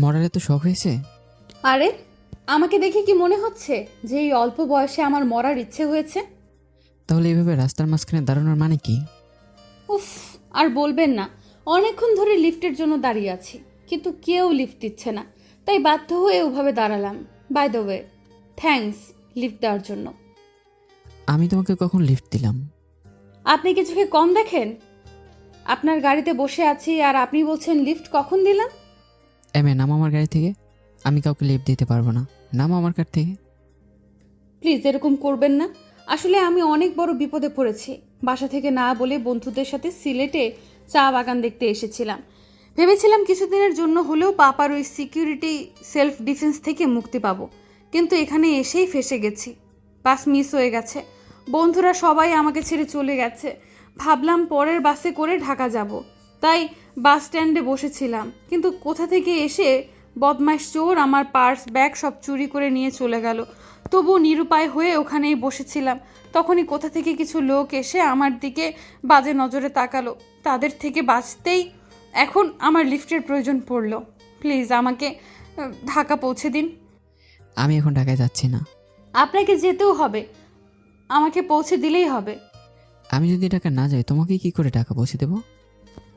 মরার এত শখ হয়েছে? আরে, আমাকে দেখে কি মনে হচ্ছে যে এই অল্প বয়সে আমার মরার ইচ্ছে হয়েছে? তাহলে এইভাবে রাস্তার মাঝখানে দাঁড়ানোর মানে কি? উফ, আর বলবেন না। অনেকক্ষণ ধরে লিফটের জন্য দাঁড়িয়ে আছি, কিন্তু কেউ লিফট দিচ্ছে না। তাই বাধ্য হয়ে ওভাবে দাঁড়ালাম। By the way, thanks lift দেওয়ার জন্য। আমি তোমাকে কখন লিফট দিলাম? আপনি কি চোখে কম দেখেন? আপনার গাড়িতে বসে আছি আর আপনি বলছেন লিফট কখন দিলাম? নামো আমার গাড়ি থেকে। আমি কাউকে লিফট দিতে পারবো না। নামো আমার কার থেকে। প্লিজ এরকম করবেন না। আসলে আমি অনেক বড় বিপদে পড়েছি। বাসা থেকে না বলে বন্ধুদের সাথে সিলেটে চা বাগান দেখতে এসেছিলাম। ভেবেছিলাম কিছুদিনের জন্য হলেও পাপার ওই সিকিউরিটি সেলফ ডিফেন্স থেকে মুক্তি পাবো, কিন্তু এখানে এসেই ফেসে গেছি। বাস মিস হয়ে গেছে, বন্ধুরা সবাই আমাকে ছেড়ে চলে গেছে। ভাবলাম পরের বাসে করে ঢাকা যাব, তাই বাস স্ট্যান্ডে বসেছিলাম। কিন্তু কোথা থেকে এসে বদমাইশ চোর আমার পার্স ব্যাগ সব চুরি করে নিয়ে চলে গেল। তবু নিরুপায় হয়ে ওখানেই বসেছিলাম। তখনই কোথা থেকে কিছু লোক এসে আমার দিকে বাজে নজরে তাকালো। তাদের থেকে বাঁচতেই এখন আমার লিফটের প্রয়োজন পড়লো। প্লিজ আমাকে ঢাকা পৌঁছে দিন। আমি এখন ঢাকায় যাচ্ছি না। আপনাকে যেতেও হবে, আমাকে পৌঁছে দিলেই হবে। আমি যদি ঢাকা না যাই তোমাকে কি করে ঢাকা পৌঁছে দেবো?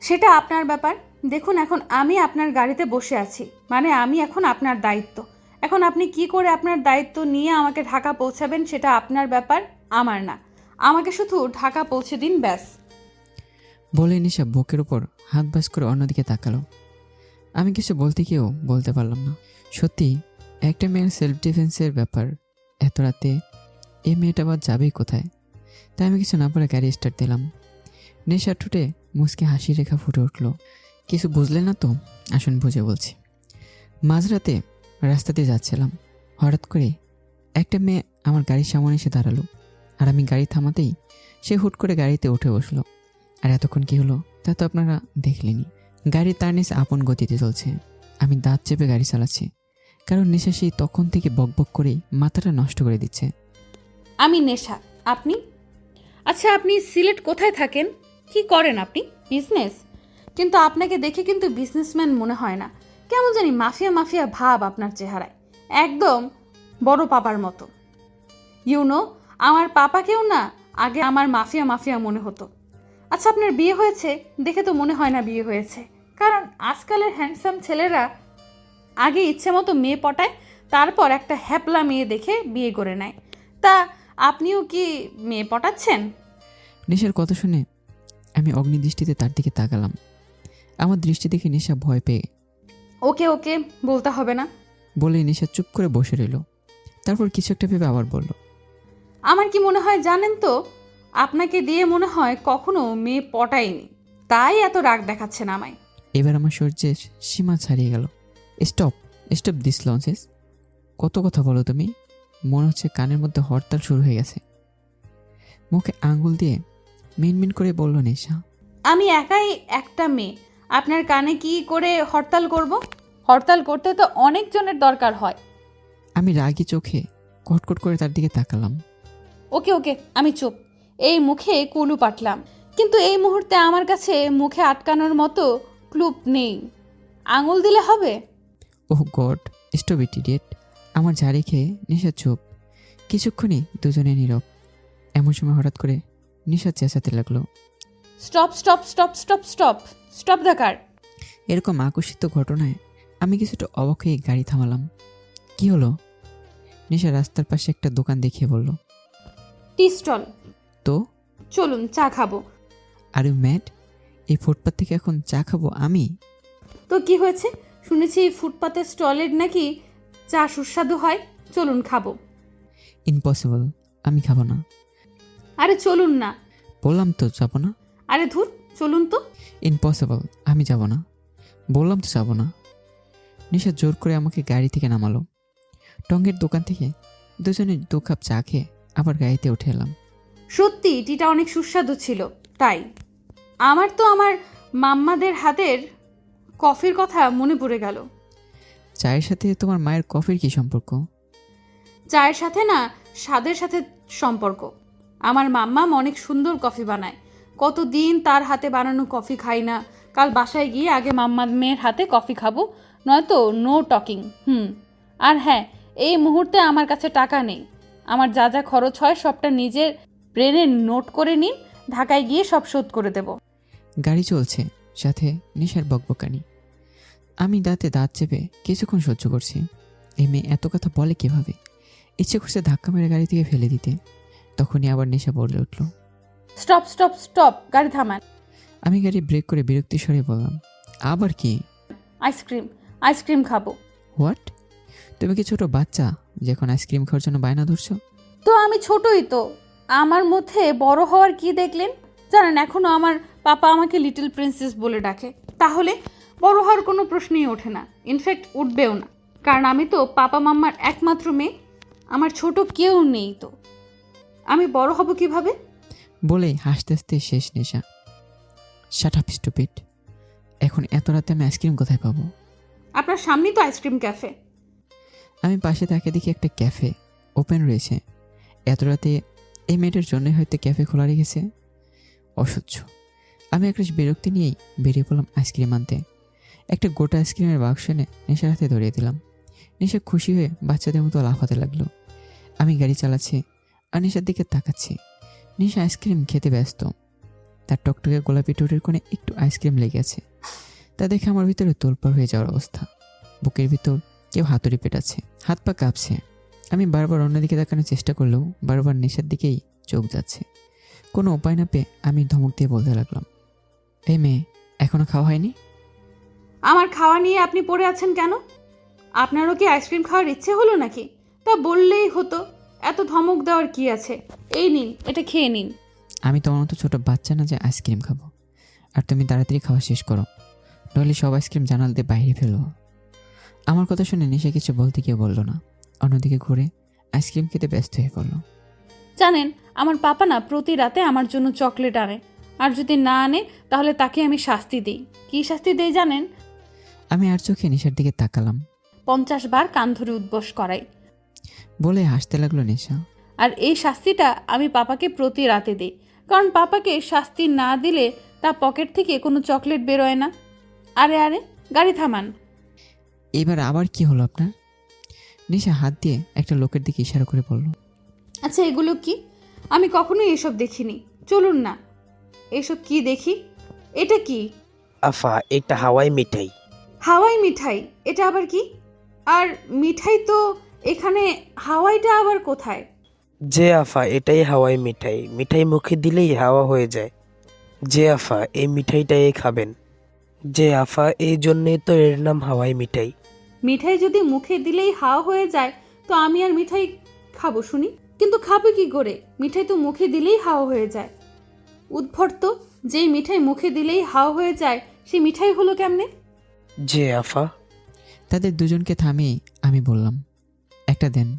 সেটা আপনার ব্যাপার। দেখুন, এখন আমি আপনার গাড়িতে বসে আছি, মানে আমি এখন আপনার দায়িত্ব। এখন আপনি কি করে আপনার দায়িত্ব নিয়ে আমাকে ঢাকা পৌঁছাবেন সেটা আপনার ব্যাপার, আমার না। আমাকে শুধু ঢাকা পৌঁছে দিন, ব্যাস। বলে নিশা বুকের উপর হাত বাস করে অন্যদিকে তাকালো। আমি কিছু বলতে গিয়েও বলতে পারলাম না। সত্যি একটা মেয়ের সেলফ ডিফেন্সের ব্যাপার। এত রাতে এই মেয়েটা আবার যাবেই কোথায়? তাই আমি কিছু না বলে গাড়ি স্টার্ট দিলাম। নেশার ঠোঁটে মুচকে হাসি রেখা ফুটে উঠল। কিছু বুঝলেন না তো? আসুন বুঝে বলছি। মাঝরাতে রাস্তা দিয়ে যাচ্ছিলাম, হঠাৎ করে একটা মেয়ে আমার গাড়ির সামনে এসে দাঁড়ালো। আর আমি গাড়ি থামাতেই সে হুট করে গাড়িতে উঠে বসলো। আর এতক্ষণ কি হলো তা তো আপনারা দেখলেনি। গাড়ি তার নিচে আপন গতিতে চলছে। আমি দাঁত চেপে গাড়ি চালাচ্ছি, কারণ নেশা সেই তখন থেকে বকবক করেই মাথাটা নষ্ট করে দিচ্ছে। আমি নেশা, আপনি? আচ্ছা, আপনি সিলেট কোথায় থাকেন? কি করেন আপনি? বিজনেস? কিন্তু আপনাকে দেখে কিন্তু বিজনেসম্যান মনে হয় না। কেমন জানি মাফিয়া মাফিয়া ভাব আপনার চেহারায়, একদম বড় পাপার মতো। ইউনো, আমার পাপাকেও না আগে আমার মাফিয়া মাফিয়া মনে হতো। আচ্ছা, আপনার বিয়ে হয়েছে? দেখে তো মনে হয় না বিয়ে হয়েছে, কারণ আজকালের হ্যান্ডসাম ছেলেরা আগে ইচ্ছে মতো মেয়ে পটায়, তারপর একটা হ্যাপলা মেয়ে দেখে বিয়ে করে নেয়। তা আপনিও কি মেয়ে পটাচ্ছেন? নেশার কথা শুনে আমি অগ্নিদৃষ্টিতে তার দিকে তাকালাম। আমার দৃষ্টি দেখে নেশা ভয় পেয়ে ওকে ওকে বলতে হবে না। বলে নেশা চুপ করে বসে রইল। তারপর কিছু একটা ভেবে আবার বলল, আমার কি মনে হয় জানেন তো? আপনাকে দিয়ে মনে হয় কখনো মেয়ে পটায়নি, তাই এত রাগ দেখাচ্ছেন আমায়। এবার আমার সহ্যের সীমা ছাড়িয়ে গেল। Stop, stop this launches. কত কথা বলো তুমি? মনে হচ্ছে কানের মধ্যে হরতাল শুরু হয়ে গেছে। মুখে আঙ্গুল দিয়ে মিনমিন করে বলল নেশা। আমি একাই একটা মেয়ে, আপনার কানে কি করে হরতাল করব? হরতাল করতে তো অনেকজনের দরকার হয়। আমি রাগী চোখে কটকট করে তার দিকে তাকালাম। ওকে ওকে, আমি চুপ। এই মুখে কুলু পাটলাম, কিন্তু এই মুহূর্তে আমার কাছে মুখে আটকানোর মতো ক্লুপ নেই। আঙুল দিলে হবে? ওহ গড, স্টপ ইট ইডিয়েট। আমার ঝাড়ি খেয়ে নেশা চুপ। কিছুক্ষণই দুজনে নীরব। এমন সময় হঠাৎ করে নেশা চেঁচাতে লাগলো, stop stop stop stop stop stop the car. এরকম আকর্ষিত ঘটনায় আমি কিছুটা অবাক হয়ে গাড়ি থামালাম। কি হলো? নেশা রাস্তার পাশে একটা দোকান দেখিয়ে বলল, টি স্টল। তো চলুন চা খাবো। Are you mad? এই ফুটপাত থেকে এখন চা খাবো আমি? তো কি হয়েছে? শুনেছি ফুটপাতের স্টলের নাকি চা সুস্বাদু হয়। চলুন খাবো। ইম্পসিবল, আমি খাবো না। আরে চলুন না। বললাম তো যাবো না। আরে ধুর, চলুন তো। ইম্পসিবল, আমি যাব না। বললাম তো যাব না। নিশা জোর করে আমাকে গাড়ি থেকে নামালো। টঙ্গের দোকান থেকে দুজনে 2 কাপ চা খেয়ে আবার গাড়িতে উঠে এলাম। সত্যি টিটা অনেক সুস্বাদু ছিল। তাই আমার তো আমার মাম্মাদের হাতের কফির কথা মনে পড়ে গেল। চায়ের সাথে তোমার মায়ের কফির কি সম্পর্ক? চায়ের সাথে না, স্বাদের সাথে সম্পর্ক। আমার মাম্মাম অনেক সুন্দর কফি বানায়। কতদিন তার হাতে বানানো কফি খাই না। কাল বাসায় গিয়ে আগে মাম্মা মেয়ের হাতে কফি খাবো, নয়তো নো টকিং। আর হ্যাঁ, এই মুহূর্তে আমার কাছে টাকা নেই। আমার যা যা খরচ হয় সবটা নিজের ব্রেনে নোট করে নিন, ঢাকায় গিয়ে সব শোধ করে দেব। গাড়ি চলছে, সাথে নেশার বকবকানি। আমি দাঁতে দাঁত চেপে কিছুক্ষণ সহ্য করছি। এই মেয়ে এত কথা বলে কিভাবে? ইচ্ছে করছে ধাক্কা মেরে গাড়ি থেকে ফেলে দিতে। তখনই আবার নেশা বলে উঠল, স্টপ স্টপ স্টপ, গাড়ি থামান। আমি গাড়ি ব্রেক করে বিরক্তি স্বরে বললাম, আবার কি? আইসক্রিম, আইসক্রিম খাবো। হোয়াট? তুমি কি ছোট বাচ্চা যে এখন আইসক্রিম খাওয়ার জন্য বায়না ধরছো? তো আমি ছোটই তো, আমার মধ্যে বড় হওয়ার কি দেখলেন? জানেন, এখনো আমার পাপা আমাকে লিটল প্রিন্সেস বলে ডাকে। তাহলে বড় হওয়ার কোনো প্রশ্নই ওঠে না, ইনফ্যাক্ট উঠবেও না, কারণ আমি তো পাপা মাম্মার একমাত্র মেয়ে। আমার ছোট কেউ নেই, তো আমি বড় হব কিভাবে? বলেই হাসতে হাসতে শেষ নেশা। Shut up stupid. এখন এত রাতে আমি আইসক্রিম কোথায় পাবো? আপনার সামনেই তো আইসক্রিম ক্যাফে। আমি পাশে তাকে দেখি একটা ক্যাফে ওপেন রয়েছে। এত রাতে এই মেয়েটার জন্যই হয়তো ক্যাফে খোলা রেখেছে। অসহ্য। আমি একটা বিরক্তি নিয়েই বেরিয়ে পড়লাম আইসক্রিম আনতে। একটা গোটা আইসক্রিমের বাক্স এনে নেশার হাতে ধরিয়ে দিলাম। নেশা খুশি হয়ে বাচ্চাদের মতো লাফাতে লাগলো। আমি গাড়ি চালাচ্ছি আর নেশার দিকে তাকাচ্ছি। নেশা আইসক্রিম খেতে ব্যস্ত। তার টকটকে গোলাপি ঠোঁটের কোণে একটু আইসক্রিম লেগে আছে। তা দেখে আমার ভিতরে তোলপাড় হয়ে যাওয়ার অবস্থা। বুকের ভিতর কেউ হাতুড়ি পেটাচ্ছে, হাত পা কাঁপছে। আমি বারবার অন্যদিকে তাকানোর চেষ্টা করলেও বারবার নেশার দিকেই চোখ যাচ্ছে। কোনো উপায় না পেয়ে আমি ধমক দিয়ে বলতে লাগলাম, এই মেয়ে, এখনো খাওয়া হয়নি? আমার খাওয়া নিয়ে আপনি পড়ে আছেন কেন? আপনারও কি আইসক্রিম খাওয়ার ইচ্ছে হলো নাকি? তা বললেই হতো, এত ধমক দেওয়ার কি আছে? এই নিন, এটা খেয়ে নিন। আমি তোমার মতো ছোট বাচ্চা না যে আইসক্রিম খাবো। আর তুমি তাড়াতাড়ি খাওয়া শেষ করো, নইলে সব আইসক্রিম জানাল দিয়ে বাইরে ফেলবো। আমার কথা শুনে নেশা কিছু বলতে গিয়ে বললো না, অন্যদিকে ঘুরে আইসক্রিম খেতে ব্যস্ত হয়ে পড়লো। জানেন, আমার পাপা না প্রতি রাতে আমার জন্য চকলেট আনে, আর যদি না আনে তাহলে তাকে আমি শাস্তি দিই। কি শাস্তি দেই জানেন? আমি আর চোখে নেশার দিকে তাকালাম। 50 বার কান ধরে উদ্বস করাই। বলে হাসতে লাগলো নেশা। আর এই শাস্তিটা আমি পাপাকে প্রতি রাতে দিই, কারণ পাপাকে শাস্তি না দিলে তার পকেট থেকে কোনো চকলেট বেরোয় না। আরে আরে, গাড়ি থামান। এবার আবার কি হলো আপনার? নেশা হাত দিয়ে একটা লোকের দিকে ইশারা করে বলল, আচ্ছা, এগুলো কি? আমি কখনোই এসব দেখিনি। চলুন না, এসব কি দেখি। এটা কি? আফা, এটা হাওয়াই মিঠাই। হাওয়াই মিঠাই? এটা আবার কি? আর মিঠাই তো এখানে, হাওয়াইটা আবার কোথায়? যে আফা, এটাই হাওয়াই মিঠাই। মিঠাই মুখে দিলেই হাওয়া হয়ে যায়। যে আফা, এই মিঠাইটাই খাবেন। যে আফা, এই জন্যেই তো এর নাম হাওয়াই মিঠাই। মিঠাই যদি মুখে দিলেই হাওয়া হয়ে যায়, তো আমি আর মিঠাই খাবো শুনি? কিন্তু খাবো কি করে? মিঠাই তো মুখে দিলেই হাওয়া হয়ে যায়। উদ্ভট তো, যেই মিঠাই মুখে দিলেই হাওয়া হয়ে যায় সেই মিঠাই হলো কেমনে? যে আফা। তাদের দুজনকে থামিয়ে আমি বললাম, একটা দেন।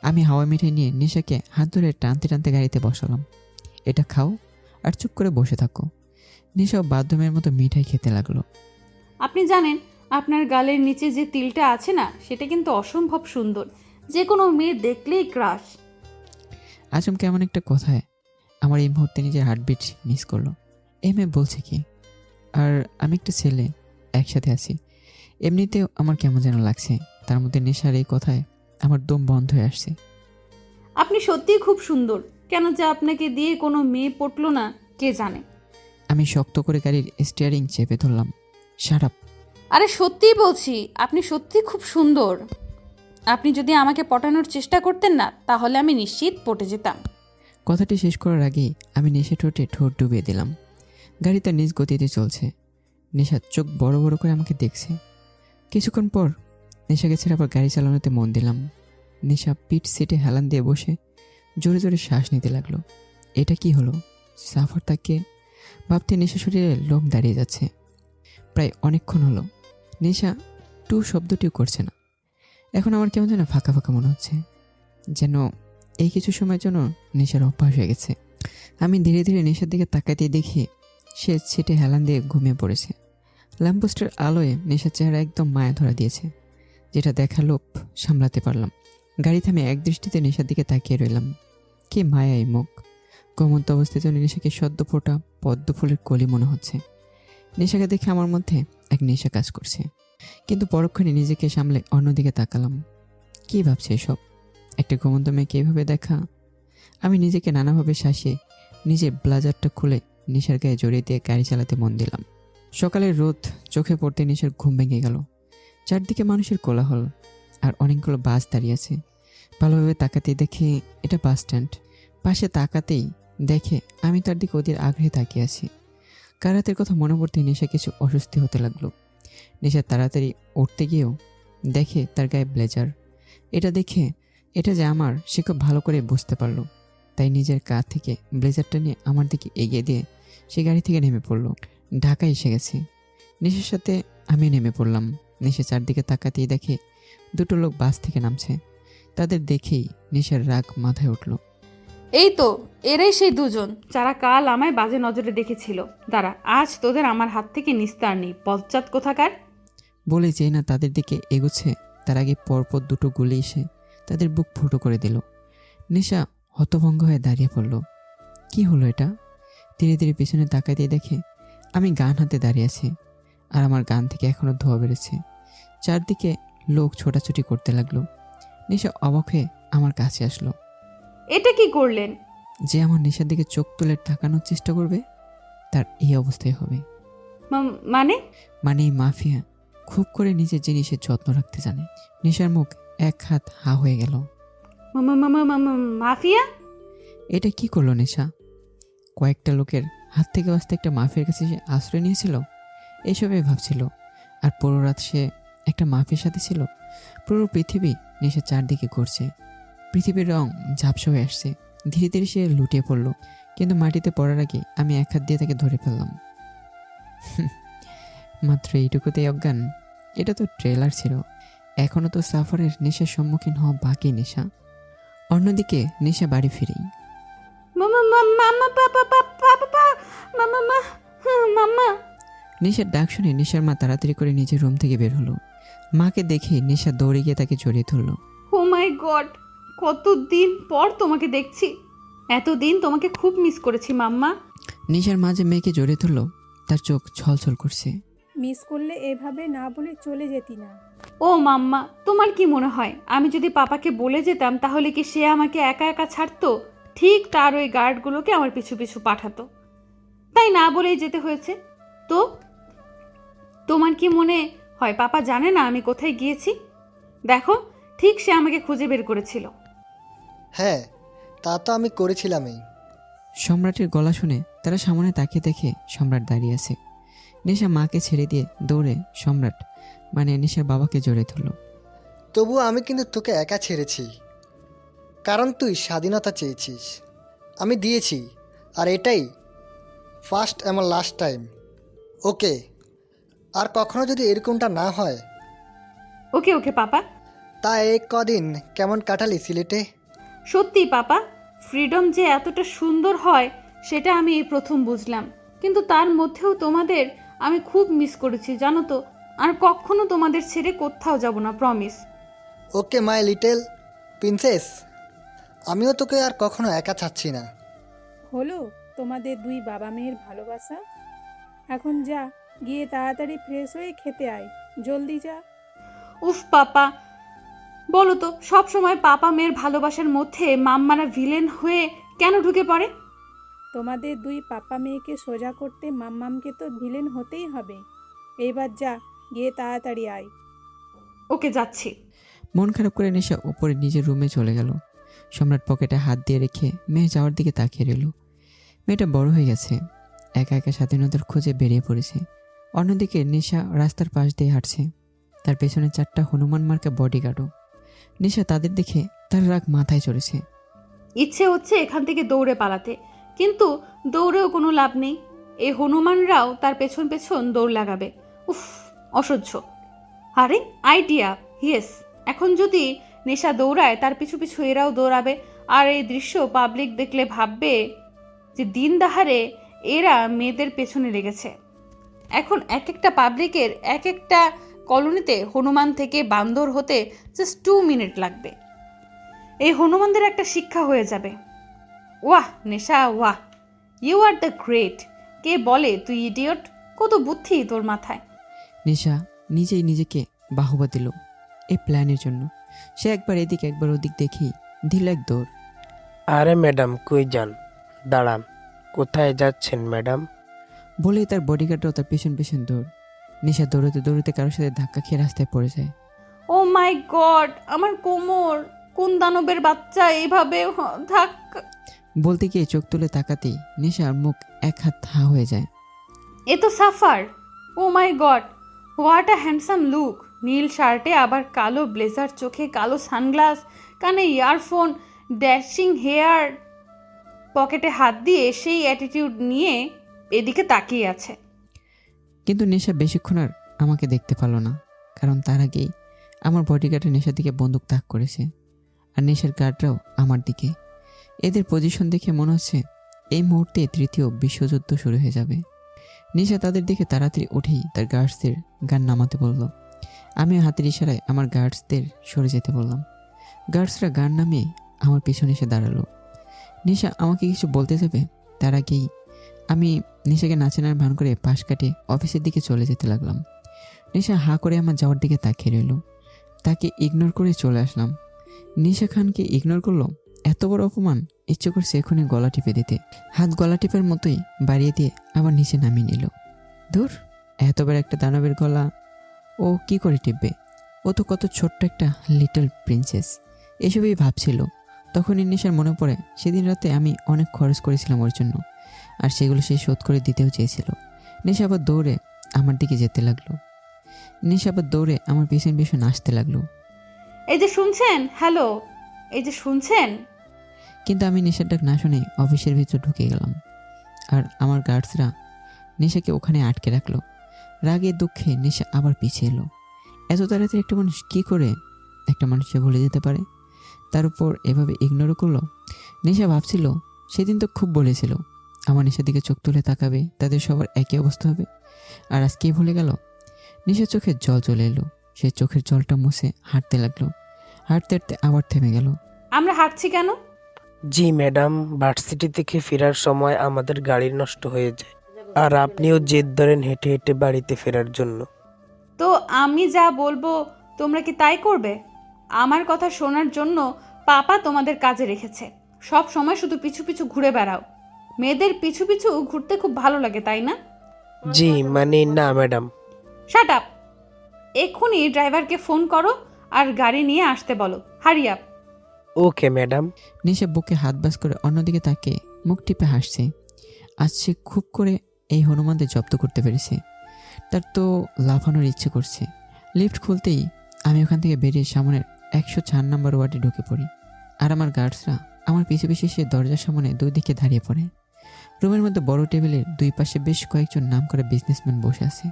আমি হাওয়া মিঠাই নিয়ে নেশাকে হাত ধরে টানতে টানতে গাড়িতে বসালাম। এটা খাও আর চুপ করে বসে থাকো। নেশাও বাথরুমের মতো মিঠাই খেতে লাগলো। আপনি জানেন, আপনার গালের নিচে যে তিলটা আছে না, সেটা কিন্তু অসম্ভব সুন্দর, যে কোনো মেয়ে দেখলেই ক্রাশ। আচমকা এমন একটা কথায় আমার এই মুহূর্তে নিজের হার্টবিট মিস করলো। এই মেয়ে বলছে কি? আর আমি একটা ছেলে, একসাথে আছি। এমনিতেও আমার কেমন যেন লাগছে, তার মধ্যে নেশার এই কথায় আমার দম বন্ধ হয়ে আসছে। আপনি সত্যিই খুব সুন্দর, কেন যে আপনাকে দিয়ে কোনো মেয়ে পটলো না কে জানে। আমি শক্ত করে গাড়ির স্টিয়ারিং চেপে ধরলাম। Shut up. আরে সত্যিই বলছি, আপনি সত্যিই খুব সুন্দর। আপনি যদি আমাকে পটানোর চেষ্টা করতেন না, তাহলে আমি নিশ্চিত পটে যেতাম। কথাটি শেষ করার আগেই আমি নেশা ঠোঁটে ঠোঁট ডুবিয়ে দিলাম। গাড়ি তার নিজ গতিতে চলছে। নেশার চোখ বড় বড় করে আমাকে দেখছে। কিছুক্ষণ পর নেশাকে ছেড়ে আবার গাড়ি চালানোতে মন দিলাম। নেশা পিঠ সিটে হেলান দিয়ে বসে জোরে জোরে শ্বাস নিতে লাগলো। এটা কি হলো? সাফার তাকে ভাবতে নেশা শরীরে লোম দাঁড়িয়ে যাচ্ছে। প্রায় অনেকক্ষণ হলো নেশা টু শব্দটিও করছে না। এখন আমার কেমন যেন ফাঁকা ফাঁকা মনে হচ্ছে, যেন এই কিছু সময়ের জন্য নেশার অভ্যাস হয়ে গেছে। আমি ধীরে ধীরে নেশার দিকে তাকাতেই দেখি সে ছিটে হেলান দিয়ে ঘুমিয়ে পড়েছে। ল্যাম্পপোস্টের আলোয় নেশার চেহারা একদম মায়া ধরা দিয়েছে, যেটা দেখা লোভ সামলাতে পারলাম। গাড়ি থামে এক দৃষ্টিতে নেশার দিকে তাকিয়ে রইলাম। কে মায়া এই মুখ! ঘুমন্ত অবস্থায় যেন নেশাকে সদ্য ফোটা পদ্ম ফুলের কলি মনে হচ্ছে। নেশাকে দেখে আমার মধ্যে এক নেশা কাজ করছে, কিন্তু পরক্ষণে নিজেকে সামলে অন্যদিকে তাকালাম। কী ভাবছে এসব? একটা ঘুমন্ত মেয়েকে এভাবে দেখা? আমি নিজেকে নানাভাবে শাসিয়ে নিজের ব্লাজারটা খুলে নেশার গায়ে জড়িয়ে দিয়ে গাড়ি চালাতে মন দিলাম। সকালের রোদ চোখে পড়তে নেশার ঘুম ভেঙে গেল। চারদিকে মানুষের কোলাহল, আর অনেকগুলো বাস দাঁড়িয়ে আছে। ভালোভাবে তাকাতেই দেখে এটা বাস স্ট্যান্ড। পাশে তাকাতেই দেখে আমি তার দিকে ওদের আগ্রহে তাকিয়ে আছি। কারাতের কথা মনে পড়তে নেশা কিছু অস্বস্তি হতে লাগলো। নেশা তাড়াতাড়ি উঠতে গিয়েও দেখে তার গায়ে ব্লেজার। এটা দেখে এটা যে আমার, সে খুব ভালো করে বুঝতে পারলো। তাই নিজের কাঁধ থেকে ব্লেজারটা নিয়ে আমার দিকে এগিয়ে দিয়ে সে গাড়ি থেকে নেমে পড়লো। ঢাকায় এসে গেছে। নেশার সাথে আমি নেমে পড়লাম। নেশা চারদিকে তাকাতেই দেখে দুটো লোক বাস থেকে নামছে। তাদের দেখেই নেশার রাগ মাথায় উঠল। এই তো এরাই সেই দুজন যারা কাল আমায় বাজে নজরে দেখেছিল। দাঁড়া, আজ তোদের আমার হাত থেকে নিস্তার নেই, পশ্চাৎ কোথাকার। বলে যেই না তাদের দিকে এগোচ্ছে, তার আগে পরপর দুটো গুলি এসে তাদের বুক ফুটো করে দিল। নেশা হতভঙ্গ হয়ে দাঁড়িয়ে পড়ল। কি হলো এটা? ধীরে ধীরে পিছনে তাকাতেই দেখে আমি গান হাতে দাঁড়িয়ে আছি, আর আমার গান থেকে এখনো ধোয়া বেরোচ্ছে। চারদিকে লোক ছোটাছুটি করতে লাগলো। নেশা অবাক হয়ে আমার কাছে আসলো। এটা কি করলেন? যে আমার নেশার দিকে চোখ তুলে তাকানোর চেষ্টা করবে, তার এই অবস্থায় হবে। মানে? মানে এই মাফিয়া খুব করে নিজের জিনিসের যত্ন রাখতে জানে। নেশার মুখ এক হাত হা হয়ে গেল। মাফিয়া? এটা কি করলো নেশা? কয়েকটা লোকের হাত থেকে বাঁচতে একটা মাফিয়ার কাছে সে আশ্রয় নিয়েছিল, এইসবই ভাবছিল। আর পুরো রাত সে একটা মাফিয়ার সাথে ছিল। পুরো পৃথিবী নেশা চারদিকে ঘুরছে। পৃথিবীর রং ঝাপসা হয়ে আসছে। ধীরে ধীরে সে লুটিয়ে পড়ল, কিন্তু মাটিতে পড়ার আগে আমি এক হাত দিয়ে তাকে ধরে ফেললাম। মাত্র এইটুকুতেই অজ্ঞান? এটা তো ট্রেলার ছিল, এখনো তো সাফারের নেশার সম্মুখীন হওয়া বাকি। নেশা অন্যদিকে নেশা বাড়ি ফিরেই নেশার ডাক শুনে নেশার মা তাড়াতাড়ি করে নিজের রুম থেকে বের হলো। মাকে দেখে নেশা দৌড়ে গিয়ে তাকে জড়িয়ে ধরলো। ও মাই গড, কতদিন পর তোমাকে দেখছি। এতদিন তোমাকে খুব মিস করেছি মাম্মা। নেশার মাঝে মেয়েকে জড়িয়ে ধরলো, তার চোখ ছলছল করছে। মিস করলে এভাবে না বলে চলে যেতি না। ও মাম্মা, তোমার কি মনে হয় আমি যদি পাপাকে বলে যেতাম তাহলে কি সে আমাকে একা একা ছাড়তো? ঠিক তার ওই গার্ডগুলোকে আমার পিছু পিছু পাঠাতো, তাই না বলেই যেতে হয়েছে। তো তোমার কি মনে হয় পাপা জানে না আমি কোথায় গিয়েছি? দেখো, ঠিক সে আমাকে খুঁজে বের করেছিল। হ্যাঁ, তা তো আমি করেছিলামই। সম্রাটের গলা শুনে তারা সামনে তাকিয়ে দেখে সম্রাট দাঁড়িয়ে আছে। নেশা মাকে ছেড়ে দিয়ে দৌড়ে সম্রাট মানে নেশার বাবাকে জড়িয়ে ধরল। তবুও আমি কিন্তু তোকে একা ছেড়েছি, কারণ তুই স্বাধীনতা চেয়েছিস, আমি দিয়েছি। আর এটাই ফার্স্ট এবং লাস্ট টাইম, ওকে? আর কখনো যদি এরকমটা না হয়। ওকে ওকে পাপা। তা এই কদিন কেমন কাটালি সিলেটে? সত্যি পাপা, ফ্রিডম যে এতটা সুন্দর হয় সেটা আমি এই প্রথম বুঝলাম। কিন্তু তার মধ্যেও তোমাদের আমি খুব মিস করেছি জানো তো। আর কখনো তোমাদের ছেড়ে কোথাও যাব না, promise. Okay my little princess, আমিও তোকে আর কখনো একা ছাড়ছি না। হলো তোমাদের দুই বাবা মেয়ের ভালোবাসা। এখন যা, গিয়ে তাড়াতাড়ি ফ্রেশ হয়ে খেতে আয়, জলদি যা। উফ পাপা, বলো তো সব সময় পাপা মেয়ের ভালোবাসার মধ্যে মাম্মারা ভিলেন হয়ে কেন ঢুকে পড়ে? তোমাদের দুই পাপা মেয়েকে সোজা করতে মাম্মামকে তো ভিলেন হতেই হবে। এইবার যা, গিয়ে তাড়াতাড়ি আয়। ওকে, যাচ্ছি। মন খারাপ করে নেশা উপরে নিজের রুমে চলে গেল। সম্রাট পকেটে হাত দিয়ে রেখে মেয়ে যাওয়ার দিকে তাকিয়ে রইল। মেয়েটা বড় হয়ে গেছে, একা একা স্বাধীনতার খোঁজে বেরিয়ে পড়েছে। অন্যদিকে নেশা রাস্তার পাশ দিয়ে হাঁটছে, তার পেছনে 4টা হনুমান মার্কা বডিগার্ডও। নেশা তাদের দেখে তার রাগ মাথায় চড়েছে। ইচ্ছে হচ্ছে এখান থেকে দৌড়ে পালাতে, কিন্তু দৌড়েও কোনো লাভ নেই। এই হনুমানরাও তার পেছন পেছন দৌড় লাগাবে। উফ, অসহ্য। আরে আইডিয়া, ইয়েস। এখন যদি নেশা দৌড়ায় তার পিছু পিছু এরাও দৌড়াবে, আর এই দৃশ্য পাবলিক দেখলে ভাববে যে দিন দাহারে এরা মেয়েদের পেছনে লেগেছে। এখন এক একটা পাবলিকের এক একটা কলোনিতে হনুমান থেকে বান্দর হতে জাস্ট 2 মিনিট লাগবে। এই হনুমানদের একটা শিক্ষা হয়ে যাবে। ওয়াহ নেশা, ওয়াহ, ইউ আর দ্য গ্রেট। কে বলে তুই ইডিয়ট? কত বুদ্ধি তোর মাথায়। নিশা নিজেই নিজেকে বাহবা দিল এই প্ল্যানের জন্য। সে একবার এদিক একবার ওদিক দেখেই দিল এক দৌড়। আরে ম্যাডাম কই যান? দাঁড়ান, কোথায় যাচ্ছেন ম্যাডাম? বলেই তার বডিগার্ডরাও তার পেছন পেছন দৌড়। নিশা দৌড়তে দৌড়তে কারোর সাথে ধাক্কা খেয়ে রাস্তায় পড়ে যায়। ও মাই গড, আমার কোমর! কোন দানবের বাচ্চা এইভাবে ধাক্কা! বলতে গিয়ে চোখ তুলে তাকাতেই নিশার মুখ এক হাত হা হয়ে যায়। এ তো suffer! Oh my God, what a handsome look! নীল শার্টে আবার কালো ব্লেজার, চোখে কালো সানগ্লাস, কানে ইয়ারফোন, ড্যাশিং হেয়ার, পকেটে হাত দিয়ে সেই অ্যাটিটিউড নিয়ে এদিকে তাকিয়ে আছে। কিন্তু নেশা বেশিক্ষণ আর আমাকে দেখতে পারল না, কারণ তার আগেই আমার বডিগার্ডের নেশার দিকে বন্দুক তাক করেছে, আর নেশার গার্ডরাও আমার দিকে। এদের পজিশন দেখে মনে হচ্ছে এই মুহূর্তে তৃতীয় বিশ্বযুদ্ধ শুরু হয়ে যাবে। নেশা তাদের দিকে তাড়াতাড়ি উঠেই তার গার্ডসদের গান নামাতে বলল। আমিও হাতের ইশারায় আমার গার্ডসদের সরে যেতে বললাম। গার্ডসরা গান নামিয়ে আমার পিছনে এসে দাঁড়ালো। নেশা আমাকে কিছু বলতে যাবে, তার আগেই আমি নেশাকে নাচানোর ভান করে পাশ কাটে অফিসের দিকে চলে যেতে লাগলাম। নেশা হা করে আমার যাওয়ার দিকে তাকিয়ে রইল। তাকে ইগনোর করে চলে আসলাম। নিশা খানকে ইগনোর করলো, এত বড় অপমান! ইচ্ছে করছে এখনই গলা টিপে দিতে। হাত গলা টিপের মতোই বাড়িয়ে দিয়ে আবার নিচে নামিয়ে নিল। ধুর, এত বড় একটা দানবের গলা ও কি করে টিপবে? ও তো কত ছোট্ট একটা লিটল প্রিন্সেস। এসবই ভাবছিল। তখনই নিশার মনে পড়ে সেদিন রাতে আমি অনেক খরচ করেছিলাম ওর জন্য, আর সেগুলো সে শোধ করে দিতেও চেয়েছিল। নিশা আবার দৌড়ে আমার দিকে যেতে লাগলো। নিশা আবার দৌড়ে আমার পিছন পিছন আসতে লাগলো। এই যে শুনছেন, হ্যালো, এই যে শুনছেন। কিন্তু আমি নেশার ডাক না শুনে অফিসের ভিতর ঢুকে গেলাম, আর আমার গার্ডসরা নেশাকে ওখানে আটকে রাখলো। রাগে দুঃখে নেশা আবার পিছিয়ে এলো। এত তাড়াতাড়ি একটা মানুষ কী করে একটা মানুষকে ভুলে যেতে পারে? তার উপর এভাবে ইগনোরও করলো। নেশা ভাবছিল সেদিন তো খুব বলেছিল আমার নেশার দিকে চোখ তুলে তাকাবে, তাদের সবার একই অবস্থা হবে, আর আজকেই ভুলে গেল। নেশার চোখে জল চলে এলো। সে চোখের জলটা মুছে হাঁটতে লাগলো। হাঁটতে হাঁটতে আবার থেমে গেল। আমরা হাঁটছি কেন? জি ম্যাডাম, ভার্সিটি থেকে ফেরার সময় আমাদের গাড়ি নষ্ট হয়ে যায়, আর আপনিও জেদ ধরেন হেঁটে হেঁটে বাড়িতে ফেরার জন্য। তো আমি যা বলবো তোমরা কি তাই করবে? আমার কথা শোনার জন্য পাপা তোমাদের কাজে রেখেছে। সব সময় শুধু পিছু পিছু ঘুরে বেড়াও। মেয়েদের পিছু পিছু ঘুরতে খুব ভালো লাগে, তাই না? জি মানে না ম্যাডাম। Shut up! এক্ষুনি ড্রাইভারকে ফোন করো আর গাড়ি নিয়ে আসতে বলো। Hurry up! Okay madam. নিশা বুকে হাত বাস করে অন্যদিকে তাকে মুখ টিপে হাসছে। আজ সে খুব করে এই হনুমানদের জব্দ করতে পেরেছে। তার তো লাফানোর ইচ্ছে করছে। লিফট খুলতেই আমি ওখান থেকে বেরিয়ে সামনের 104 নম্বর ওয়ার্ডে ঢুকে পড়ি, আর আমার গার্ডসরা আমার পিছু পিছু এসে দরজার সামনে দুই দিকে দাঁড়িয়ে পড়ে। রুমের মধ্যে বড় টেবিলের দুই পাশে বেশ কয়েকজন নামকরা বিজনেসম্যান বসে আছে।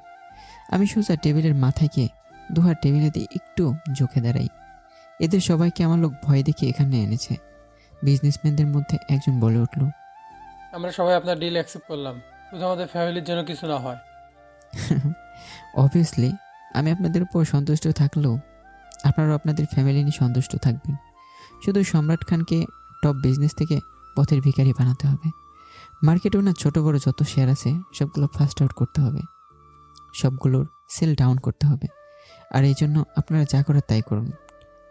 আমি সোজা টেবিলের মাথায় গিয়ে দুহাত টেবিলে দিয়ে একটু ঝুঁকে দাঁড়াই। এদের সবাইকে আমার লোক ভয় দেখিয়ে এখানে এনেছে। বিজনেসম্যানদের মধ্যে একজন বলে উঠল, আমরা সবাই আপনার ডিল অ্যাকসেপ্ট করলাম, শুধু আমাদের ফ্যামিলির জন্য কিছু না হয়। অবভিয়াসলি আমি আপনাদের উপর সন্তুষ্ট থাকলেও আপনারাও আপনাদের ফ্যামিলি নিয়ে সন্তুষ্ট থাকবেন। শুধু সম্রাট খানকে টপ বিজনেস থেকে পথের ভিখারি বানাতে হবে। মার্কেটে ওনার ছোটো বড়ো যত শেয়ার আছে সবগুলো ফাস্ট আউট করতে হবে, সবগুলোর সেল ডাউন করতে হবে। আর এই জন্য আপনারা যা করার তাই করুন,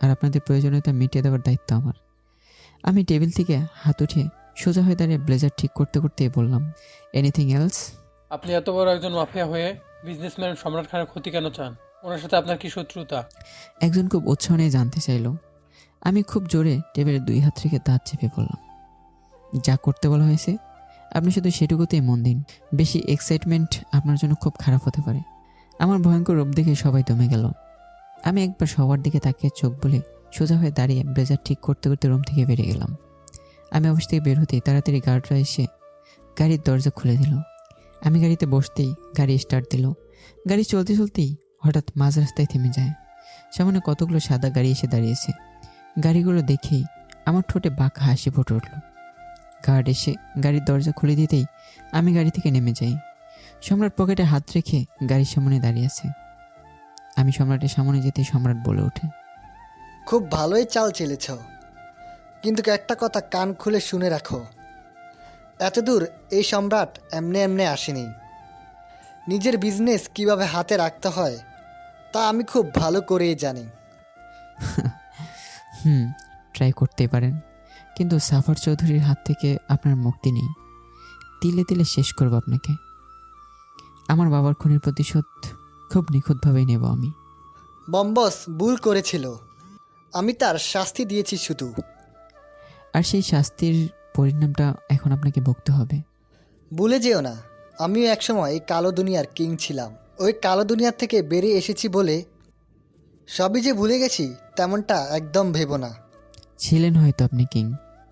আর আপনাদের প্রয়োজনীয়তা মিটিয়ে দেওয়ার দায়িত্ব আমার। আমি টেবিল থেকে হাত উঠিয়ে সোজা হয়ে দাঁড়িয়ে ব্লেজার ঠিক করতে করতেই বললাম, এনিথিং এলস? আপনি এত বড় একজন মাফিয়া হয়ে বিজনেসম্যান সম্রাট খানের ক্ষতি কেন চান? ওনার সাথে আপনার কি শত্রুতা? একজন খুব উৎসাহ নিয়ে জানতে চাইল। আমি খুব জোরে টেবিলের দুই হাত রেখে দাঁত চেপে বললাম, যা করতে বলা হয়েছে আপনি শুধু সেটুকুতেই মন দিন। বেশি এক্সাইটমেন্ট আপনার জন্য খুব খারাপ হতে পারে। আমার ভয়ঙ্কর রূপ দেখে সবাই দমে গেল। আমি একবার সবার দিকে তাকিয়ে চোখ বলে সোজা হয়ে দাঁড়িয়ে ব্লেজার ঠিক করতে করতে রুম থেকে বেরিয়ে গেলাম। আমি অফিস থেকে বের হতেই তাড়াতাড়ি গার্ডরা এসে গাড়ির দরজা খুলে দিল। আমি গাড়িতে বসতেই গাড়ি স্টার্ট দিল। গাড়ি চলতে চলতেই হঠাৎ মাঝ রাস্তায় থেমে যায়। সামনে কতগুলো সাদা গাড়ি এসে দাঁড়িয়েছে। গাড়িগুলো দেখেই আমার ঠোঁটে বাঁকা হাসি ফুটে উঠল। গার্ড এসে গাড়ির দরজা খুলে দিতেই আমি গাড়ি থেকে নেমে যাই। সম্রাট পকেটে হাত রেখে গাড়ির সামনে দাঁড়িয়ে আছে। আমি সম্রাটের সামনে যেতেই সম্রাট বলে ওঠে, খুব ভালোই চাল চেলেছ, কিন্তু একটা কথা কান খুলে শুনে রাখো, এত দূর এই সম্রাট এমনি এমনি আসেনি। নিজের বিজনেস কিভাবে হাতে রাখতে হয় তা আমি খুব ভালো করেই জানি। ট্রাই করতেই পারেন, কিন্তু সাফার চৌধুরীর হাত থেকে আপনার মুক্তি নেই। তিলে তিলে শেষ করব আপনাকে। আমার বাবার খুনের প্রতিশোধ খুব নিখুঁতভাবেই নেব আমি। বম্বস ভুল করেছিল, আমি তার শাস্তি দিয়েছি শুধু। আর সেই শাস্তির পরিণামটা এখন আপনাকে ভুগতে হবে। ভুলে যেও না, আমিও একসময় এই কালো দুনিয়ার কিং ছিলাম। ওই কালো দুনিয়ার থেকে বেরিয়ে এসেছি বলে সবই যে ভুলে গেছি তেমনটা একদম ভেবো না। ছিলেন হয়তো আপনি কিং,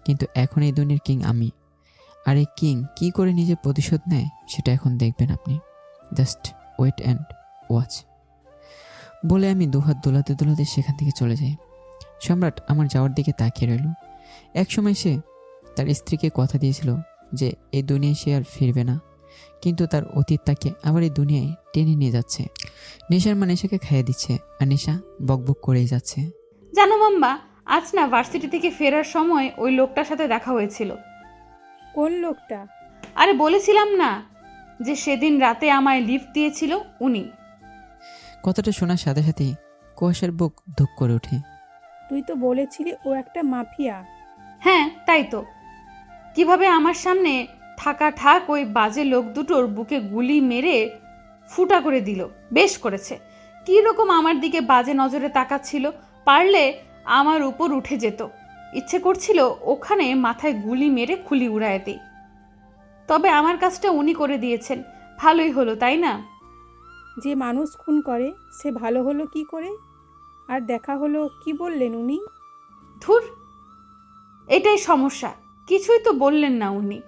কিন্তু এখন এই দুনিয়ার কিং আমি। আর এই কিং কী করে নিজের প্রতিশোধ নেয় সেটা এখন দেখবেন আপনি। Just wait and watch. বলে আমি দুহাত দোলাতে দোলাতে সেখান থেকে চলে যাই। সম্রাট আমার যাওয়ার দিকে তাকিয়ে রইল। একসময় সে তার স্ত্রীকে কথা দিয়েছিল যে এই দুনিয়ায় সে আর ফিরবে না, কিন্তু তার অতীত তাকে আবার এই দুনিয়ায় টেনে নিয়ে যাচ্ছে। নেশার মা নেশাকে খাইয়ে দিচ্ছে, আর নেশা বকবক করেই যাচ্ছে। জানো মাম্মা, আজ না ভার্সিটি থেকে ফেরার সময় ওই লোকটার সাথে দেখা হয়েছিল। কোন লোকটা? আরে বলেছিলাম না যে সেদিন রাতে আমায় লিফট দিয়েছিল, উনি। কথাটা শোনার সাথে সাথেই কুয়াশার বুক ধুক করে ওঠে। তুই তো বলেছিলি ও একটা মাফিয়া। হ্যাঁ তাই তো। কিভাবে আমার সামনে থাকা ঠাক ওই বাজে লোক দুটোর বুকে গুলি মেরে ফুটা করে দিল। বেশ করেছে। কী রকম আমার দিকে বাজে নজরে তাকাচ্ছিল, পারলে আমার উপর উঠে যেত। ইচ্ছে করছিল ওখানে মাথায় গুলি মেরে খুলি উড়ায় দিই। তবে আমার কাজটা উনি করে দিয়েছেন, ভালোই হলো তাই না? যে মানুষ খুন করে সে ভালো হলো কি করে? আর দেখা হলো কি বললেন উনি? ধুর, এটাই সমস্যা। কিছুই তো বললেন না উনি,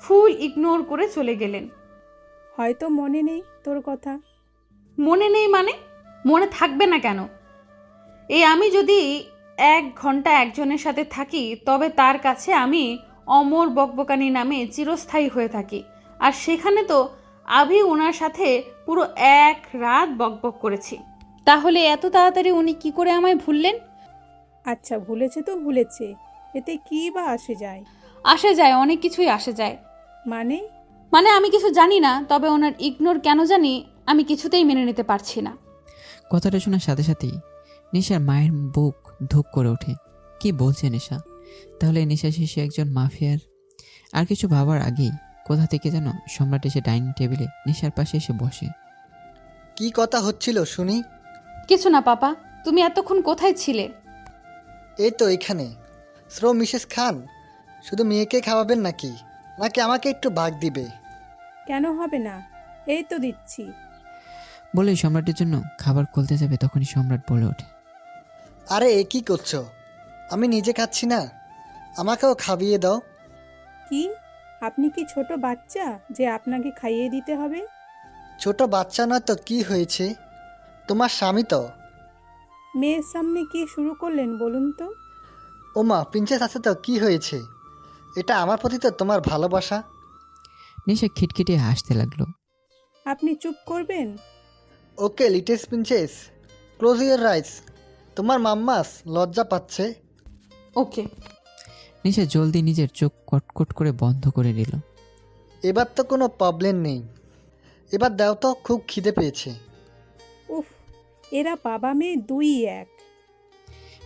ফুল ইগনোর করে চলে গেলেন। হয়তো মনে নেই তোর কথা। মনে নেই মানে? মনে থাকবে না কেন? এই আমি যদি 1 ঘন্টা একজনের সাথে থাকি তবে তার কাছে আমি অমর বকবকানি নামে চিরস্থায়ী হয়ে থাকি। আর সেখানে তো আভি ওনার সাথে পুরো 1 রাত বকবক করেছি। তাহলে এত তাড়াতাড়ি উনি কি করে আমায় ভুললেন? আচ্ছা ভুলেছে তো ভুলেছে, এতে কি বা আসে যায়? আসে যায়, অনেক কিছুই আসে যায়। মানে? মানে আমি কিছু জানি না, তবে ওনার ইগনোর কেন জানি আমি কিছুতেই মেনে নিতে পারছি না। কথাটা শোনার সাথে সাথেই নেশার মায়ের বুক ধুক করে ওঠে। কি বলছে নেশা? তাহলে নেশা শেষে একজন মাফিয়ার? আর কিছু ভাবার আগেই কোথা থেকে যেন সম্রাট এসে ডাইনিং টেবিলে নেশার পাশে এসে বসে। কি কথা হচ্ছিল শুনি? কিছু না পাপা, তুমি এতক্ষণ কোথায় ছিলে? এই তো এখানে। শ্রো মিসেস খান, শুধু মেয়েকে খাওয়াবেন নাকি নাকি আমাকে একটু ভাগ দিবে? কেন হবে না, এই তো দিচ্ছি। বলে সম্রাটের জন্য খাবার খুলতে যাবে, তখনই সম্রাট বলে ওঠে, আরে এ কি করছো? আমি নিজে খাচ্ছি না, আমাকেও খাইয়ে দাও। কি? আপনি কি ছোট বাচ্চা যে আপনাকে খাইয়ে দিতে হবে? ছোট বাচ্চা নয় তো কি হয়েছে? তোমার স্বামী তো। মেয়ের সামনে কি শুরু করলেন বলুন তো? ওমা, প্রিন্সেস আছে তো কি হয়েছে? এটা আমার প্রতি তো তোমার ভালোবাসা। নেশা খিটখিটে হাসতে লাগলো। আপনি চুপ করবেন? ওকে লিটেস্ট প্রিন্সেস, ক্লোজ ইউর রাইস। তোমার মাম্মাস লজ্জা পাচ্ছে। ওকে। নেশা জলদি নিজের চোখ কটকট করে বন্ধ করে দিল। এবার তো কোনো প্রবলেম নেই, এবার দাও তো, খুব খিদে পেয়েছে। উফ, এরা বাবা মেয়ে দুই এক।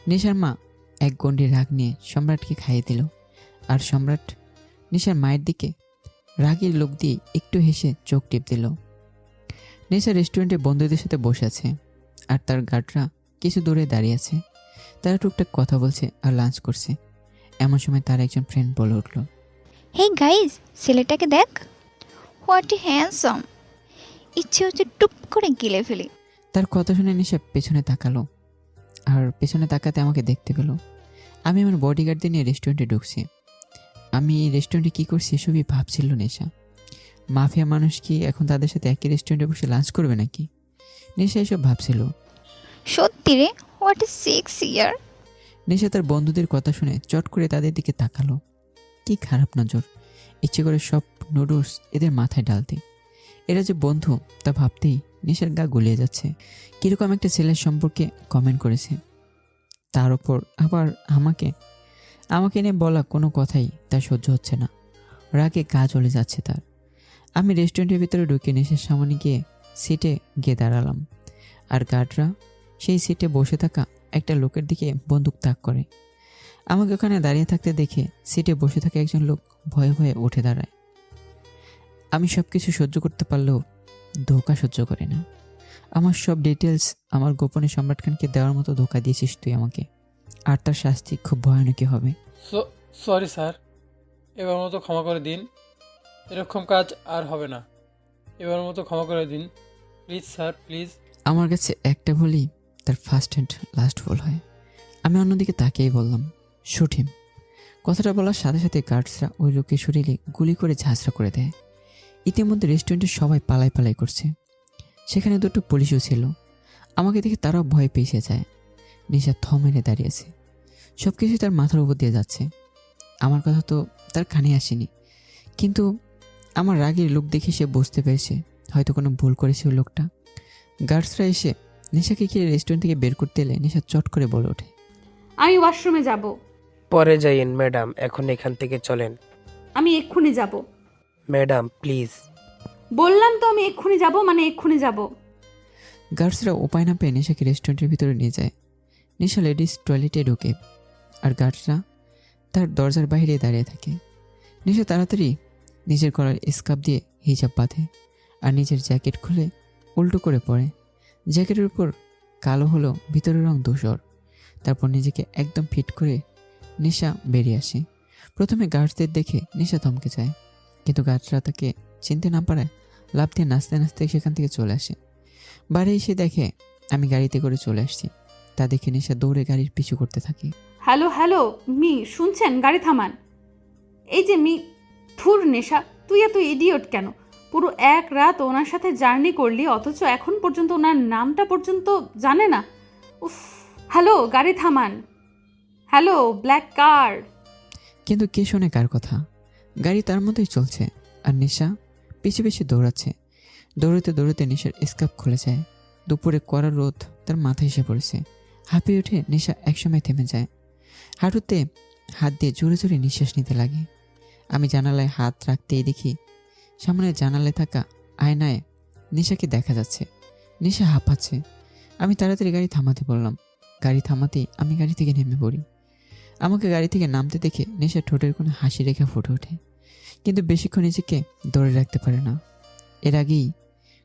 নেশার মা এক গণ্ডি রাগ নিয়ে সম্রাটকে খাইয়ে দিল। আর সম্রাট নেশার মায়ের দিকে রাগের লোক দিয়ে একটু হেসে চোখ টিপ দিল। নেশা রেস্টুরেন্টে বন্ধুদের সাথে বসে আছে, আর তার গার্ডরা কিছু দূরে দাঁড়িয়ে আছে। তারা টুকটাক কথা বলছে আর লাঞ্চ করছে। এমন সময় তার একজন ফ্রেন্ড বলে উঠল, হে গাইজ, ছেলেটাকে দেখ, হোয়াট এ হ্যান্ডসাম। ইচ্ছে হচ্ছে টুপ করে গিলে ফেলি। তার কথা শুনে নেশা পেছনে তাকালো, আর পেছনে তাকাতে আমাকে দেখতে পেল। আমি আমার বডিগার্ডদের নিয়ে রেস্টুরেন্টে ঢুকছি। আমি এই রেস্টুরেন্টে কী করছি এসবই ভাবছিল নেশা। মাফিয়া মানুষ কি এখন তাদের সাথে একই রেস্টুরেন্টে বসে লাঞ্চ করবে নাকি? নেশা এসব ভাবছিল। সত্যি রে, হোয়াট এ সিক্স ইয়ার। নেশা তার বন্ধুদের কথা শুনে চট করে তাদের দিকে তাকালো। কি খারাপ নজর, ইচ্ছে করে সব নুডলস এদের মাথায় ডালতে। এরা যে বন্ধু তা ভাবতেই নেশার গা গুলিয়ে যাচ্ছে। কীরকম একটা ছেলের সম্পর্কে কমেন্ট করেছে, তার ওপর আবার আমাকে নিয়ে বলা কোনো কথাই তার সহ্য হচ্ছে না। রাগে গা জ্বলে যাচ্ছে তার। আমি রেস্টুরেন্টের ভিতরে ঢুকে নেশার সামনে গিয়ে সিটে গিয়ে দাঁড়ালাম, আর গার্ডরা সেই সিটে বসে থাকা একটা লোকের দিকে বন্দুক তাক করে। আমাকে ওখানে দাঁড়িয়ে থাকতে দেখে সিটে বসে থাকা একজন লোক ভয়ে ভয়ে উঠে দাঁড়ায়। আমি সব কিছু সহ্য করতে পারলেও ধোঁকা সহ্য করি না। আমার সব ডিটেলস আমার গোপনে সম্রাট খানকে দেওয়ার মতো ধোঁকা দিয়েছিস তুই আমাকে, আর তার শাস্তি খুব ভয়ানকই হবে। সরি স্যার, এবার মতো ক্ষমা করে দিন। এরকম কাজ আর হবে না। এবার মতো ক্ষমা করে দিন প্লিজ স্যার, প্লিজ। আমার কাছে একটা ভুলই তার ফার্স্ট অ্যান্ড লাস্ট ভুল হয়। আমি অন্যদিকে তাকিয়েই বললাম, শুট হিম। কথাটা বলার সাথে সাথে গার্ডসরা ওই লোকের শরীরে গুলি করে ঝাঁঝরা করে দেয়। ইতিমধ্যে রেস্টুরেন্টের সবাই পালাই পালাই করছে। সেখানে দুটো পুলিশও ছিল। আমাকে দেখে তারাও ভয় পেয়ে যায়। নিশা থ মেরে দাঁড়িয়েছে, সব কিছুই তার মাথার উপর দিয়ে যাচ্ছে। আমার কথা তো তার কানে আসেনি, কিন্তু আমার রাগের লোক দেখে সে বুঝতে পেরেছে হয়তো কোনো ভুল করেছে ওই লোকটা। গার্ডসরা এসে নেশাকে ঘিরে রেস্টুরেন্ট থেকে বের করতে এলে নেশা চট করে বলে ওঠে, আমি ওয়াশরুমে যাব। পরে যাইন ম্যাডাম, এখন এখান থেকে চলেন। আমি এক্ষুনি যাব। Madam please. বললাম তো আমি এক্ষুনি যাব, মানে এক্ষুনি যাব। গার্ডসরা উপায় না পেয়ে নেশাকে রেস্টুরেন্টের ভিতরে নিয়ে যায়। নেশা লেডিস টয়লেটে ঢোকে, আর গার্ডসরা তার দরজার বাইরে দাঁড়িয়ে থাকে। নেশা তাড়াতাড়ি নিজের গলার স্কার্ফ দিয়ে হিজাব বাঁধে আর নিজের জ্যাকেট খুলে উল্টো করে পরে। জ্যাকেটের উপর কালো হলো, ভিতরের রং ধূসর। তারপর নিজেকে একদম ফিট করে নেশা বেরিয়ে আসে। প্রথমে গার্ডসদের দেখে নেশা থমকে যায়, কিন্তু গার্ডসরা তাকে চিনতে না পারায় লাফ দিয়ে নাচতে নাচতে সেখান থেকে চলে আসে। বাড়ি এসে দেখে আমি গাড়িতে করে চলে আসছি। তা দেখে নেশা দৌড়ে গাড়ির পিছু করতে থাকে। হ্যালো হ্যালো মি, শুনছেন? গাড়ি থামান। এই যে মি, থুর নেশা, তুই এত ইডিয়ট কেন? পুরো এক রাত ওনার সাথে জার্নি করলি, অথচ এখন পর্যন্ত ওনার নামটা পর্যন্ত জানে না। উফ, হ্যালো, গাড়ি থামান। হ্যালো, ব্ল্যাক কার। কিন্তু কে শোনে কার কথা? গাড়ি তার মতোই চলছে, আর নেশা পিছু পিছু দৌড়াচ্ছে। দৌড়াতে দৌড়াতে নেশার স্কার্ফ খুলে যায়। দুপুরে কড়া রোদ তার মাথায় এসে পড়েছে। হাঁপিয়ে উঠে নেশা একসময় থেমে যায়। হাঁটুতে হাত দিয়ে জোরে জোরে নিঃশ্বাস নিতে লাগে। আমি জানালায় হাত রাখতেই দেখি সামনে জানালায় থাকা আয়নায় নেশাকে দেখা যাচ্ছে। নেশা হাঁপাচ্ছে। আমি তাড়াতাড়ি গাড়ি থামাতে বললাম। গাড়ি থামাতেই আমি গাড়ি থেকে নেমে পড়ি। আমাকে গাড়ি থেকে নামতে দেখে নেশা ঠোঁটের কোনো হাসি রেখা ফুটে ওঠে, কিন্তু বেশিক্ষণ নিজেকে ধরে রাখতে পারে না। এর আগেই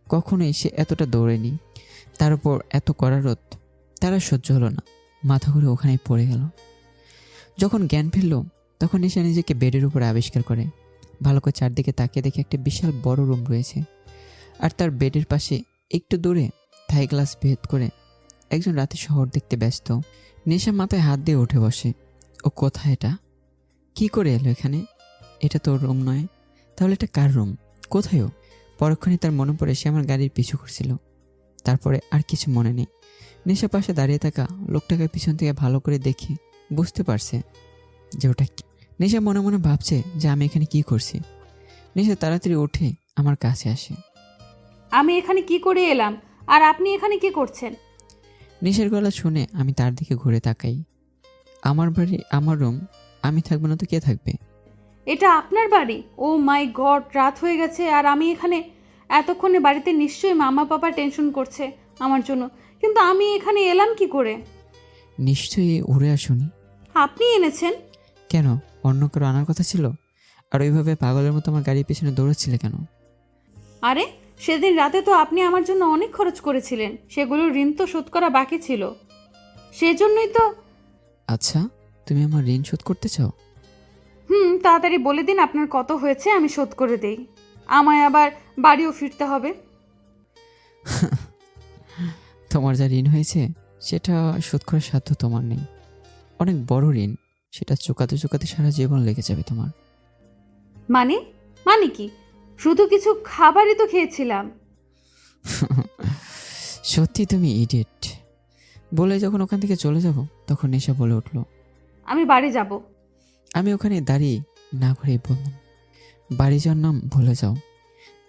কখনোই সে এতটা দৌড়েনি। তার উপর এত কড়া রোদ, তারা সহ্য হলো না। মাথা ঘুরে ওখানেই পড়ে গেল। যখন জ্ঞান ফিরল তখন নেশা নিজেকে বেডের উপরে আবিষ্কার করে। ভালো করে চারদিকে তাকিয়ে দেখে একটা বিশাল বড় রুম রয়েছে, আর তার বেডের পাশে একটু দূরে থাই গ্লাস ভেদ করে একজন রাতে শহর দেখতে ব্যস্ত। নেশা মাথায় হাত দিয়ে উঠে বসে। ও কোথায়? এটা কি করে এলো এখানে? এটা তোর রুম নয়, তাহলে এটা কার রুম? কোথায় ও? পরক্ষণে তার মনে পড়ে সে আমার গাড়ির পিছু করছিল। তারপরে আর কিছু মনে নেই। নেশা পাশে দাঁড়িয়ে থাকা লোকটাকে পিছন থেকে ভালো করে দেখে বুঝতে পারছে যে ওটা কি। নেশা মনে মনে ভাবছে যে আমি এখানে কি করছি। নেশা তাড়াতাড়ি উঠে আমার কাছে আসে। আমি এখানে কি করে এলাম, আর আপনি এখানে কি করছেন? নেশার গলা শুনে আমি তার দিকে ঘুরে তাকাই। আমার বাড়ি, আমার রুম, আমি থাকবো না তো কে থাকবে? এটা আপনার বাড়ি? ও মাই গড, রাত হয়ে গেছে আর আমি এখানে। এতক্ষণে বাড়িতে নিশ্চয়ই মামা পাপা টেনশন করছে আমার জন্য, কিন্তু আমি এখানে এলাম কি করে? নিশ্চয়ই উড়ে আসুনি। আপনি এনেছেন? কেন, অন্য কারো আনার কথা ছিল? আর ওইভাবে পাগলের মতো আমার গাড়ির পিছনে দৌড়াচ্ছিলে কেন? আরে সেদিন রাতে তো আপনি আমার জন্য অনেক খরচ করেছিলেন, সেগুলোর ঋণ তো শোধ করা বাকি ছিল, সেজন্যই তো। আচ্ছা, তুমি আমার ঋণ শোধ করতে চাও? তাড়াতাড়ি বলে দিন আপনার কত হয়েছে, আমি শোধ করে দেই। আমায় আবার বাড়িও ফিরতে হবে। তোমার যা ঋণ হয়েছে সেটা শোধ করার সাধ্য তোমার নেই। অনেক বড় ঋণ, সেটা চোকাতে চোকাতে সারা জীবন লেগে যাবে তোমার। মানে মানে কি? শুধু কিছু খাবারই তো খেয়েছিলাম। সত্যি তুমি ইডিয়েট। বলে যখন ওখান থেকে চলে যাব তখন নেশা বলে উঠলো, আমি বাড়ি যাব। আমি ওখানে দাঁড়িয়ে না করেই বললাম, বাড়ি যাওয়ার নাম ভুলে যাও,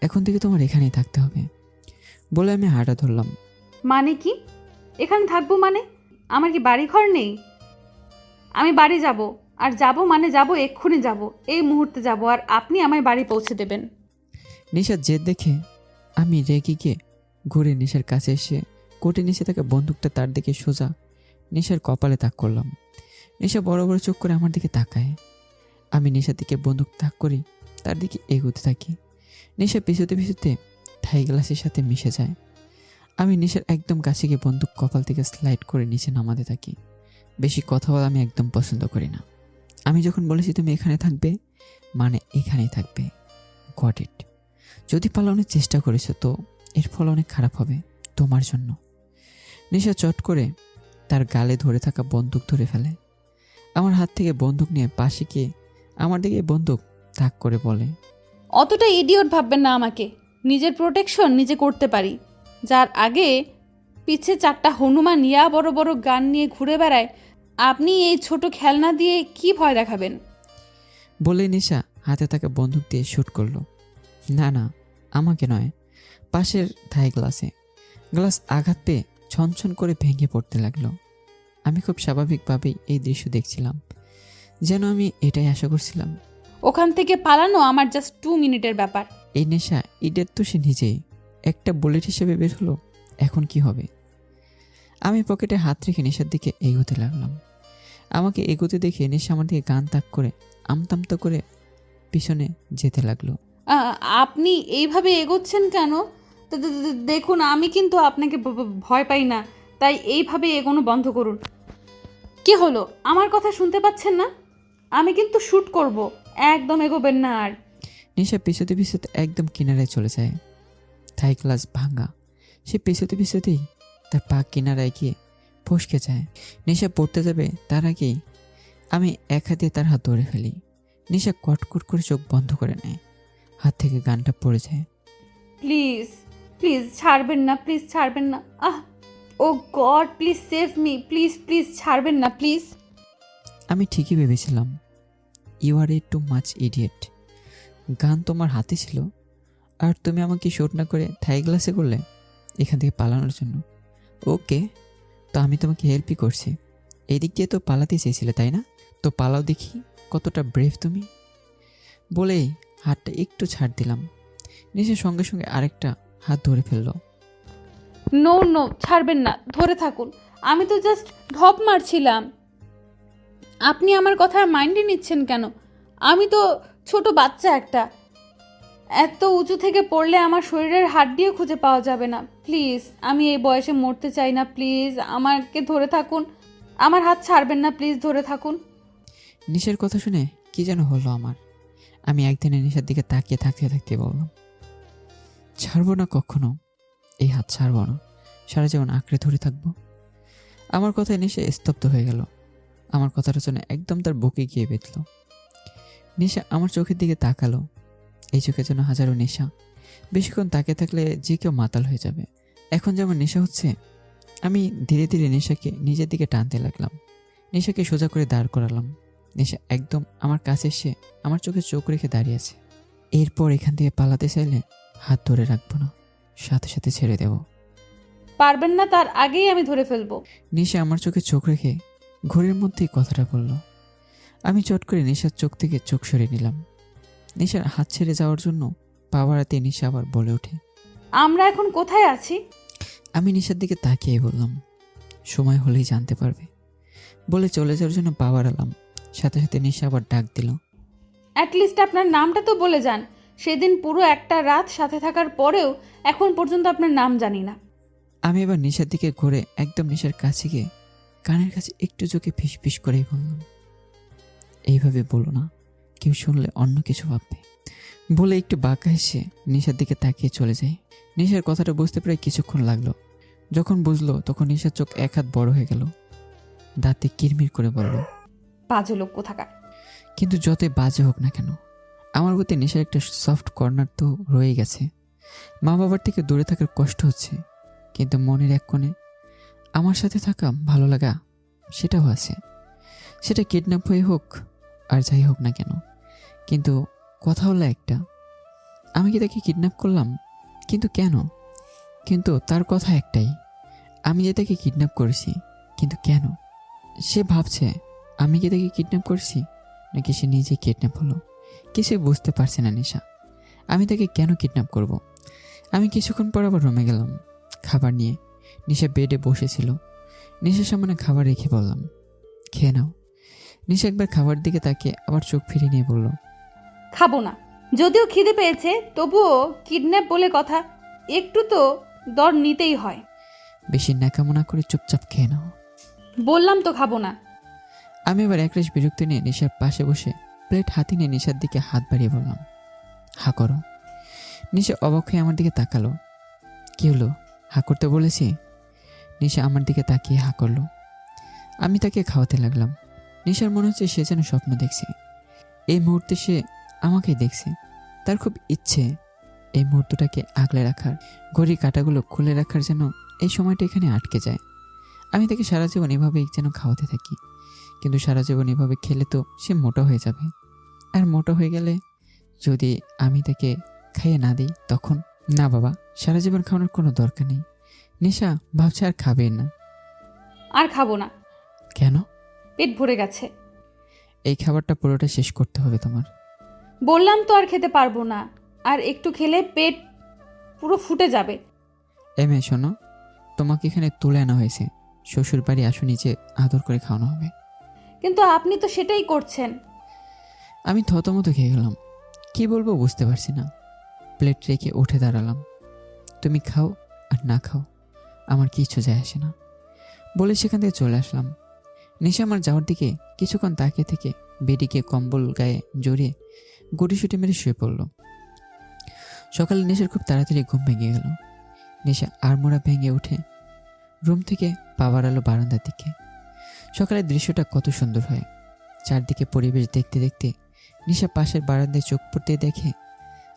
এখন থেকে তোমার এখানেই থাকতে হবে। বলে আমি হাঁটা ধরলাম। মানে কি? এখানে থাকবো মানে? আমার কি বাড়ি ঘর নেই? আমি বাড়ি যাব, আর যাব মানে যাব, এক্ষুনি যাব, এই মুহূর্তে যাব, আর আপনি আমায় বাড়ি পৌঁছে দেবেন। নেশার জেদ দেখে আমি রেগে গিয়ে ঘুরে নেশার কাছে এসে কোটে নিচে থাকা বন্দুকটা তার দিকে সোজা নেশার কপালে তাক করলাম। নেশা বড় বড় চোখ করে আমার দিকে তাকায়। আমি নেশার দিকে বন্দুক তাক করি, তার দিকে এগোতে থাকি। নেশা পিছুতে পিছুতে থাই গ্লাসের সাথে মিশে যায়। আমি নেশার একদম কাছে গিয়ে বন্দুক কপাল থেকে স্লাইড করে নিচে নামাতে থাকি। বেশি কথা বলা আমি একদম পছন্দ করি না। আমি যখন বলেছি তুমি এখানে থাকবে, মানে এখানেই থাকবে। Got it. যদি পালানোর চেষ্টা করেছো তো এর ফল অনেক খারাপ হবে তোমার জন্য। নেশা চট করে তার গালে ধরে থাকা বন্দুক ধরে ফেলে। আমার হাত থেকে বন্দুক নিয়ে পাশে গিয়ে আমার দিকে বন্দুক তাক করে বলে, অতটা ইডিয়ট ভাববেন না আমাকে। নিজের প্রোটেকশন নিজে করতে পারি। যার আগে পিছে 4টা হনুমান ইয়া বড় বড় গান নিয়ে ঘুরে বেড়ায়, আপনি এই ছোট খেলনা দিয়ে কি ভয় দেখাবেন? বলে নেশা হাতে থাকা বন্দুক দিয়ে শ্যুট করলো। না না, আমাকে নয়, পাশের থাই গ্লাসে। গ্লাস আঘাত পেয়ে ছনছন করে ভেঙে পড়তে লাগলো। আমি খুব স্বাভাবিকভাবেই এই দৃশ্য দেখছিলাম, যেন আমি এটাই আশা করছিলাম। ওখান থেকে পালানো আমার জাস্ট 2 মিনিটের ব্যাপার। এই নেশা ইডের তো সে নিজেই একটা বুলেট হিসেবে বের হলো। এখন কি হবে? আমি পকেটে হাত রেখে নেশার দিকে এগোতে লাগলাম। আমাকে এগোতে দেখে নেশা আমার দিকে গান তাক করে আমতামতো করে পিছনে যেতে লাগলো। আপনি এইভাবে এগোচ্ছেন কেন? দেখুন, আমি কিন্তু আপনাকে ভয় পাই না, তাই এইভাবে এগোনো বন্ধ করুন। কি হলো, আমার কথা শুনতে পাচ্ছেন না? আমি কিন্তু শ্যুট করব, একদম এগোবেন না আর। নেশা পিছুতে পিছুতে একদম কিনারায় চলে যায়। থাই গ্লাস ভাঙা, সে পিছুতে পিছুতেই তার পা কিনারায় গিয়ে ফসকে যায়। নেশা পড়তে যাবে তার আগেই আমি এক হাতে তার হাত ধরে ফেলি। নেশা কটকট করে চোখ বন্ধ করে নেয়। হাত থেকে গানটা পড়ে যায়। প্লিজ প্লিজ ছাড়বেন না, প্লিজ ছাড়বেন না। Oh God, please save me, please please ছাড়বেন না প্লিজ। আমি ঠিকই ভেবেছিলাম you are a too much idiot. Gun তোমার হাতে ছিল আর তুমি আমাকে শুট না করে থাই গ্লাসে করলে এখান থেকে পালানোর জন্য। ওকে, তো আমি তোমাকে হেল্পই করছি। এই দিক দিয়ে তো পালাতে চেয়েছিলে তাই না? তো পালাও দেখি কতটা ব্রেভ তুমি। বলেই হাতটা একটু ছাড় দিলাম। নিজের সঙ্গে সঙ্গে আরেকটা হাত ধরে ফেললো। নো নো, ছাড়বেন না, ধরে থাকুন। আমি তো জাস্ট ঢপ মারছিলাম। আপনি আমার কথা মাইন্ডে নিচ্ছেন কেন? আমি তো ছোট বাচ্চা একটা। এত উঁচু থেকে পড়লে আমার শরীরের হাড্ডিও খুঁজে পাওয়া যাবে না। প্লিজ, আমি এই বয়সে মরতে চাই না। প্লিজ আমাকে ধরে থাকুন, আমার হাত ছাড়বেন না, প্লিজ ধরে থাকুন। নিশার কথা শুনে কি যেন হলো আমার। আমি একদিনে নিশার দিকে তাকিয়ে থাকতে থাকতে বললাম, ছাড়বো না কখনো, এই হাত ছাড়বো না, সারা জীবন আঁকড়ে ধরে থাকবো। আমার কথায় নেশা স্তব্ধ হয়ে গেল। আমার কথাটার জন্য একদম তার বুকে গিয়ে বেঁধল। নেশা আমার চোখের দিকে তাকালো। এই চোখের জন্য হাজারো নেশা। বেশিক্ষণ তাকিয়ে থাকলে যে কেউ মাতাল হয়ে যাবে। এখন যেমন নেশা হচ্ছে, আমি ধীরে ধীরে নেশাকে নিজের দিকে টানতে লাগলাম। নেশাকে সোজা করে দাঁড় করালাম। নেশা একদম আমার কাছে এসে আমার চোখে চোখ রেখে দাঁড়িয়ে আছে। এরপর এখান থেকে পালাতে চাইলে হাত ধরে রাখবো না, সাথে সাথে ছেড়ে দেব। পারবেন না, তার আগেই আমি ধরে ফেলবো। নেশা আমার চোখে চোখ রেখে ঘোরের মধ্যেই কথাটা বলল। আমি চট করে নেশার চোখ থেকে চোখ সরিয়ে নিলাম। নেশার হাত ছেড়ে যাওয়ার জন্য পা বাড়াতে নেশা আবার বলে ওঠে, আমরা এখন কোথায় আছি? আমি নেশার দিকে তাকিয়ে বললাম, সময় হলেই জানতে পারবে। বলে চলে যাওয়ার জন্য পা বাড়ালাম। সাথে সাথে নেশা আবার ডাক দিল, অ্যাটলিস্ট আপনার নামটা তো বলে যান। সেদিন পুরো একটা রাত সাথে থাকার পরেও এখন পর্যন্ত আপনার নাম জানি না। আমি এবার নেশার দিকে ঘুরে একদম নেশার কাছে গিয়ে কানের কাছে একটু চোখে ফিস ফিস করেই বললাম, এইভাবে বলো না, কেউ শুনলে অন্য কিছু ভাববে। বলে একটু বাঁকা হেসে নেশার দিকে তাকিয়ে চলে যায়। নেশার কথাটা বুঝতে প্রায় কিছুক্ষণ লাগলো। যখন বুঝলো তখন নেশার চোখ এক হাত বড় হয়ে গেল। দাঁতে কিরমির করে বলল, বাজে লোক কোথাকার। কিন্তু যতই বাজে হোক না কেন, আমার প্রতি নেশার একটা সফট কর্নার তো রয়ে গেছে। মা বাবার থেকে দূরে থাকার কষ্ট হচ্ছে, কিন্তু মনের এক কোণে আমার সাথে থাকা ভালো লাগা সেটাও আছে। সেটা কিডন্যাপ হয়ে হোক আর যাই হোক না কেন। কিন্তু কথা হলো একটা, আমি কি তাকে কিডন্যাপ করলাম? কিন্তু কেন? কিন্তু তার কথা একটাই, আমি যে তাকে কিডন্যাপ করেছি, কিন্তু কেন? সে ভাবছে আমি কি তাকে কিডন্যাপ করেছি, নাকি সে নিজে কিডন্যাপ হলো? কিছুই বুঝতে পারছে না নেশা। আমি তাকে কেন কিডন্যাপ করব? আমি কিছুক্ষণ পর আবার রুমে গেলাম খাবার নিয়ে। নিশা বেডে বসেছিল। নিশার সামনে খাবার রেখে বললাম, খেয়ে নাও। নিশা একবার খাবার দিকে তাকিয়ে আবার চোখ ফিরিয়ে নিয়ে বলল, খাবো না। যদিও খিদে পেয়েছে, তবুও কিডন্যাপ বলে কথা, একটু তো দর নিতেই হয়। বেশি ন্যাকামো না করে চুপচাপ খেয়ে নাও। বললাম তো খাবো না। আমি এবার একরাশ বিরক্তি নিয়ে নিশার পাশে বসে প্লেট হাতে নিয়ে নিশার দিকে হাত বাড়িয়ে বললাম, হা করো। নিশা অবাক হয়ে আমার দিকে তাকালো। কি হলো, হা করতে বলেছি? নিশা আমার দিকে তাকিয়ে হা করলো। আমি তাকে খাওয়াতে লাগলাম। নিশার মনে হচ্ছে সে যেন স্বপ্ন দেখছে। এই মুহূর্তে সে আমাকেই দেখছে। তার খুব ইচ্ছে এই মুহূর্তটাকে আগলে রাখার, ঘড়ির কাঁটাগুলো খুলে রাখার, যেন এই সময়টা এখানে আটকে যায়। আমি তাকে সারা জীবন এভাবেই যেন খাওয়াতে থাকি। কিন্তু সারা জীবন এভাবে খেলে তো সে মোটা হয়ে যাবে। আর মোটা হয়ে গেলে যদি আমি তাকে খাইয়ে না দিই তখন? না বাবা, সারা জীবন খাওয়ানোর কোনো দরকার নেই। নিশা ভাবছে আর খাবে না। আর খাবো না। কেন? পেট ভরে গেছে। এই খাবারটা পুরোটা শেষ করতে হবে তোমার। বললাম তো আর খেতে পারবো না। আর একটু খেলে পেট পুরো ফুটে যাবে। মেয়ে শোনো, তোমাকে এখানে তুলে আনা হয়েছে। শ্বশুর বাড়ি আসো, নিচে আদর করে খাওয়ানো হবে। কিন্তু আপনি তো সেটাই করছেন। আমি থতমত খেয়ে গেলাম। কি বলবো বুঝতে পারছি না। প্লেট রেখে উঠে দাঁড়ালাম। তুমি খাও আর না খাও, আমার কিছু যায় আসে না বলে সেখান থেকে চলে আসলাম। নিশা আমার যাওয়ার দিকে কিছুক্ষণ তাকিয়ে থেকে বেডিকে কম্বল গায়ে জড়িয়ে গুটিসুটি মেরে শুয়ে পড়ল। সকালে নেশার খুব তাড়াতাড়ি ঘুম ভেঙে গেল। নেশা আড়মোড়া ভেঙে উঠে রুম থেকে পা বাড়ালো বারান্দার দিকে। সকালের দৃশ্যটা কত সুন্দর হয়। চারদিকে পরিবেশ দেখতে দেখতে নিশা পাশের বারান্দায় চোখ পড়তে দেখে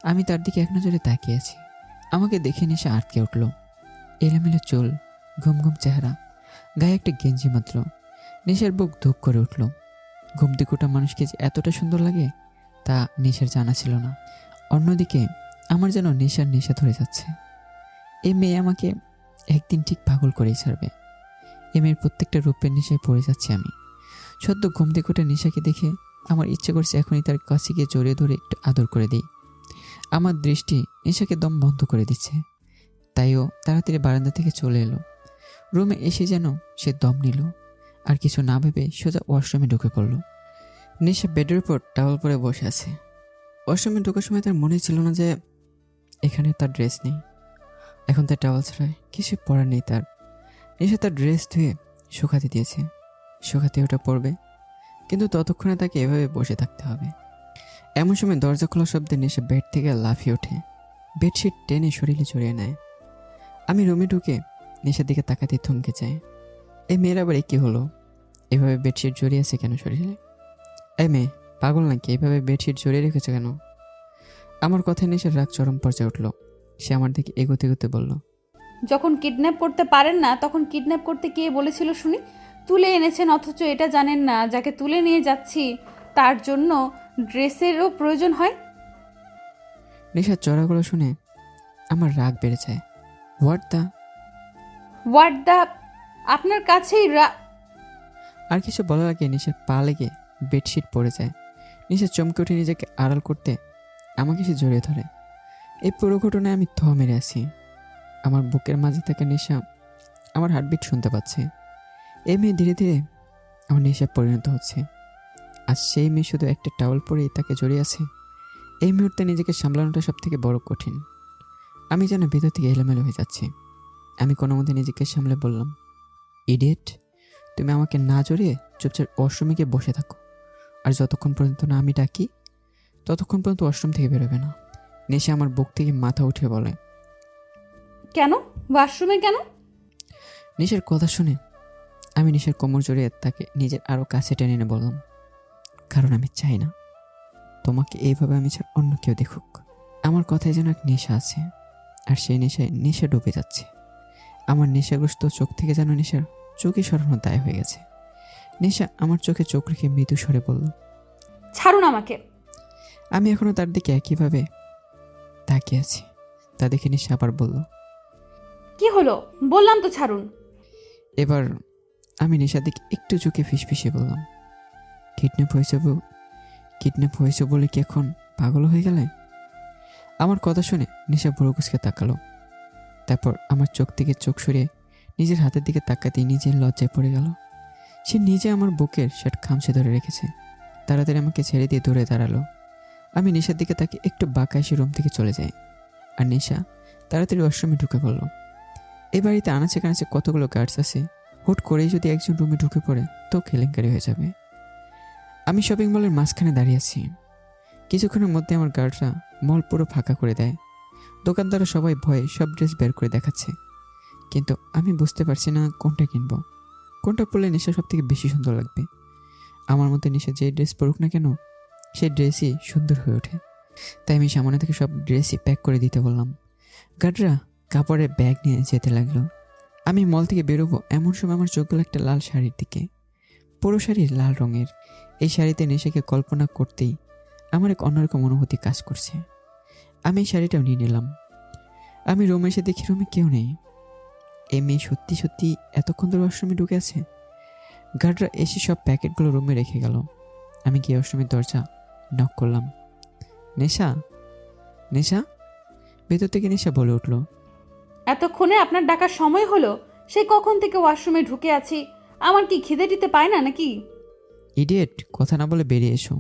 আমি তার দিকে এক নজরে তাকিয়ে আছি। আমাকে দেখে নিশা আটকে উঠল। এলোমেলো চুল, ঘুম ঘুম চেহারা, গায়ে একটা গেঞ্জি মাত্র। নেশার বুক ধুক করে উঠল। ঘুম থেকে ওঠা মানুষকে যে এতটা সুন্দর লাগে তা নেশার জানা ছিল না। অন্যদিকে আমার যেন নেশার নেশা ধরে যাচ্ছে। এই মেয়ে আমাকে একদিন ঠিক পাগল করেই ছাড়বে। এই মেয়ের প্রত্যেকটা রূপের নেশায় পড়ে যাচ্ছে আমি। সদ্য ঘুম থেকে ওঠা নেশাকে দেখে আমার ইচ্ছে করছে এখনই তার কাছে গিয়ে জড়িয়ে ধরে একটু আদর করে দিই। আমার দৃষ্টি নেশাকে দম বন্ধ করে দিচ্ছে। তাইও তাড়াতাড়ি বারান্দা থেকে চলে এলো। রুমে এসে যেন সে দম নিল। আর কিছু না ভেবে সোজা ওয়াশরুমে ঢুকে পড়ল। নেশা বেডের উপর টাওয়াল পরে বসে আছে। ওয়াশরুমে ঢোকার সময় তার মনে ছিল না যে এখানে তার ড্রেস নেই। এখন তার টাওয়াল ছাড়া কিছু পরার নেই তার। নেশা তার ড্রেস ধুয়ে শুকাতে দিয়েছে। শুকাতে ওটা পরবে, কিন্তু ততক্ষণে তাকে এভাবে বসে থাকতে হবে। এমন সময় দরজা খোলার শব্দে নেশা বেড থেকে লাফিয়ে ওঠে। বেডশিট টেনে শরীরে জড়িয়ে নেয়। আমি রুমে ঢুকে নেশার দিকে তাকাতে থমকে যাই। এই মেয়ের আবার কি হলো? এভাবে বেডশিট জড়িয়ে আছে কেন শরীরে? এই মেয়ে পাগল নাকি? এইভাবে বেডশিট জড়িয়ে রেখেছে কেন? আমার কথায় নেশার রাগ চরম পর্যায়ে উঠল। সে আমার দিকে এগোতে এগোতে বলল, যখন কিডন্যাপ করতে পারেন না তখন কিডন্যাপ করতে কে বলেছিল শুনি? তুলে এনেছেন অথচ এটা জানেন না যাকে তুলে নিয়ে যাচ্ছি তার জন্য ড্রেসেরও প্রয়োজন হয়। নেশার চড়াগুলো শুনে আমার রাগ বেড়ে যায়। হোয়াট দ্য আপনার কাছেই আর কিছু বলার আগে নেশার পা লেগে বেডশিট পড়ে যায়। নেশা চমকে উঠে নিজেকে আড়াল করতে আমাকে সে জড়িয়ে ধরে। এই পুরো ঘটনায় আমি থ মেরে আছি। আমার বুকের মাঝে থাকা নেশা আমার হার্টবিট শুনতে পাচ্ছে। এই মেয়ে ধীরে ধীরে আমার নেশা পরিণত হচ্ছে। আর সেই মেয়ে শুধু একটা টাওয়াল পরেই তাকে জড়িয়ে আছে। এই মুহূর্তে নিজেকে সামলানোটা সব থেকে বড় কঠিন। আমি যেন ভেতর থেকে এলোমেলো হয়ে যাচ্ছি। আমি কোনো মতে নিজেকে সামলে বললাম, ইডিয়েট, তুমি আমাকে না জড়িয়ে চুপচাপ ওয়াশরুমে গিয়ে বসে থাকো। আর যতক্ষণ পর্যন্ত না আমি ডাকি ততক্ষণ পর্যন্ত ওয়াশরুম থেকে বেরোবে না। নেশা আমার বুক থেকে মাথা উঠে বলে, কেন? ওয়াশরুমে কেন? নেশার কথা শুনে আমি নেশার কোমর জড়িয়ে তাকে নিজের আরও কাছে টেনে এনে বললাম, কারণ আমি চাই না তোমাকে এইভাবে আমি ছাড়া অন্য কেউ দেখুক। আমার কথায় যেন এক নেশা আছে, আর সেই নেশায় নেশা ডুবে যাচ্ছে। আমার নেশাগ্রস্ত চোখ থেকে যেন নেশার চোখে সরানো দায় হয়ে গেছে। নেশা আমার চোখে চোখ রেখে মৃদু স্বরে বলল, ছাড়ুন আমাকে। আমি এখনো তার দিকে একইভাবে তাকিয়ে আছি। তা দেখে নেশা আবার বলল, কি হলো? বললাম তো ছাড়ুন। এবার আমি নেশার দিকে একটু চোখে ফিসফিসিয়ে বললাম, কিডন্যাপ হয়েছে বলে কি এখন পাগল হয়ে গেলে? আমার কথা শুনে নিশা ভুরুকুচকে তাকালো। তারপর আমার চোখ থেকে চোখ সরিয়ে নিজের হাতের দিকে তাকাতেই নিজের লজ্জায় পড়ে গেল। সে নিজে আমার বুকের শার্ট খামচে ধরে রেখেছে। তাড়াতাড়ি আমাকে ছেড়ে দিয়ে দৌড়ে দাঁড়ালো। আমি নিশার দিকে তাকে একটু বাঁকা এসে রুম থেকে চলে যাই, আর নিশা তাড়াতাড়ি ওয়াশরুমে ঢুকে পড়ল। এই বাড়িতে আনাচে কানাচে কতগুলো গার্ডস আছে, হুট করেই যদি একজন রুমে ঢুকে পড়ে তো কেলেঙ্কারি হয়ে যাবে। আমি শপিং মলের মাঝখানে দাঁড়িয়ে আছি। কিছুক্ষণের মধ্যে আমার গার্ডরা মল পুরো ফাঁকা করে দেয়। দোকানদাররা সবাই ভয়ে সব ড্রেস বের করে দেখাচ্ছে, কিন্তু আমি বুঝতে পারছি না কোনটা কিনবো, কোনটা পরলে নেশা সব থেকে বেশি সুন্দর লাগবে। আমার মতে নেশা যে ড্রেস পরুক না কেন সেই ড্রেসই সুন্দর হয়ে ওঠে। তাই আমি সামনে থেকে সব ড্রেসই প্যাক করে দিতে বললাম। গার্ডরা কাপড়ের ব্যাগ নিয়ে যেতে লাগলো। আমি মল থেকে বেরোবো এমন সময় আমার চোখ গেল একটা লাল শাড়ির দিকে। পুরো শাড়ি লাল রঙের। এই শাড়িতে নেশাকে কল্পনা করতেই আমার এক অন্যরকম অনুভূতি কাজ করছে। আমি এই শাড়িটাও নিয়ে নিলাম। আমি রুমে এসে দেখি রুমে কেউ নেই। এই মেয়ে সত্যি সত্যি এতক্ষণ ধরে ওয়াশরুমে ঢুকে আছে। গার্ডরা এসে সব প্যাকেটগুলো রুমে রেখে গেল। আমি গিয়ে ওয়াশরুমের দরজা নক করলাম। নেশা, নেশা। ভেতর থেকে নেশা বলে উঠল, এতক্ষণে আপনার ডাকার সময় হলো? সেই কখন থেকে ওয়াশরুমে ঢুকে আছি, আমার কি খিদে টিতে পায় না নাকি? ইডিয়েট, কথা না বলে বেরিয়ে এসো।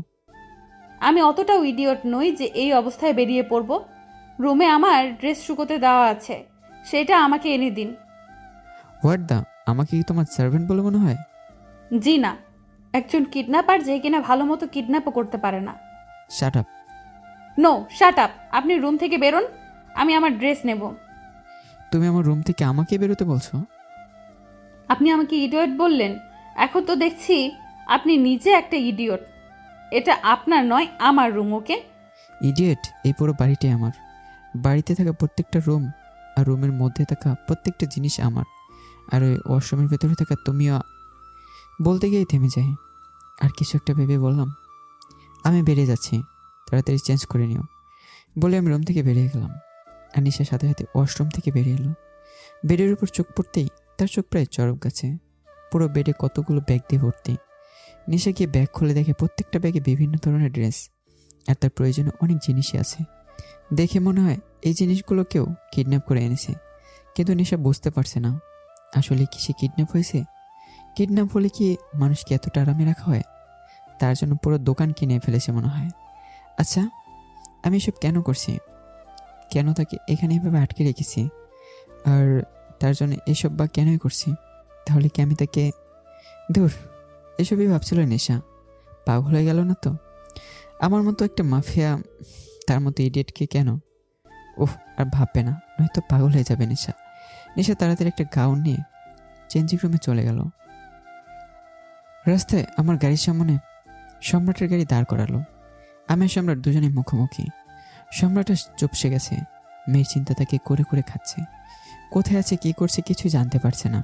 আমি অতটাও ইডিয়ট নই যে এই অবস্থায় বেরিয়ে পড়ব। রুমে আমার ড্রেস শুকোতে দেওয়া আছে, সেটা আমাকে এনে দিন। হোয়াট দা, আমাকে কি তোমার সার্ভেন্ট বলে মনে হয়? জি না, একজন কিডন্যাপার যে কিনা ভালো মতো কিডন্যাপও করতে পারে না। Shut up. No, shut up. আপনি রুম থেকে বেরোন, আমি আমার ড্রেস নেব। তুমি আমার রুম থেকে আমাকে বেরোতে বলছো? আপনি আমাকে ইডিয়ট বললেন, এখন তো দেখছি আপনি নিজে একটা ইডিয়ট। এটা আপনার নয়, আমার রুম, ওকে? ইডিয়েট, এই পুরো বাড়িটাই আমার। বাড়িতে থাকা প্রত্যেকটা রুম আর রুমের মধ্যে থাকা প্রত্যেকটা জিনিস আমার। আর ওই ওয়াশরুমের ভেতরে থাকা তুমিও। বলতে গিয়েই থেমে যাই। আর কিছু একটা ভেবে বললাম, আমি বেরিয়ে যাচ্ছি, তাড়াতাড়ি চেঞ্জ করে নিও। বলে আমি রুম থেকে বেরিয়ে গেলাম। আর নিশার সাথে সাথে ওয়াশরুম থেকে বেরিয়ে এলো। বেডের উপর চোখ পড়তেই তার চোখ প্রায় চরক গাছে। পুরো বেডে কতগুলো ব্যাগ দিয়ে ভর্তি। নিশা গিয়ে ব্যাগ খুলে দেখে প্রত্যেকটা ব্যাগে বিভিন্ন ধরনের ড্রেস আর তার প্রয়োজনীয় অনেক জিনিসই আছে। দেখে মনে হয় এই জিনিসগুলো কেউ কিডন্যাপ করে এনেছে, কিন্তু নিশা বুঝতে পারছে না আসলে কি সে কিডন্যাপ হয়েছে। কিডন্যাপ হলে কি মানুষকে এতটা আরামে রাখা হয়? তার জন্য পুরো দোকান কিনে ফেলেছে মনে হয়। আচ্ছা, আমি এসব কেন করছি? কেন তাকে এখানে এভাবে আটকে রেখেছি? আর তার জন্য এসব বা কেনই করছি? তাহলে কি আমি তাকে দূর এসবই ভাবছিল নেশা? পাগল হয়ে গেল না তো? আমার মতো একটা মাফিয়া তার মতো ইডিয়েটকে কেন? ওহ, আর ভাববে না, নয়তো পাগল হয়ে যাবে নেশা। নেশা তাড়াতাড়ি একটা গাউন নিয়ে চেঞ্জিং রুমে চলে গেল। রাস্তায় আমার গাড়ির সামনে সম্রাটের গাড়ি দাঁড় করালো। আমি আর সম্রাট দুজনে মুখোমুখি। সম্রাট চুপসে গেছে। মেয়ের চিন্তা তাকে করে করে খাচ্ছে। কোথায় আছে, কী করছে কিছুই জানতে পারছে না।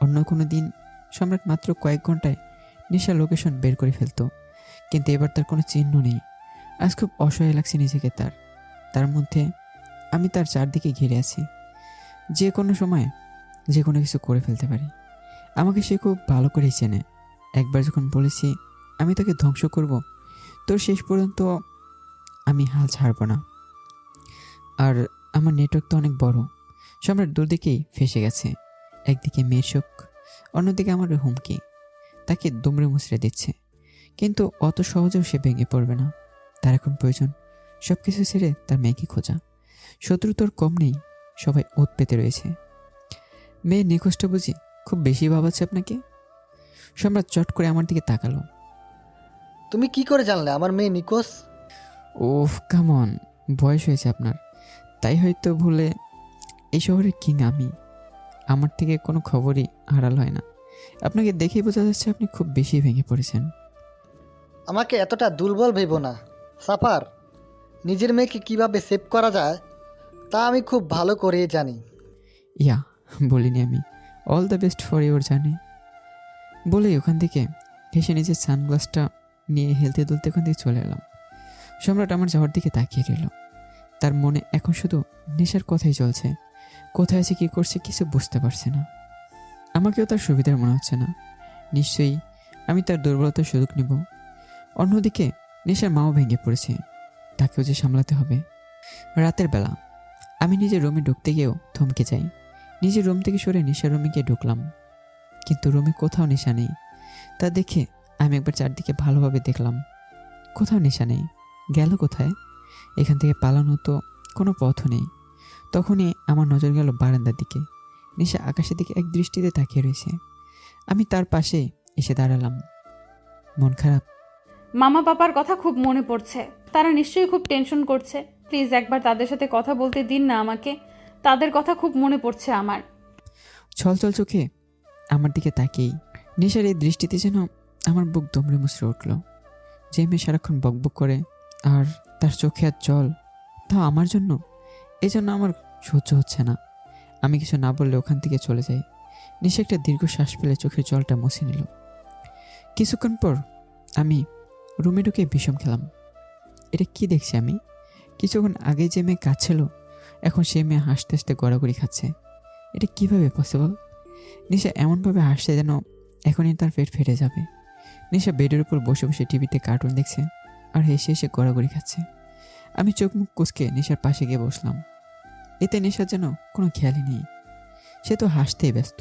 অন্য কোনো দিন সম্রাট মাত্র কয়েক ঘন্টায় নেশার লোকেশন বের করে ফেলতো, কিন্তু এবার তার কোনো চিহ্ন নেই। আজ খুব অসহায় লাগছে নিজেকে। তার মধ্যে আমি তার চারদিকে ঘিরে আছি। যে কোনো সময় যে কোনো কিছু করে ফেলতে পারি। আমাকে সে খুব ভালো করেই চেনে। একবার যখন বলেছি আমি তাকে ধ্বংস করব, তোর শেষ পর্যন্ত আমি হাল ছাড়ব না। আর আমার নেটওয়ার্ক তো অনেক বড়। সম্রাট দুদিকেই ফেসে গেছে। একদিকে মেয়ের শোক, অন্যদিকে আমার হুমকি। তাকে দুমড়ে মুচড়ে দিচ্ছে, কিন্তু অত সহজেও সে ভেঙে পড়বে না। তার এখন প্রয়োজন সব কিছু ছেড়ে তার মেয়েকে খোঁজা। শত্রু তোর কম নেই, সবাই ওত পেতে রয়েছে। মেয়ে নিখোঁজটা বুঝি খুব বেশি ভাবাচ্ছে আপনাকে? সম্রাট চট করে আমার দিকে তাকালো। তুমি কি করে জানলে আমার মেয়ে নিখোঁজ? ওফ কামন, বয়স হয়েছে আপনার, তাই হয়তো ভুলে। এই শহরের কিং আমি, আমার থেকে কোনো খবরই আড়াল হয় না। আপনাকে দেখেই বোঝা যাচ্ছে আপনি খুব বেশি ভেঙে পড়েছেন। আমাকে এতটা দুর্বল ভেবো না সাফার। নিজের মেয়েকে কিভাবে সেভ করা যায় তা আমি খুব ভালো করে জানি। ইয়া, বলিনি আমি all the best for your journey? বলেই ওখান থেকে হেসে নিজের সানগ্লাসটা নিয়ে হেলতে দুলতে ওখান থেকে চলে এলাম। সম্রাট আমার যাওয়ার দিকে তাকিয়ে রইল। তার মনে এখন শুধু নেশার কথাই চলছে। কোথায় আছে, কী করছে কিছু বুঝতে পারছে না। আমাকেও তার সুবিধার মনে হচ্ছে না। নিশ্চয়ই আমি তার দুর্বলতার সুযোগ নিব। অন্যদিকে নেশার মাও ভেঙে পড়েছে, তাকেও যে সামলাতে হবে। রাতের বেলা আমি নিজের রুমে ঢুকতে গিয়েও থমকে যাই। নিজের রুম থেকে সরে নিশার রুমে গিয়ে ঢুকলাম, কিন্তু রুমে কোথাও নেশা নেই। তা দেখে আমি একবার চারদিকে ভালোভাবে দেখলাম, কোথাও নেশা নেই। গেল কোথায়? এখান থেকে পালানো তো কোনো পথও নেই। তখনই আমার নজর গেল বারান্দার দিকে। নিশা আকাশের দিকে এক দৃষ্টিতে তাকিয়ে রয়েছে। আমি তার পাশে এসে দাঁড়ালাম। মন খারাপ? মামা পাপার কথা খুব মনে পড়ছে। তারা নিশ্চয়ই খুব টেনশন করছে। প্লিজ একবার তাদের সাথে কথা বলতে দিন না আমাকে। তাদের কথা খুব মনে পড়ছে আমার। ছলছল চোখে আমার দিকে তাকিয়েই নিশার এই দৃষ্টিতে যেন আমার বুক দুমড়ে মুচড়ে উঠল। যে মেয়ে সারাক্ষণ বকবক করে আর তার চোখে আর জল, তাও আমার জন্য। এই জন্য আমার সহ্য হচ্ছে না। আমি কিছু না বললে ওখান থেকে চলে যাই। নিশা একটা দীর্ঘ শ্বাস ফেলে চোখের জলটা মুছে নিল। কিছুক্ষণ পর আমি রুমে ঢুকে বিষম খেলাম। এটা কি দেখছি আমি? কিছুক্ষণ আগে যে মেয়ে কাঁদছিল, এখন সে মেয়ে হাসতে হাসতে গড়াগড়ি খাচ্ছে। এটা কিভাবে পসিবল? নিশা এমনভাবে হাসছে যেন এখনই তার পেট ফেটে যাবে। নিশা বেডের উপর বসে বসে টিভিতে কার্টুন দেখছে আর হেসে হেসে গড়াগড়ি খাচ্ছে। আমি চোখ মুখ কুঁচকে নিশার পাশে গিয়ে বসলাম। এতে নিশার যেন কোনো খেয়ালই নেই, সে তো হাসতেই ব্যস্ত।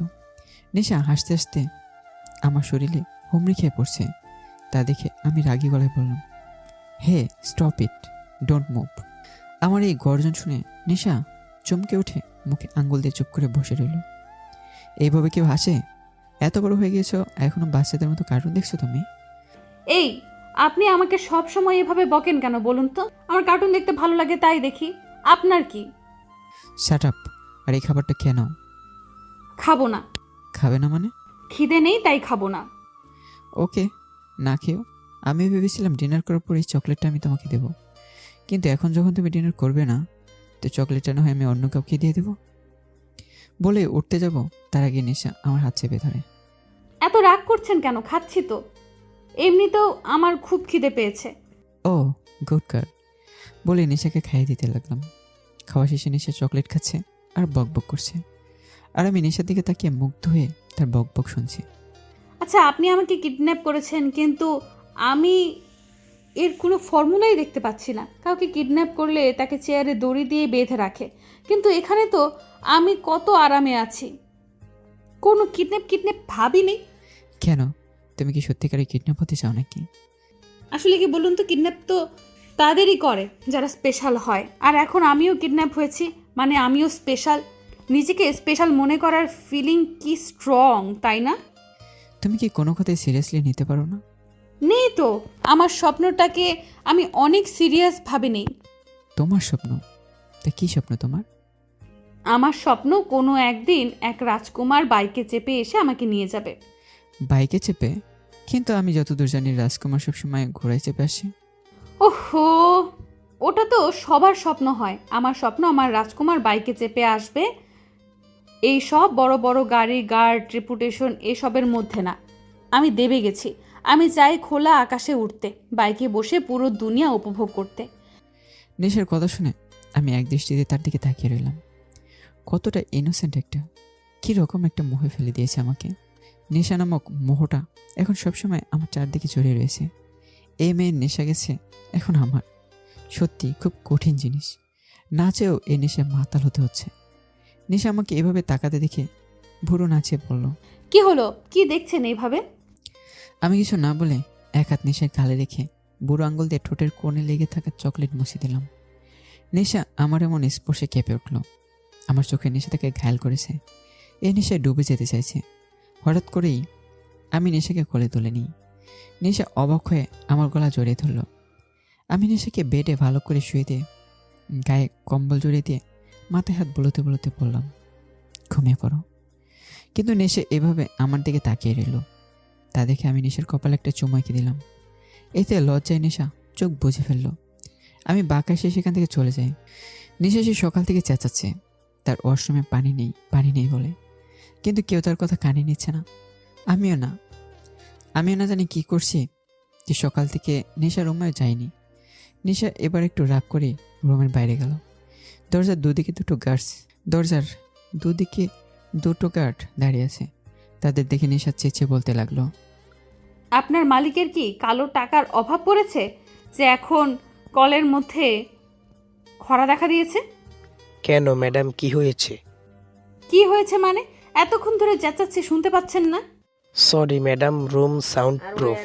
নিশা হাসতে হাসতে আমার শরীরে হুমড়ি খেয়ে পড়ছে। তা দেখে আমি রাগী গলায় বললাম, হে স্টপ ইট, ডোন্ট মুভ। আমার এই গর্জন শুনে নিশা চমকে উঠে মুখে আঙ্গুল দিয়ে চুপ করে বসে রইল। এইভাবে কেউ হাসে? এত বড় হয়ে গেছো, এখনো বাচ্চাদের মতো কার্টুন দেখছো তুমি? এই, আপনি আমাকে সব সময় এভাবে বকেন কেন বলুন তো? আমার কার্টুন দেখতে ভালো লাগে তাই দেখি। আপনার কি? Shut up. আর এই খাবারটা খেয়ে নাও। খাবো না। খাবে না মানে? খিদে নেই তাই খাবো না। ওকে, না খেও। আমি ভেবেছিলাম ডিনার করার পর এই চকলেটটা আমি তোমাকে দেব, কিন্তু এখন যখন তুমি ডিনার করবে না, তো চকলেটটা না হয় আমি অন্য কাউকে দিয়ে দেবো। বলে উঠতে যাব, তার আগে নিশা আমার হাত চেপে ধরে। এত রাগ করছেন কেন? খাচ্ছি তো। এমনিতেও আমার খুব খিদে পেয়েছে। ও গুড গার্ল। বলে নিশাকে খাইয়ে দিতে লাগলাম। খাওয়া শেষে নিশা চকলেট খাচ্ছে আর বকবক করছে, আর আমি নিশার দিকে তাকিয়ে মুগ্ধ হয়ে তার বকবক শুনছি। আচ্ছা, আপনি আমাকে কিডন্যাপ করেছেন, কিন্তু আমি এর কোনো ফর্মুলাই দেখতে পাচ্ছি না। কাউকে কিডন্যাপ করলে তাকে চেয়ারে দড়ি দিয়ে বেঁধে রাখে, কিন্তু এখানে তো আমি কত আরামে আছি। কোনো কিডন্যাপ ভাবিনি। কেন, তুমি কি সত্যিকারে কিডন্যাপ হতে চাও নাকি? আসলে কি বলুন তো, কিডন্যাপ তো তাদেরই করে যারা স্পেশাল হয়। আর এখন আমিও কিডন্যাপ হয়েছি, মানে আমিও স্পেশাল। নিজেকে স্পেশাল মনে করার ফিলিং কি স্ট্রং, তাই না? তুমি কি কোনো কথাই সিরিয়াসলি নিতে পারো না? নেই তো। আমার স্বপ্নটাকে আমি অনেক সিরিয়াস ভাবে নেই। তোমার স্বপ্ন? তা কি স্বপ্ন তোমার? আমার স্বপ্ন কোনো একদিন এক রাজকুমার বাইকে চেপে এসে আমাকে নিয়ে যাবে। বাইকে চেপে? কিন্তু আমি যতদূর জানি রাজকুমার সবসময় ঘোড়ায় চেপে আসে। ওহো, ওটা তো সবার স্বপ্ন হয়। আমার স্বপ্ন আমার রাজকুমার বাইকে চেপে আসবে। এই সব বড় বড় গাড়ি, গার্ড, রেপুটেশন এসবের মধ্যে না। আমি দেবে গেছি। আমি চাই খোলা আকাশে উঠতে, বাইকে বসে পুরো দুনিয়া উপভোগ করতে। নেশার কথা শুনে আমি এক দৃষ্টিতে তার দিকে তাকিয়ে রইলাম। কতটা ইনোসেন্ট একটা, কী রকম একটা মোহে ফেলে দিয়েছে আমাকে। নেশা নামক মোহটা এখন সবসময় আমার চারদিকে জড়িয়ে রয়েছে। এই মেয়ের নেশা গেছে এখন আমার। সত্যি খুব কঠিন জিনিস। না চেয়েও এই নেশা মাতাল হতে হচ্ছে। নেশা আমাকে এভাবে তাকাতে দেখে ভুরু নাচিয়ে বলল, কি হলো? কি দেখছেন এইভাবে? আমি কিছু না বলে এক হাত নেশার গালে রেখে বুড়ো আঙ্গুল দিয়ে ঠোঁটের কোণে লেগে থাকা চকলেট মুছে দিলাম। নেশা আমার এমন স্পর্শে কেঁপে উঠল। আমার চোখে নেশা তাকে ঘায়াল করেছে। এই নেশায় ডুবে যেতে চাইছে। হঠাৎ করেই আমি নেশাকে কোলে তুলে নিই। নেশা অবাক হয়ে আমার গলা জড়িয়ে ধরল। আমি নেশাকে বেডে ভালো করে শুয়ে দিয়ে গায়ে কম্বল জড়িয়ে দিয়ে মাথায় হাত বুলোতে বুলোতে বললাম, ঘুমিয়ে পড়ো। কিন্তু নেশা এভাবে আমার দিকে তাকিয়ে রইল। তা দেখে আমি নেশার কপালে একটা চুমু এঁকে দিলাম। এতে লজ্জায় নেশা চোখ বুজে ফেলল। আমি বাঁকা এসে সেখান থেকে চলে যাই। নেশা সে সকাল থেকে চেঁচাচ্ছে তার ওয়াশরুমে পানি নেই বলে, কিন্তু কেউ তার কথা কানে নিচ্ছে না। আমিও না জানি কি করছি যে সকাল থেকে নেশা রুমে যায়নি। নেশা এবার একটু রাগ করে রুমের বাইরে গেল। দরজার দুদিকে দুটো গার্ড দাঁড়িয়ে আছে। তাদের দেখে নেশা চেঁচিয়ে বলতে লাগলো, আপনার মালিকের কি কালো টাকার অভাব পড়েছে যে এখন কলের মধ্যে খরা দেখা দিয়েছে। কেন ম্যাডাম, কি হয়েছে? কি হয়েছে মানে? এতক্ষণ ধরে চেঁচাচ্ছি, শুনতে পাচ্ছেন না? Sorry madam, room sound proof.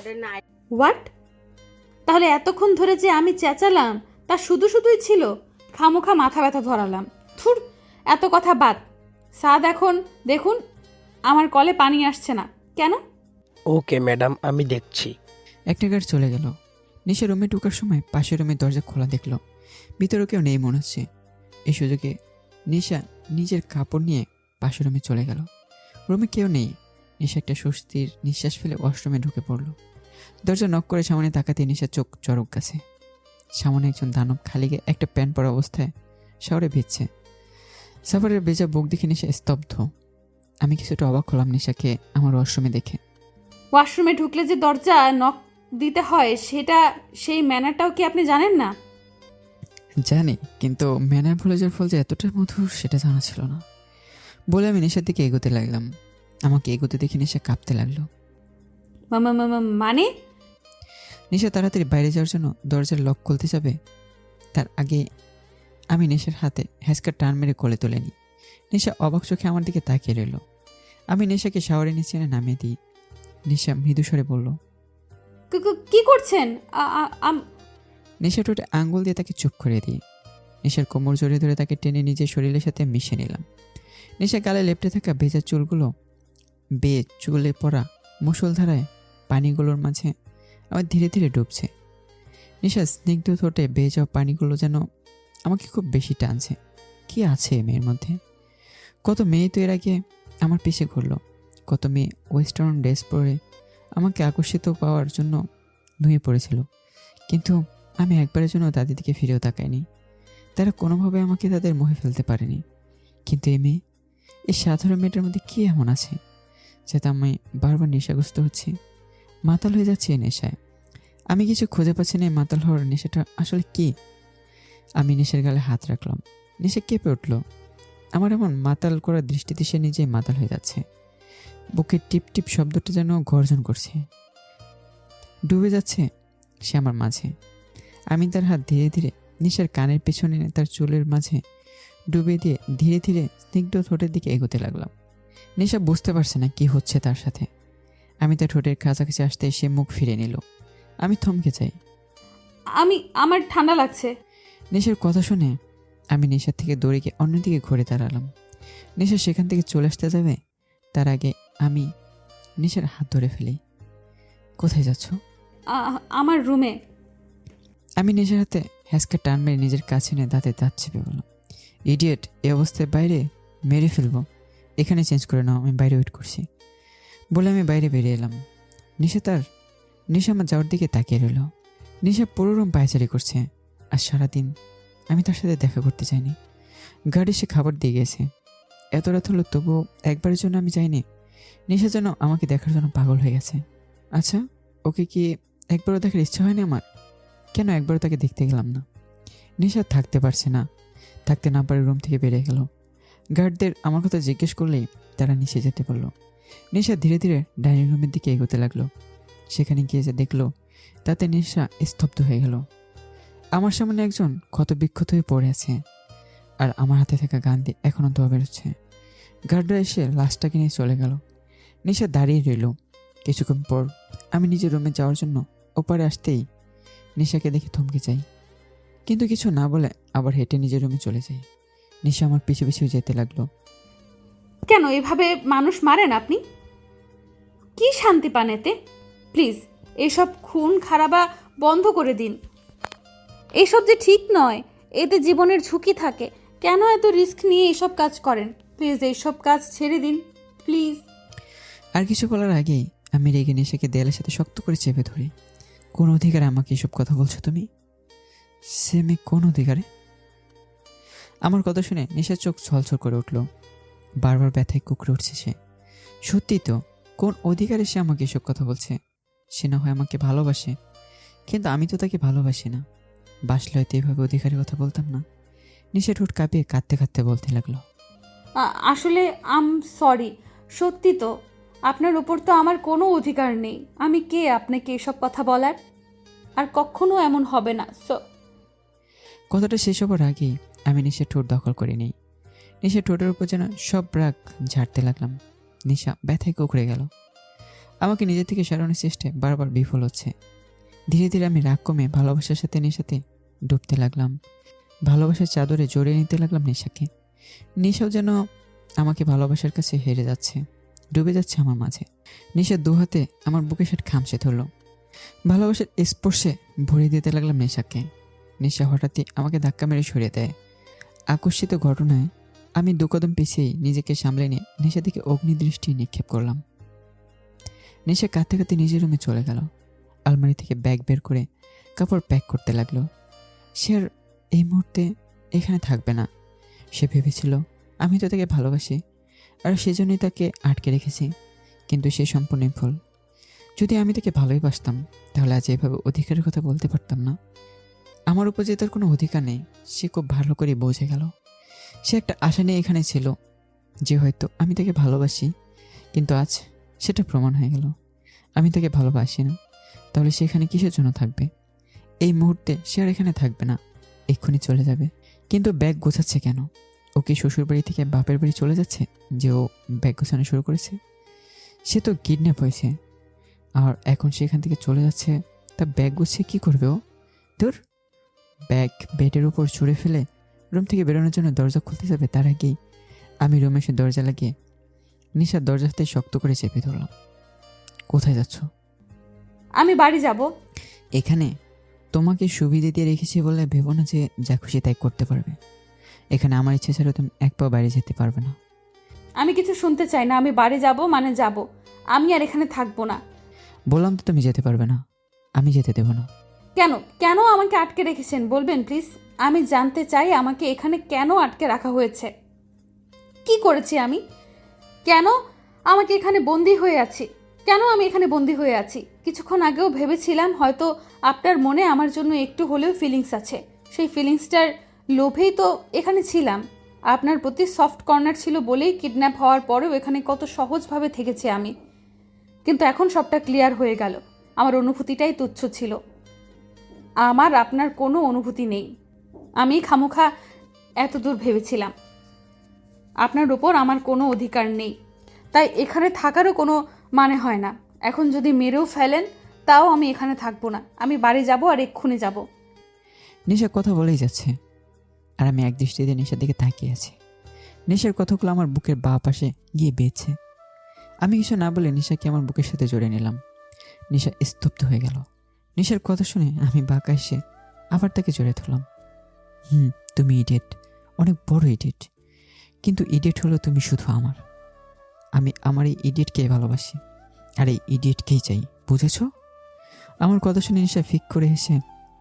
What? তাহলে এতক্ষণ ধরে যে আমি চেঁচালাম তা শুধু শুধুই ছিল? খামোখা মাথা ব্যথা ধরালাম। থুর, এত কথা বাদ। সাদ, এখন দেখুন আমার কলে পানি আসছে না কেন? ওকে ম্যাডাম, আমি দেখছি। একটা গার্ড চলে গেল। নিশা রুমে ঢোকার সময় পাশের রুমের দরজা খোলা দেখলো। ভিতরে কেউ নেই মনে হচ্ছে। এই সুযোগে নিশা নিজের কাপড় নিয়ে পাশের রুমে চলে গেল। রুমে কেউ নেই। নিশা একটা স্বস্তির নিঃশ্বাস ফেলে ওয়াশরুমে ঢুকে পড়ল। দরজা নক করে সামনে তাকাতে নিশা চোখ চড়ক গেছে। সামনে একজন দানব খালি গায়ে একটা প্যান্ট পরা অবস্থায় শাওয়ারে ভিজছে। সাফারের ভেজা বুক দেখে নিশা স্তব্ধ। আমি কিছুটা অবাক হলাম নিশাকে আমার ওয়াশরুমে দেখে। ওয়াশরুমে ঢুকলে যে দরজা নক দিতে হয়, সেই ম্যানারটাও কি আপনি জানেন না? জানি, কিন্তু ম্যানার ভুলে যাওয়ার ফল যে এতটা মধুর সেটা জানা ছিল না। বলে আমি নেশার দিকে এগোতে লাগলাম। আমাকে এগোতে দেখে নেশা কাঁপতে লাগলো। মানে? নেশা তাড়াতাড়ি বাইরে যাওয়ার জন্য দরজার লক খুলতে যাবে, তার আগে আমি নেশার হাতে হ্যাসকা টান মেরে কোলে তুলে নিই। নেশা অবাক চোখে আমার দিকে তাকিয়ে রইল। আমি নেশাকে শাওয়ারে নিচে এনে নামিয়ে দিই। নেশা মৃদু স্বরে বলল, কি করছেন? নেশা ঠোঁটে আঙ্গুল দিয়ে তাকে চুপ করিয়ে দিই। নেশার কোমর জড়িয়ে ধরে তাকে টেনে নিজের শরীরের সাথে মিশিয়ে নিলাম। নেশা গালে লেপটে থাকা ভেজা চুলগুলো বেয়ে চুলে পড়া মুষলধারায় পানিগুলোর মাঝে আমার ধীরে ধীরে ডুবছে। নেশা স্নিগ্ধ ঠোঁটে বেয়ে যাওয়া পানিগুলো যেন আমাকে খুব বেশি টানছে। কি আছে এই মেয়ের মধ্যে? কত মেয়ে তো এর আগে আমার পিছে ঘুরলো। কত মেয়ে ওয়েস্টার্ন ড্রেস পরে আমাকে আকর্ষিত পাওয়ার জন্য নুয়ে পড়েছিল, কিন্তু আমি একবারের জন্য তাদের দিকে ফিরেও তাকাইনি। তারা কোনোভাবে আমাকে তাদের মোহে ফেলতে পারেনি। কিন্তু এই মেয়ে, এই সাধারণ মেয়েটার মধ্যে কী এমন আছে যাতে আমি বারবার নেশাগ্রস্ত হচ্ছি, মাতাল হয়ে যাচ্ছি এই নেশায়। আমি কিছু খুঁজে পাচ্ছি না এই মাতাল হওয়ার নেশাটা আসলে কি। আমি নেশার গালে হাত রাখলাম। নেশা কেঁপে উঠল। আমার এমন মাতাল করার দৃষ্টিতে সে নিজেই মাতাল হয়ে যাচ্ছে। বুকের টিপ টিপ শব্দটা যেন গর্জন করছে। ডুবে যাচ্ছে সে আমার মাঝে। আমি তার হাত ধীরে ধীরে নেশার কানের পেছনে এনে তার চুলের মাঝে ডুবে দিয়ে ধীরে ধীরে স্নিগ্ধ ঠোঁটের দিকে এগোতে লাগলাম। নেশা বুঝতে পারছে না কি হচ্ছে তার সাথে। আমি তার ঠোঁটের কাছাকাছি আসতে সে মুখ ফিরে নিল। আমি থমকে যাই। আমার ঠান্ডা লাগছে। নেশার কথা শুনে আমি নেশার থেকে দৌড়ে গিয়ে অন্যদিকে ঘুরে দাঁড়ালাম। নেশা সেখান থেকে চলে আসতে যাবে, তার আগে আমি নেশার হাত ধরে ফেলি। কোথায় যাচ্ছ? আমার রুমে। আমি নেশার হাতে হ্যাসকা টান মেরে নিজের কাছে নিয়ে দাঁতে দাঁত চেপে বললাম, ইডিয়েট, এই অবস্থায় বাইরে মেরে ফেলবো। এখানে চেঞ্জ করে নাও, আমি বাইরে ওয়েট করছি। বলে আমি বাইরে বেরিয়ে এলাম। নেশা আমার যাওয়ার দিকে তাকিয়ে রইল। নেশা পুরো রুম পায়চারি করছে। আর সারাদিন আমি তার সাথে দেখা করতে চাইনি। গাড়ি সে খাবার দিয়ে গেছে। এত রাত হলো তবুও একবারের জন্য আমি চাইনি। নেশা যেন আমাকে দেখার জন্য পাগল হয়ে গেছে। আচ্ছা, ওকে কি একবারও দেখার ইচ্ছা হয়নি আমার? কেন একবারও তাকে দেখতে গেলাম না? নেশা থাকতে না পারে রুম থেকে বেরিয়ে গেল। গার্ডদের আমার কথা জিজ্ঞেস করলেই তারা নিচে যেতে বলল। নেশা ধীরে ধীরে ডাইনিং রুমের দিকে এগোতে লাগলো। সেখানে গিয়ে যে দেখলো, তাতে নেশা স্তব্ধ হয়ে গেল। আমার সামনে একজন ক্ষতবিক্ষত হয়ে পড়ে আছে, আর আমার হাতে থাকা গান দিয়ে এখনও ধোয়া বেরোচ্ছে। গার্ডরা এসে লাশটাকে নিয়ে চলে গেল। নেশা দাঁড়িয়ে রইল। কিছুক্ষণ পর আমি নিজের রুমে যাওয়ার জন্য ওপারে আসতেই নেশাকে দেখে থমকে যাই, কিন্তু কিছু না বলে আবার হেঁটে নিজের রুমে চলে যাই। নেশা আমার পিছু পিছু যেতে লাগলো। কেন এভাবে মানুষ মারেন আপনি? কি শান্তি পান এতে? প্লিজ এসব খুন খারাপা বন্ধ করে দিন। এইসব যে ঠিক নয়, এতে জীবনের ঝুঁকি থাকে। কেন এত রিস্ক নিয়ে এসব কাজ করেন? প্লিজ এইসব কাজ ছেড়ে দিন প্লিজ। আর কিছু বলার আগেই আমি রেগে নেশাকে দেয়ালের সাথে শক্ত করে চেপে ধরি। কোন অধিকারে আমাকে এসব কথা বলছো তুমি? সে মেয়ে কোন অধিকারে? আমার কথা শুনে নেশার চোখ ছলছল করে উঠল। বারবার ব্যথায় কুকড়ে উঠছে সে। সত্যি তো, কোন অধিকারে সে আমাকে এসব কথা বলছে? সে না হয় আমাকে ভালোবাসে, কিন্তু আমি তো তাকে ভালোবাসি না। বাসলে হয়তো এভাবে অধিকারের কথা বলতাম না। নেশা ঠোঁট কাঁপিয়ে কাঁদতে কাঁদতে বলতে লাগলো, আসলে সরি, সত্যি তো আপনার উপর তো আমার কোনো অধিকার নেই। আমি কে আপনাকে এসব কথা বলার? আর কখনো এমন হবে না। কথাটা শেষ হবার আগেই আমি নিশার ঠোঁট দখল করে নিই। নিশার ঠোঁটের উপর যেন সব রাগ ঝাড়তে লাগলাম। নিশা ব্যথায় কুঁকড়ে গেল। আমাকে নিজে থেকে সরানোর চেষ্টায় বারবার বিফল হচ্ছে। ধীরে ধীরে আমি রাগ কমে ভালোবাসার সাথে নেশাতে ডুবতে লাগলাম। ভালোবাসার চাদরে জড়িয়ে নিতে লাগলাম নেশাকে। নেশাও যেন আমাকে ভালোবাসার কাছে হেরে যাচ্ছে, ডুবে যাচ্ছে আমার মাঝে। নেশার দু হাতে আমার বুকের সাথে খামচে ধরলো। ভালোবাসার স্পর্শে ভরিয়ে দিতে লাগলাম নেশাকে। নেশা হঠাৎই আমাকে ধাক্কা মেরে সরিয়ে দেয়। আকস্মিত ঘটনায় আমি দু কদম পিছিয়েই নিজেকে সামলে নিয়ে নেশা দিকে অগ্নিদৃষ্টি নিক্ষেপ করলাম। নেশা কাঁদতে কাঁদতে নিজের রুমে চলে গেল। আলমারি থেকে ব্যাগ বের করে কাপড় প্যাক করতে লাগলো। সে আর এই মুহূর্তে এখানে থাকবে না। সে ভেবেছিল আমি তো তাকে ভালোবাসি, আর সেজন্যই তাকে আটকে রেখেছি। কিন্তু সে সম্পূর্ণ ভুল। যদি আমি তাকে ভালোই বাসতাম, তাহলে আজ এভাবে অধিকারের কথা বলতে পারতাম না। আমার উপর যে তার কোনো অধিকার নেই, সে খুব ভালো করে বুঝে গেল। সে একটা আশা নিয়ে এখানে ছিল যে হয়তো আমি তাকে ভালোবাসি, কিন্তু আজ সেটা প্রমাণ হয়ে গেল আমি তাকে ভালোবাসি না। তাহলে সে এখানে কিসের জন্য থাকবে? এই মুহূর্তে সে আর এখানে থাকবে না, এক্ষুনি চলে যাবে। কিন্তু ব্যাগ গোছাচ্ছে কেন? ও কি শ্বশুর বাড়ি থেকে বাপের বাড়ি চলে যাচ্ছে যে ও ব্যাগ গোছানো শুরু করেছে? সে তো কিডন্যাপ হয়েছে, আর এখন সে এখান থেকে চলে যাচ্ছে। তা ব্যাগ গুছিয়ে কী করবে ও? তোর ব্যাগ বেডের উপর ছুঁড়ে ফেলে রুম থেকে বেরোনোর জন্য দরজা খুলতে যাবে, তার আগেই আমি রুমে এসে দরজা লাগিয়ে নিশার দরজা হাতে শক্ত করে চেপে ধরলাম। কোথায় যাচ্ছ? আমি বাড়ি যাব। এখানে তোমাকে সুবিধে দিয়ে রেখেছি বলে ভেবো না যে যা খুশি তাই করতে পারবে। এখানে আমার ইচ্ছে ছাড়া তুমি এক পা বাইরে যেতে পারবে না। আমি কিছু শুনতে চাই না। আমি বাড়ি যাব মানে যাব। আমি আর এখানে থাকবো না। বললাম তো তুমি যেতে পারবে না, আমি যেতে দেবো না। কেন কেন আমাকে আটকে রেখেছেন বলবেন প্লিজ? আমি জানতে চাই আমাকে এখানে কেন আটকে রাখা হয়েছে। কি করেছি আমি? কেন আমাকে এখানে বন্দি হয়ে আছি? কেন আমি এখানে বন্দি হয়ে আছি? কিছুক্ষণ আগেও ভেবেছিলাম হয়তো আপনার মনে আমার জন্য একটু হলেও ফিলিংস আছে। সেই ফিলিংসটার লোভেই তো এখানে ছিলাম। আপনার প্রতি সফট কর্নার ছিল বলেই কিডন্যাপ হওয়ার পরেও এখানে কত সহজভাবে থেকেছি আমি। কিন্তু এখন সবটা ক্লিয়ার হয়ে গেল। আমার অনুভূতিটাই তুচ্ছ ছিল। আমার আপনার কোনো অনুভূতি নেই। আমি খামোখা এত দূর ভেবেছিলাম। আপনার উপর আমার কোনো অধিকার নেই, তাই এখানে থাকারও কোনো মানে হয় না। এখন যদি মেরেও ফেলেন তাও আমি এখানে থাকবো না। আমি বাড়ি যাব, আর এক্ষুনি যাব। নেশা কথা বলেই যাচ্ছে, আর আমি এক দৃষ্টিতে নেশার দিকে তাকিয়ে আছি। নেশার কথাগুলো আমার বুকের বাঁ পাশে গিয়ে বেঁধেছে। আমি কিছু না বলে নেশাকে আমার বুকের সাথে জড়িয়ে নিলাম। নেশা স্তব্ধ হয়ে গেল। নেশার কথা শুনে আমি বাঁকা এসে আবার তাকে জড়িয়ে ধরলাম। তুমি ইডিয়েট, অনেক বড় ইডিয়েট। কিন্তু ইডিয়েট হলো তুমি শুধু আমার। আমি আমার এই ইডিয়েটকে ভালোবাসি, আর এই ইডিয়েটকেই চাই, বুঝেছ? আমার কথা শুনে নেশা ফিক করে এসে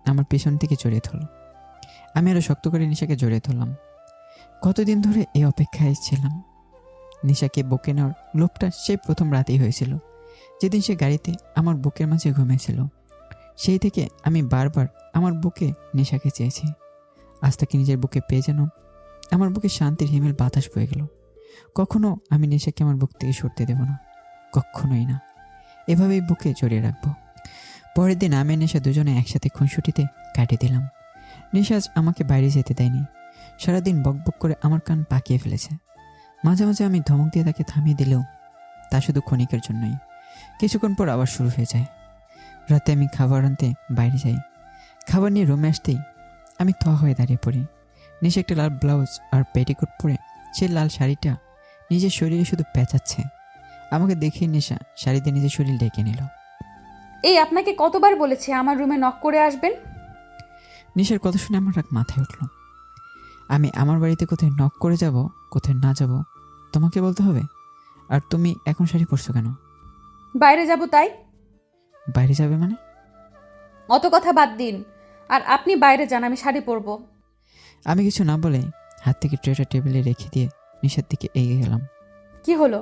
আমার পেছন থেকে জড়িয়ে ধরল। আমি আরও শক্ত করে নেশাকে জড়িয়ে ধরলাম। কতদিন ধরে এই অপেক্ষায় ছিলাম। নেশাকে বুকে নেওয়ার লোভটা সেই প্রথম রাতেই হয়েছিল, যেদিন সে গাড়িতে আমার বুকের মাঝে ঘুমিয়েছিল। সেই থেকে আমি বারবার আমার বুকে নেশাকে চেয়েছি। আজ তাকে নিজের বুকে পেয়ে যেন আমার বুকে শান্তির হিমেল বাতাস বয়ে গেল। কখনো আমি নেশাকে আমার বুক থেকে সরতে দেব না, কখনোই না। এভাবেই বুকে জড়িয়ে রাখবো। পরের দিন আমি নেশা দুজনে একসাথে খুনসুটিতে কাটিয়ে দিলাম। নেশা আজ আমাকে বাইরে যেতে দেয়নি। সারাদিন বকবক করে আমার কান পাকিয়ে ফেলেছে। মাঝে মাঝে আমি ধমক দিয়ে তাকে থামিয়ে দিলেও তা শুধু ক্ষণিকের জন্যই। কিছুক্ষণ পর আবার শুরু হয়ে যায়। রাতে আমি খাবার আনতে বাইরে যাই। খাবার নিয়ে রুমে আসতেই আমি হয়ে দাঁড়িয়ে পড়ি। নেশা একটা লাল ব্লাউজ আর পেটিকোট পরে সেই লাল শাড়িটা নিজের শরীরে শুধু পেঁচাচ্ছে। আমাকে দেখেই নেশা শাড়ি দিয়ে নিজের শরীর ডেকে নিল। এই আপনাকে কতবার বলেছি আমার রুমে নক করে আসবেন? নেশার কথা শুনে আমার রাগ মাথায় উঠল। আমি আমার বাড়িতে কোথায় নক করে যাব, কোথায় না যাব তোমাকে বলতে হবে? আর তুমি এখন শাড়ি পরছো কেন? বাইরে যাব তাই। বাইরে যাবে মানে? অত কথা বাদ দিন, আর আপনি বাইরে যান, আমি শাড়ি পরবো। আমি কিছু না বলে হাত থেকে ট্রেটা টেবিলে রেখে দিয়ে নেশার দিকে এগিয়ে গেলাম। কি হলো?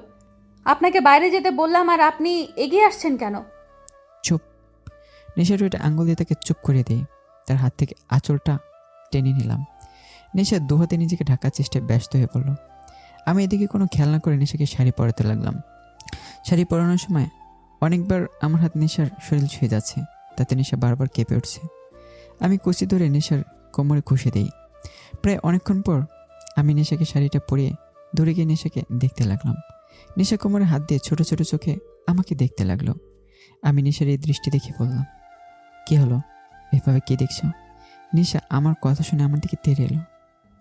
আপনাকে বাইরে যেতে বললাম আর আপনি এগিয়ে আসছেন কেন? চুপ। নেশা ট্রেটা আঙ্গুল দিয়ে তাকে চুপ করে দিই। তার হাত থেকে আঁচলটা টেনে নিলাম। নেশা দু হাতে নিজেকে ঢাকার চেষ্টায় ব্যস্ত হয়ে পড়ল। আমি এদিকে কোনো খেয়াল না করে নেশাকে শাড়ি পরাতে লাগলাম। শাড়ি পরানোর সময় অনেকবার আমার হাত নেশার শরীর ছুঁয়ে যাচ্ছে, তাতে নেশা বারবার কেঁপে উঠছে। আমি কুচি ধরে নেশার কোমরে কষে দেই। প্রায় অনেকক্ষণ পর আমি নেশাকে শাড়িটা পরিয়ে দূরে গিয়ে নেশাকে দেখতে লাগলাম। নেশা কোমরে হাত দিয়ে ছোট ছোট চোখে আমাকে দেখতে লাগলো। আমি নেশার এই দৃষ্টি দেখে বললাম, কি হলো, এভাবে কি দেখছো? নেশা আমার কথা শুনে আমার দিকে তেড়ে এলো।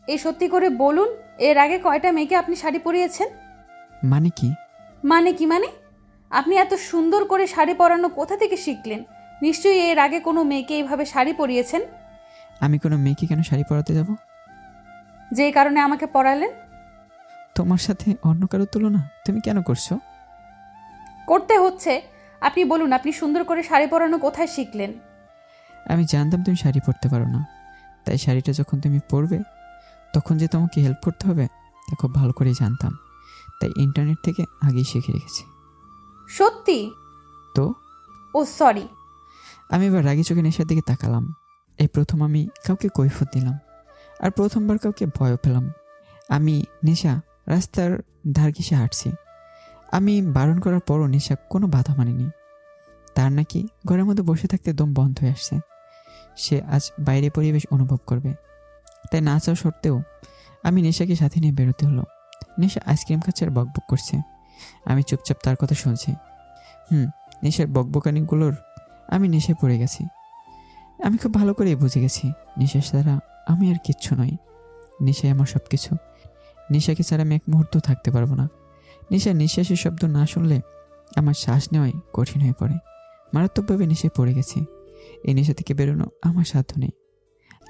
এই সত্যি করে বলুন, এর আগে কয়টা মেয়েকে আপনি শাড়ি পরিয়েছেন? মানে কি? মানে কি মানে? আপনি এত সুন্দর করে শাড়ি পরানো কোথা থেকে শিখলেন? নিশ্চয়ই এর আগে কোনো মেয়েকে এইভাবে শাড়ি পরিয়েছেন। আমি কোনো মেয়েকে কেন শাড়ি পরাতে যাব? যেই কারণে আমাকে পরালেন। তোমার সাথে অন্য কারো তুলনা তুমি কেন করছো? করতে হচ্ছে। আপনি বলুন, আপনি সুন্দর করে শাড়ি পরানো কোথায় শিখলেন? আমি জানতাম তুমি শাড়ি পরতে পারো না, তাই শাড়িটা যখন তুমি পরবে তখন যে তোমাকে হেল্প করতে হবে তা খুব ভালো করেই জানতাম, তাই ইন্টারনেট থেকে আগেই শিখে রেখেছি। সত্যি? তো ও সরি। আমি এবার রাগি চোখে নেশার দিকে তাকালাম। এই প্রথম আমি কাউকে কৈফিয়ত দিলাম, আর প্রথমবার কাউকে ভয়ও পেলাম। আমি নেশা রাস্তার ধার ঘেঁষে হাঁটছি। আমি বারণ করার পরও নেশা কোনো বাধা মানেনি। তার নাকি ঘরের মধ্যে বসে থাকতে দম বন্ধ হয়ে আসছে। সে আজ বাইরে পরিবেশ অনুভব করবে, তাই না চাওয়া সত্ত্বেও আমি নেশাকে সাথে নিয়ে বেরোতে হলো। নেশা আইসক্রিম খাচ্ছে আর বকবক করছে। আমি চুপচাপ তার কথা শুনছি। নেশার বকবকানিগুলোর আমি নেশায় পড়ে গেছি। আমি খুব ভালো করেই বুঝে গেছি নেশা ছাড়া আমি আর কিচ্ছু নই। নেশাই আমার সব কিছু। নেশাকে ছাড়া আমি এক মুহূর্ত থাকতে পারবো না। নেশার নিঃশ্বাসের শব্দ না শুনলে আমার শ্বাস নেওয়াই কঠিন হয়ে পড়ে। মারাত্মকভাবে নেশায় পড়ে গেছি। এই নেশা থেকে বেরোনো আমার সাধ্য নেই,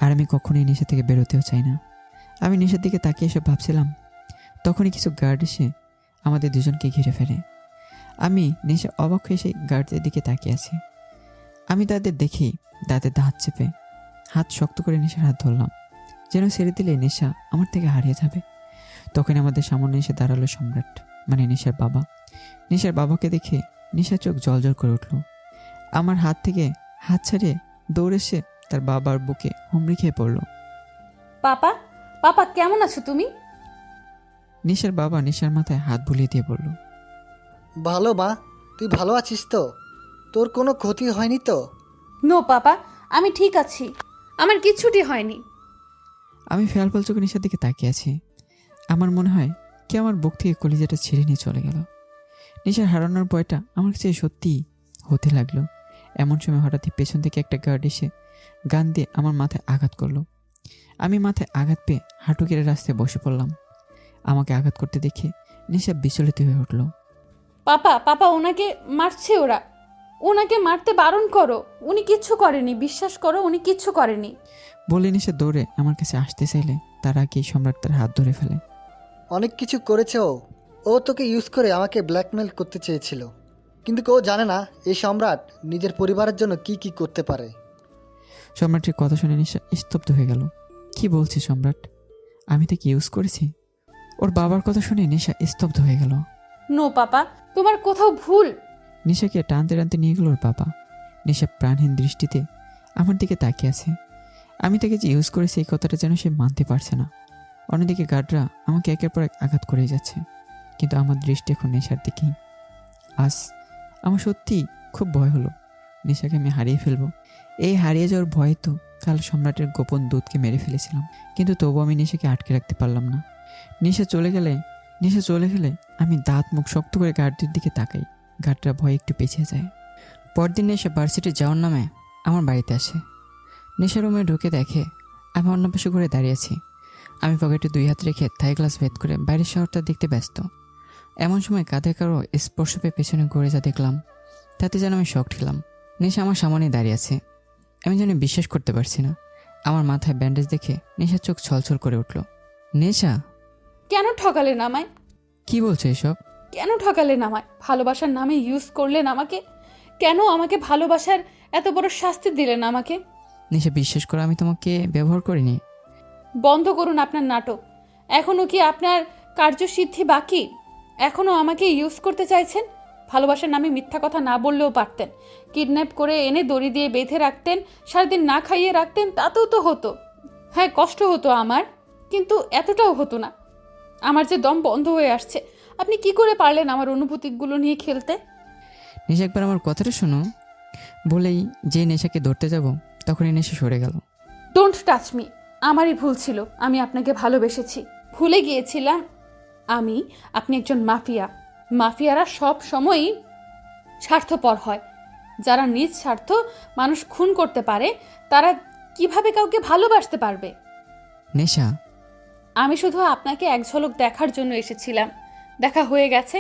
আর আমি কখনোই নেশা থেকে বেরোতেও চাই না। আমি নেশার দিকে তাকিয়ে এসে ভাবছিলাম, তখনই কিছু গার্ড এসে আমাদের দুজনকে ঘিরে ফেলে। আমি নেশা অবাক হয়ে সেই গার্ডদের দিকে তাকিয়ে আছি। আমি তাদের দেখি দাঁতে দাঁত চেপে হাত শক্ত করে নেশার হাত ধরলাম, যেন ছেড়ে দিলে নেশা আমার থেকে হারিয়ে যাবে। তখন আমাদের সামনে এসে দাঁড়ালো সম্রাট, মানে নেশার বাবা। নেশার বাবাকে দেখে নেশার চোখ জলজল করে উঠল। আমার হাত থেকে হাত ছাড়িয়ে দৌড়ে এসে তার বাবার বুকে হুমড়ি খেয়ে পড়ল। পাপা, পাপা কেমন আছো তুমি? নেশার বাবা নেশার মাথায় হাত বুলিয়ে দিয়ে বলল, ভালো মা, তুই ভালো আছিস তো? তোর কোনো ক্ষতি হয়নি তো? নো পাপা, আমি ঠিক আছি, আমার কিচ্ছুটি হয়নি। আমি ফেলফেল চোখে নেশার দিকে তাকিয়ে আছি। আমার মনে হয় কি আমার বুক থেকে কলিজাটা ছিঁড়ে নিয়ে চলে গেল। নেশার হারানোর ভয়টা আমার কাছে সত্যিই হতে লাগলো। এমন সময় হঠাৎই পেছন থেকে একটা গার্ড এসে গান দিয়ে আমার মাথায় আঘাত করলো। আমি মাথায় আঘাত পেয়ে হাঁটু গেড়ে রাস্তায় বসে পড়লাম। আমাকে আঘাত করতে দেখে নেশা বিচলিত হয়ে উঠল। পাপা, পাপা ওনাকে মারছে ওরা। ওনাকে মারতে বারণ করো, উনি কিচ্ছু করেনি, বিশ্বাস করো উনি কিচ্ছু করেনি। বলে নেশা দৌড়ে আমার কাছে আসতে চাইলে তার আগেই সম্রাট তার হাত ধরে ফেলে। অনেক কিছু করেছে ও। ও তোকে ইউজ করে আমাকে ব্ল্যাকমেল করতে চেয়েছিল, কিন্তু কেউ জানে না এই সম্রাট নিজের পরিবারের জন্য কি কি করতে পারে। সম্রাটের কথা শুনে নেশা স্তব্ধ হয়ে গেল। কি বলছে সম্রাট? আমি তাকে ইউজ করেছি? ওর বাবার কথা শুনে নেশা স্তব্ধ হয়ে গেল। নো পাপা, তোমার কোথাও ভুল। নেশাকে টানতে টানতে নিয়ে গেল ওর বাবা। নেশা প্রাণহীন দৃষ্টিতে আমার দিকে তাকিয়ে আছে। আমি তাকে যে ইউজ করেছি এই কথাটা যেন সে মানতে পারছে না। অন্যদিকে গার্ডরা আমাকে একের পর এক আঘাত করেই যাচ্ছে, কিন্তু আমার দৃষ্টি এখন নেশার দিকেই। আজ আমার সত্যিই খুব ভয় হলো নেশাকে আমি হারিয়ে ফেলবো। এই হারিয়ে যাওয়ার ভয়ে তো কাল সম্রাটের গোপন দূতকে মেরে ফেলেছিলাম, কিন্তু তবু আমি নেশাকে আটকে রাখতে পারলাম না। নেশা চলে গেলে আমি দাঁত মুখ শক্ত করে গার্ডদের দিকে তাকাই। গার্ডরা ভয়ে একটু পিছিয়ে যায়। পরদিন নেশা ভার্সিটি যাওয়ার নামে আমার বাড়িতে আসে। নেশা রুমে ঢুকে দেখে আমি অন্য পাশে ঘুরে দাঁড়িয়ে আছি। আমি পকেটে 2 হাত রেখে থাই গ্লাস ভেদ করে বাইরের শহরটা দেখতে ব্যস্ত। এমন সময় কাঁধে কারো স্পর্শ পেয়ে পেছনে ঘুরে যা দেখলাম, তাতে যেন আমি শক খেলাম। নেশা আমার সামনেই দাঁড়িয়ে আছে। আমি যেন বিশ্বাস করতে পারছি না। আমার মাথায় ব্যান্ডেজ দেখে নেশার চোখ ছলছল করে উঠল। নেশা, কেন ঠকালেন আমায়? কি বলছো এসব? কেন ঠকালেন আমায়? ভালোবাসার নামে ইউজ করলেন আমাকে। কেন আমাকে ভালোবাসার এত বড় শাস্তি দিলেন আমাকে? নেশা, বিশ্বাস করো আমি তোমাকে ব্যবহার করিনি। বন্ধ করুন আপনার নাটক। এখনও কি আপনার কার্যসিদ্ধি বাকি? এখনও আমাকে ইউজ করতে চাইছেন? ভালোবাসার নামে মিথ্যা কথা না বললেও পারতেন। কিডন্যাপ করে এনে দড়ি দিয়ে বেঁধে রাখতেন, সারাদিন না খাইয়ে রাখতেন, তাতেও তো হতো। হ্যাঁ, কষ্ট হতো আমার, কিন্তু এতটাও হতো না। আমার যে দম বন্ধ হয়ে আসছে। আপনি কি করে পারলেন আমার অনুভূতিগুলো নিয়ে খেলতে? নেশা, একবার আমার কথাটা শোনো। বলেই যে নেশাকে ধরতে যাব তখনই নেশা সরে গেল। Don't touch me. আমারই ভুল ছিল, আমি আপনাকে ভালোবেসেছি। ভুলে গিয়েছিলাম আপনি একজন মাফিয়া। মাফিয়ারা সব সময়ই স্বার্থপর হয়। যারা নিজ স্বার্থ মানুষ খুন করতে পারে, তারা কিভাবে কাউকে ভালোবাসতে পারবে? নেশা, আমি শুধু আপনাকে এক ঝলক দেখার জন্য এসেছিলাম। দেখা হয়ে গেছে,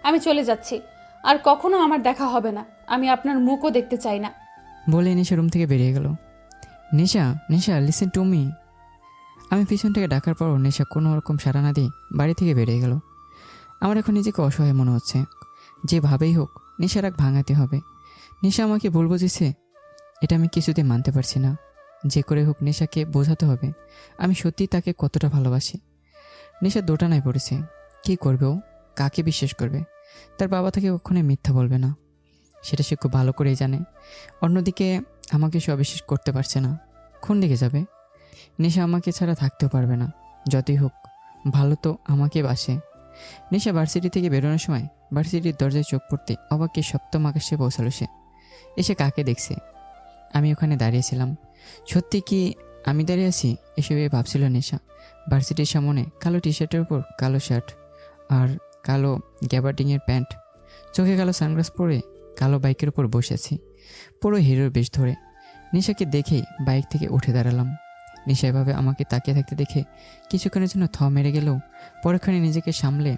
আমি চলে যাচ্ছি। আর কখনো আমার দেখা হবে না। আমি আপনার মুখও দেখতে চাই না। বলে নেশা রুম থেকে বেরিয়ে গেল। নেশা, নেশা, লিসেন টু মি। আমি পিছন থেকে ডাকার পরও নেশা কোনো রকম সাড়া না দিয়ে বাড়ি থেকে বেরিয়ে গেল। আমার এখন নিজেকে অসহায় মনে হচ্ছে। যেভাবেই হোক নেশার রাগ ভাঙাতে হবে। নেশা আমাকে ভুল বুঝেছে, এটা আমি কিছুতে মানতে পারছি না। যে করে হোক নেশাকে বোঝাতে হবে আমি সত্যিই তাকে কতটা ভালোবাসি। নেশা দোটানায় পড়েছে। কী করবে ও? কাকে বিশ্বাস করবে? তার বাবা তাকে কখনোই মিথ্যা বলবে না, সেটা সে খুব ভালো করেই জানে। অন্যদিকে আমাকে সে অবিশ্বাস করতে পারছে না। কোন দিকে যাবে? নেশা আমাকে ছাড়া থাকতেও পারবে না। যতই হোক ভালো তো আমাকে বাসে। নেশা ভার্সিটি থেকে বেরোনোর সময় ভার্সিটির দরজায় চোখ পড়তে অবাককে সপ্তম আকাশে পৌঁছালো সে। এসে কাকে দেখছে? আমি ওখানে দাঁড়িয়েছিলাম। সত্যি কি আমি দাঁড়িয়ে আছি এসবে ভাবছিল নেশা। ভার্সিটির সামনে কালো টি শার্টের উপর কালো শার্ট আর কালো গ্যাবার্ডিংয়ের প্যান্ট, চোখে কালো সানগ্লাস পরে কালো বাইকের উপর বসে আছি পুরো হিরোর বেশ ধরে। নেশাকে দেখেই বাইক থেকে উঠে দাঁড়ালাম। নেশা এভাবে আমাকে তাকিয়ে থাকতে দেখে কিছুক্ষণের জন্য থ মেরে গেলেও পরক্ষণে নিজেকে সামলে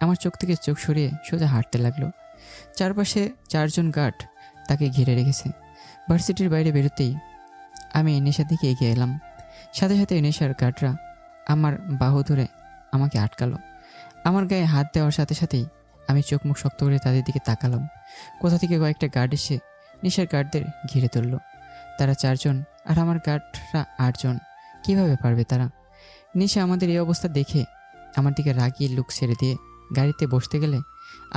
আমার চোখ থেকে চোখ সরিয়ে সোজা হাঁটতে লাগলো। চারপাশে 4 জন গার্ড তাকে ঘিরে রেখেছে। ভার্সিটির বাইরে বেরোতেই আমি নেশার দিকে এগিয়ে এলাম। সাথে সাথে নেশার গার্ডরা আমার বাহু ধরে আমাকে আটকালো। আমার গায়ে হাত দেওয়ার সাথে সাথেই আমি চোখ মুখ শক্ত করে তাদের দিকে তাকালাম। কোথা থেকে কয়েকটা গার্ড এসে নেশার গার্ডদের ঘিরে তুলল। তারা 4 জন আর আমার গার্ডরা 8 জন। কীভাবে পারবে তারা? নেশা আমাদের এই অবস্থা দেখে আমার দিকে রাগিয়ে লুক ছেড়ে দিয়ে গাড়িতে বসতে গেলে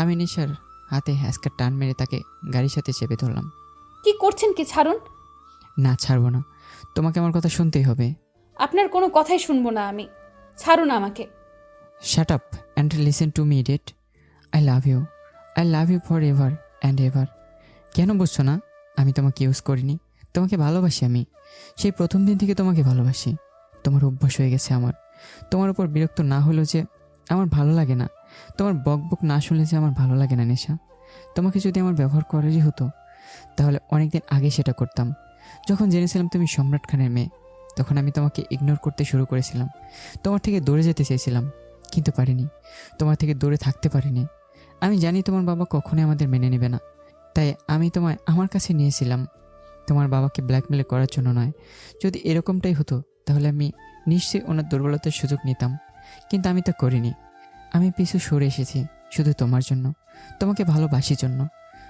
আমি নেশার হাতে হ্যাসকা টান মেরে তাকে গাড়ির সাথে চেপে ধরলাম। কি করছেন কি? ছাড়ুন। না, ছাড়বো না। তোমাকে আমার কথা শুনতেই হবে। আপনার কোনো কথাই শুনবো না আমি। ছাড়ুন আমাকে। Shut up and listen to me idiot. I love you. I love you forever and ever. কেন বুঝছো না? আমি তোমাকে ইউজ করিনি, তোমাকে ভালোবাসি। আমি সেই প্রথম দিন থেকে তোমাকে ভালোবাসি। তোমার অভ্যাস হয়ে গেছে আমার। তোমার উপর বিরক্ত না হলেও যে আমার ভালো লাগে না, তোমার বকবক না শুনলে যে আমার ভালো লাগে না নেশা। তোমাকে যদি আমার ব্যবহার করারই হতো তাহলে অনেক দিন আগে সেটা করতাম। যখন জেনেছিলাম তুমি সম্রাট খানের মেয়ে, তখন আমি তোমাকে ইগনোর করতে শুরু করেছিলাম। তোমার থেকে দূরে যেতে চেয়েছিলাম, কিন্তু পারিনি। তোমার থেকে দূরে থাকতে পারিনি। আমি জানি তোমার বাবা কখনোই আমাদের মেনে নেবে না, তাই আমি তোমায় আমার কাছে নিয়েছিলাম। তোমার বাবাকে ব্ল্যাকমেল করার জন্য নয়। যদি এরকমটাই হতো তাহলে আমি নিশ্চয়ই ওনার দুর্বলতার সুযোগ নিতাম, কিন্তু আমি তা করিনি। আমি পিছু সরে এসেছি শুধু তোমার জন্য, তোমাকে ভালোবাসির জন্য।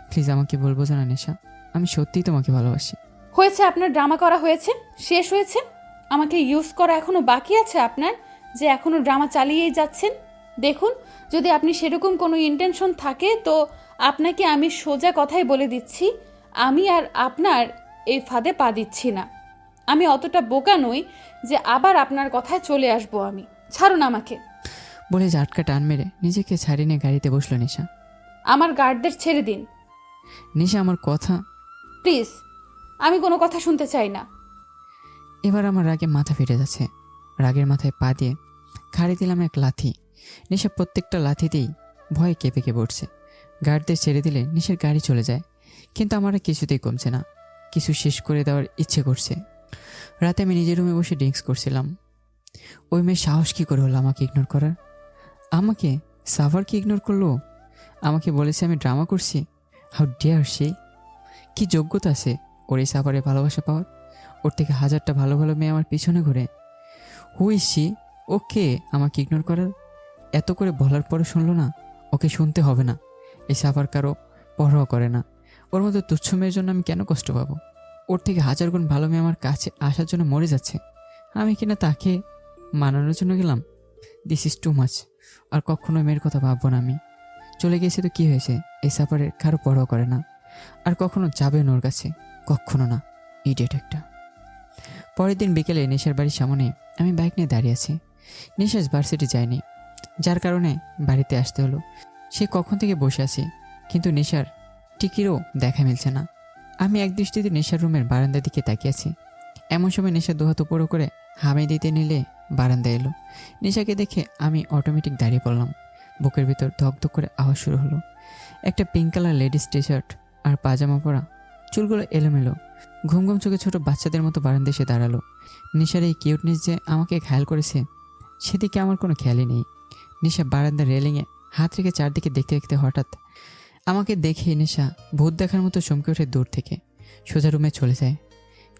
প্লিজ আমাকে বলবো না নেশা, আমি সত্যিই তোমাকে ভালোবাসি। হয়েছে, আপনার ড্রামা করা হয়েছে, শেষ হয়েছে। আমাকে ইউজ করা এখনো বাকি আছে আপনার, যে এখনো ড্রামা চালিয়েই যাচ্ছেন। দেখুন, যদি আপনি সেরকম কোনো ইন্টেনশন থাকে তো আপনাকে আমি সোজা কথাই বলে দিচ্ছি, আমি আর আপনার এই ফাঁদে পা দিচ্ছি না। আমি অতটা বোকা নই যে আবার আপনার কথায় চলে আসবো আমি। ছাড়ুন আমাকে। বলে ঝাটকা টান মেরে নিজেকে ছাড়িয়ে নিয়ে গাড়িতে বসলো নেশা। আমার গার্ডদের ছেড়ে দিন নেশা আমার কথা। প্লিজ, আমি কোনো কথা শুনতে চাই না। এবার আমার রাগে মাথা ফেটে যাচ্ছে। রাগের মাথায় পা দিয়ে খাড়ি দিলাম এক লাথি। নেশা প্রত্যেকটা লাথিতেই ভয়ে কেঁপে কেঁপে উঠছে। গার্ডদের ছেড়ে দিলে নেশার গাড়ি চলে যায়, কিন্তু আমার আর কিছুতেই কমছে না। কিছু শেষ করে দেওয়ার ইচ্ছে করছে। রাতে আমি নিজের রুমে বসে ড্রিঙ্কস করছিলাম। ওই মেয়ের সাহস কী করে হলো আমাকে ইগনোর করার? আমাকে সাভারকে ইগনোর করলো। আমাকে বলেছে আমি ড্রামা করছি। হাউ ডেয়ার সে! কী যোগ্যতা আছে ওর এই সাভারে ভালোবাসা পাওয়ার? ওর থেকে হাজারটা ভালো ভালো মেয়ে আমার পিছনে ঘুরে। Who is she? ওকে আমাকে ইগনোর করার? এত করে বলার পরে শুনলো না? ওকে শুনতে হবে না। এই সাভার কারো পরোয়া করে না। ওর মতো তুচ্ছ মেয়ের জন্য আমি কেন কষ্ট পাবো? ওর থেকে হাজার গুণ ভালো মেয়ে আমার কাছে আসার জন্য মরে যাচ্ছে, আমি কিনা তাকে মানানোর জন্য গেলাম। This is too much. আর কখনো মেয়ের কথা ভাববো না আমি। চলে গেছে তো কী হয়েছে? এই সাফারের কারো পরোয়া করে না, আর কখনো যাবে না ওর কাছে, কখনো না। ইডিয়েট একটা। পরের দিন বিকেলে নেশার বাড়ির সামনে আমি বাইক নিয়ে দাঁড়িয়ে আছি। নেশা ভার্সিটি যায়নি, যার কারণে বাড়িতে আসতে হলো। সে কখন থেকে বসে আছে, কিন্তু নেশার টিকিরও দেখা মিলছে না। আমি এক দৃষ্টিতে নেশার রুমের বারান্দার দিকে তাকিয়ে আছি। এমন সময় নেশা দুহাত উপরও করে হামি দিতে নিলে বারান্দায় এলো। নেশাকে দেখে আমি অটোমেটিক দাঁড়িয়ে পড়লাম। বুকের ভিতর ধকধক করে আওয়াজ শুরু হলো। একটা pink colour ladies T shirt আর পাজামা পরা, চুলগুলো এলোমেলো, ঘুম ঘুম চোখে ছোট বাচ্চাদের মতো বারান্দায় এসে দাঁড়ালো। নেশার এই কিউটনেস যে আমাকে ঘায়াল করেছে সেদিকে আমার কোনো খেয়ালই নেই। নেশা বারান্দার রেলিংয়ে হাত রেখে চারদিকে দেখতে দেখতে হঠাৎ আমাকে দেখে নেশা ভূত দেখার মতো চমকে ওঠে দূর থেকে, সোজা রুমে চলে যায়।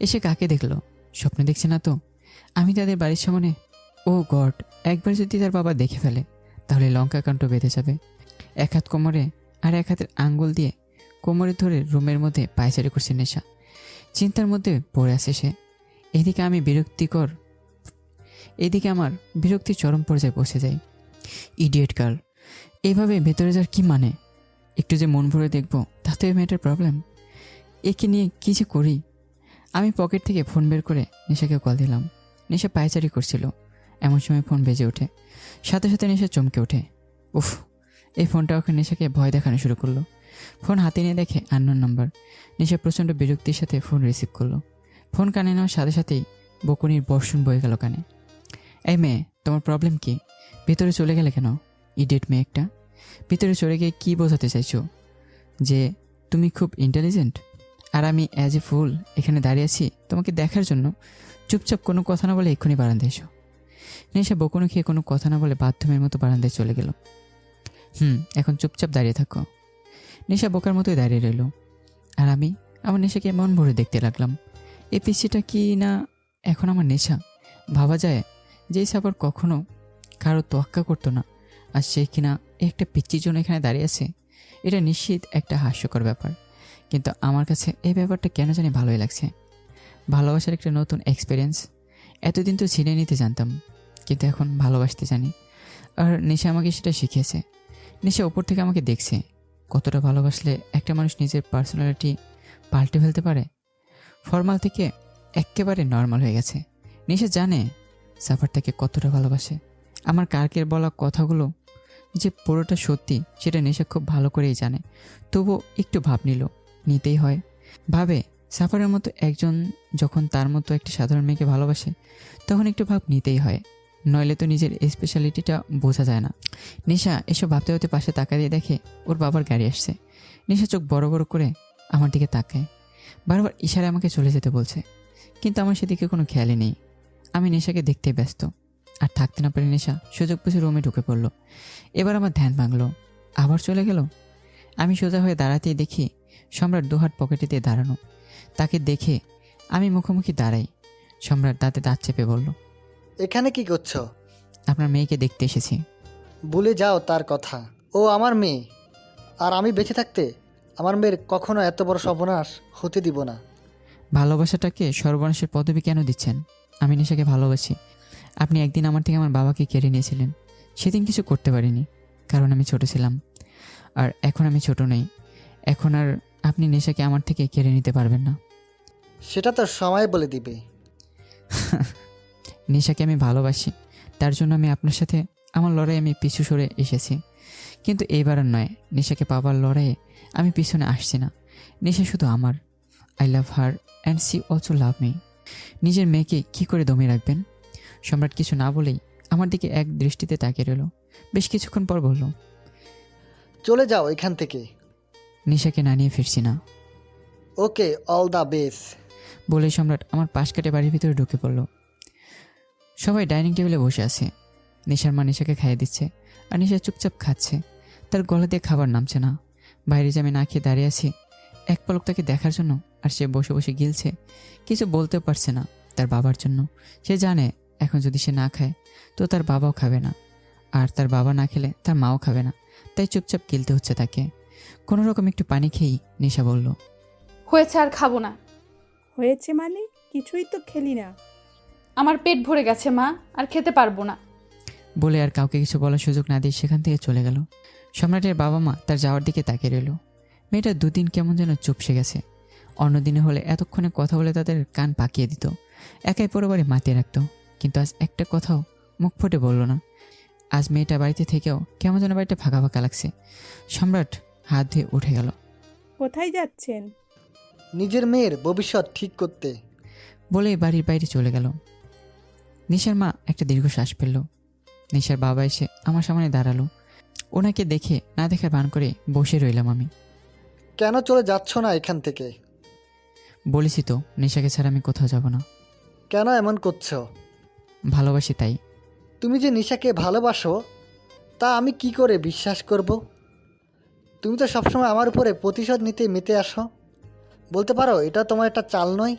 এসে কাকে দেখলো? স্বপ্ন দেখছে না তো? আমি তাদের বাড়ির সামনে। ও গড, একবার যদি তার বাবা দেখে ফেলে তাহলে লঙ্কা কাণ্ড বেঁধে যাবে। এক হাত কোমরে আর এক হাতের আঙ্গুল দিয়ে কোমরে ধরে রুমের মধ্যে পায়চারি করছে নেশা। চিন্তার মধ্যে পড়ে আসে সে। এদিকে আমার বিরক্তির চরম পর্যায়ে পৌঁছে যায়। ইডিয়েট গার্ল, এইভাবে ভেতরে যাওয়ার কি মানে? একটু যে মন ভরে দেখবো তাতে মেয়েটার প্রবলেম। একে নিয়ে কী যে করি। আমি পকেট থেকে ফোন বের করে নেশাকে কল দিলাম। নেশা পায়চারি করছিল। এমন সময় ফোন বেজে ওঠে। সাথে সাথে নেশা চমকে ওঠে। উফ, এই ফোনটা ওকে নেশাকে ভয় দেখানো শুরু করলো। ফোন হাতে নিয়ে দেখে আননোন নাম্বার। নেশা প্রচণ্ড বিরক্তির সাথে ফোন রিসিভ করলো। ফোন কানে নেওয়ার সাথে সাথেই বকুনির বর্ষণ বয়ে গেল কানে। এই মেয়ে, তোমার প্রবলেম কি? ভিতরে চলে গেলে কেন? ইডিয়েট মেয়ে একটা। ভিতরে চলে গিয়ে কী বোঝাতে চাইছো? যে তুমি খুব ইন্টেলিজেন্ট আর আমি অ্যাজ এ ফুল এখানে দাঁড়িয়ে আছি তোমাকে দেখার জন্য? চুপচাপ কোনো কথা না বলে এক্ষুনি বারান্দায় এসো। নেশা বকুনি খেয়ে কোনো কথা না বলে বাথরুমের মতো বারান্দায় চলে গেল। এখন চুপচাপ দাঁড়িয়ে থাকো। নেশা বোকার মতোই দাঁড়িয়ে রইল। আর আমি আমার নেশাকে মন ভরে দেখতে লাগলাম। এই পিসিটা কি না এখন আমার নেশা? ভাবা যায় যেই সাপোর্ট কখনো কারো তোয়াক্কা করতো না, আর সে কিনা একটা পিচ্চির জন্য এখানে দাঁড়িয়ে আছে। এটা নিশ্চিত একটা হাস্যকর ব্যাপার, কিন্তু আমার কাছে এই ব্যাপারটা কেন জানি ভালোই লাগছে। ভালোবাসার একটা নতুন এক্সপিরিয়েন্স। এতদিন তো ছিনে নিতে জানতাম, কিন্তু এখন ভালোবাসতে জানি। আর নেশা আমাকে সেটা শিখিয়েছে। নেশা ওপর থেকে আমাকে দেখছে কতটা ভালোবাসলে একটা মানুষ নিজের পার্সোনালিটি পাল্টে ফেলতে পারে। ফর্মাল থেকে একেবারে নর্মাল হয়ে গেছে। নেশা জানে সাফার তাকে কতটা ভালোবাসে। আমার কার্কের বলা কথাগুলো যে পুরোটা সত্যি সেটা নেশা খুব ভালো করেই জানে। তবুও একটু ভাব নিতেই হয়। ভাবে সাফারের মতো একজন যখন তার মতো একটা সাধারণ মেয়েকে ভালোবাসে তখন একটু ভাব নিতেই হয়, নইলে তো নিজের স্পেশালিটিটা বোঝা যায় না। নেশা এসব ভাবতে ভাবতে পাশে তাকা দিয়ে দেখে ওর বাবার গাড়ি আসছে। নেশা চোখ বড় বড় করে আমার দিকে তাকায়, বারবার ইশারায় আমাকে চলে যেতে বলছে, কিন্তু আমার সেদিকে কোনো খেয়ালই নেই। আমি নেশাকে দেখতে ব্যস্ত। আর থাকতে না পারে নেশা সুযোগ বুঝে রুমে ঢুকে পড়লো। এবার আমার ধ্যান ভাঙলো, আবার চলে গেল। আমি সোজা হয়ে দাঁড়াতেই দেখি সম্রাট দুহাত পকেটে দিয়ে দাঁড়ানো। তাকে দেখে আমি মুখোমুখি দাঁড়াই। সম্রাট দাঁতে দাঁত চেপে বলল, এখানে কি করছো? আপনার মেয়েকে দেখতে এসেছি। ভুলে যাও তার কথা। ও আমার মেয়ে, আর আমি বেঁচে থাকতে আমার মেয়ের কখনো এত বড় সর্বনাশ হতে দিব না। ভালোবাসাটাকে সর্বনাশের পদবি কেন দিচ্ছেন? আমি নেশাকে ভালোবাসি। আপনি একদিন আমার থেকে আমার বাবাকে কেড়ে নিয়েছিলেন। সেদিন কিছু করতে পারিনি, কারণ আমি ছোট ছিলাম। আর এখন আমি ছোট নেই। এখন আর আপনি নেশাকে আমার থেকে কেড়ে নিতে পারবেন না। সেটা তো সময় বলে দিবে। নেশাকে আমি ভালোবাসি, তার জন্য আমি আপনার সাথে আমার লড়াই আমি পিছু সরে এসেছি। কিন্তু এইবার আর নয়, নেশাকে পাবার লড়াইয়ে আমি পিছনে আসছি না। নেশা শুধু আমার। I love her and she also love me. নিজের মেয়েকে কি করে দমিয়ে রাখবেন? সম্রাট কিছু না বলেই আমার দিকে এক দৃষ্টিতে তাকিয়ে রইল। বেশ কিছুক্ষণ পর বলল, চলে যাও এখান থেকে। নেশাকে না নিয়ে ফিরছি না। ওকে, অল দ্য বেস্ট। বলে সম্রাট আমার পাশ কাটে বাড়ির ভিতরে ঢুকে পড়ল। সবাই ডাইনিং টেবিলে বসে আছে। নেশার মা নেশাকে খাইয়ে দিচ্ছে, আর নেশা চুপচাপ খাচ্ছে। তার গলা দিয়ে খাবার নামছে না। বাইরে যে আমি না খেয়ে দাঁড়িয়ে আছি এক পলক তাকে দেখার জন্য, আর সে বসে বসে গিলছে। কিছু বলতেও পারছে না তার বাবার জন্য। সে জানে এখন যদি সে না খায় তো তার বাবাও খাবে না, আর তার বাবা না খেলে তার মাও খাবে না। তাই চুপচাপ গিলতে হচ্ছে তাকে। কোনো রকম একটু পানি খেয়েই নেশা বলল, হয়েছে, আর খাবো না। হয়েছে মানে? কিছুই তো খেলি না। আমার পেট ভরে গেছে মা, আর খেতে পারবো না। বলে আর কাউকে কিছু বলার সুযোগ না দিয়ে সেখান থেকে চলে গেল। সম্রাটের বাবা মা তার যাওয়ার দিকে তাকিয়ে রইল। মেয়েটা দুদিন কেমন যেন চুপসে গেছে। অন্যদিনে হলে এতক্ষণে কথা বলে তাদের কান পাকিয়ে দিত, একাই পরিবারে মাতিয়ে রাখতো। কিন্তু আজ একটা কথাও মুখ ফুটে বলল না। আজ মেয়েটা বাড়িতে থেকেও কেমন যেন বাড়িটা ফাঁকা ফাঁকা লাগছে। সম্রাট হাত ধুয়ে উঠে গেল। কোথায় যাচ্ছেন? নিজের মেয়ের ভবিষ্যৎ ঠিক করতে। বলে বাড়ির বাইরে চলে গেল। নিশার মা একটা দীর্ঘশ্বাস ফেলল। নিশার বাবা এসে আমার সামনে দাঁড়ালো। ওনাকে দেখে না দেখার ভান করে বসে রইলাম আমি। কেন চলে যাচ্ছ না এখান থেকে? বলেছি তো নিশাকে ছাড়া আমি কোথাও যাব না। কেন এমন করছো? ভালোবাসি তাই। তুমি যে নিশাকে ভালোবাসো তা আমি কি করে বিশ্বাস করব? তুমি তো সবসময় আমার উপরে প্রতিশোধ নিতে মেতে আসো। বলতে পারো এটা তোমার একটা চাল নয়?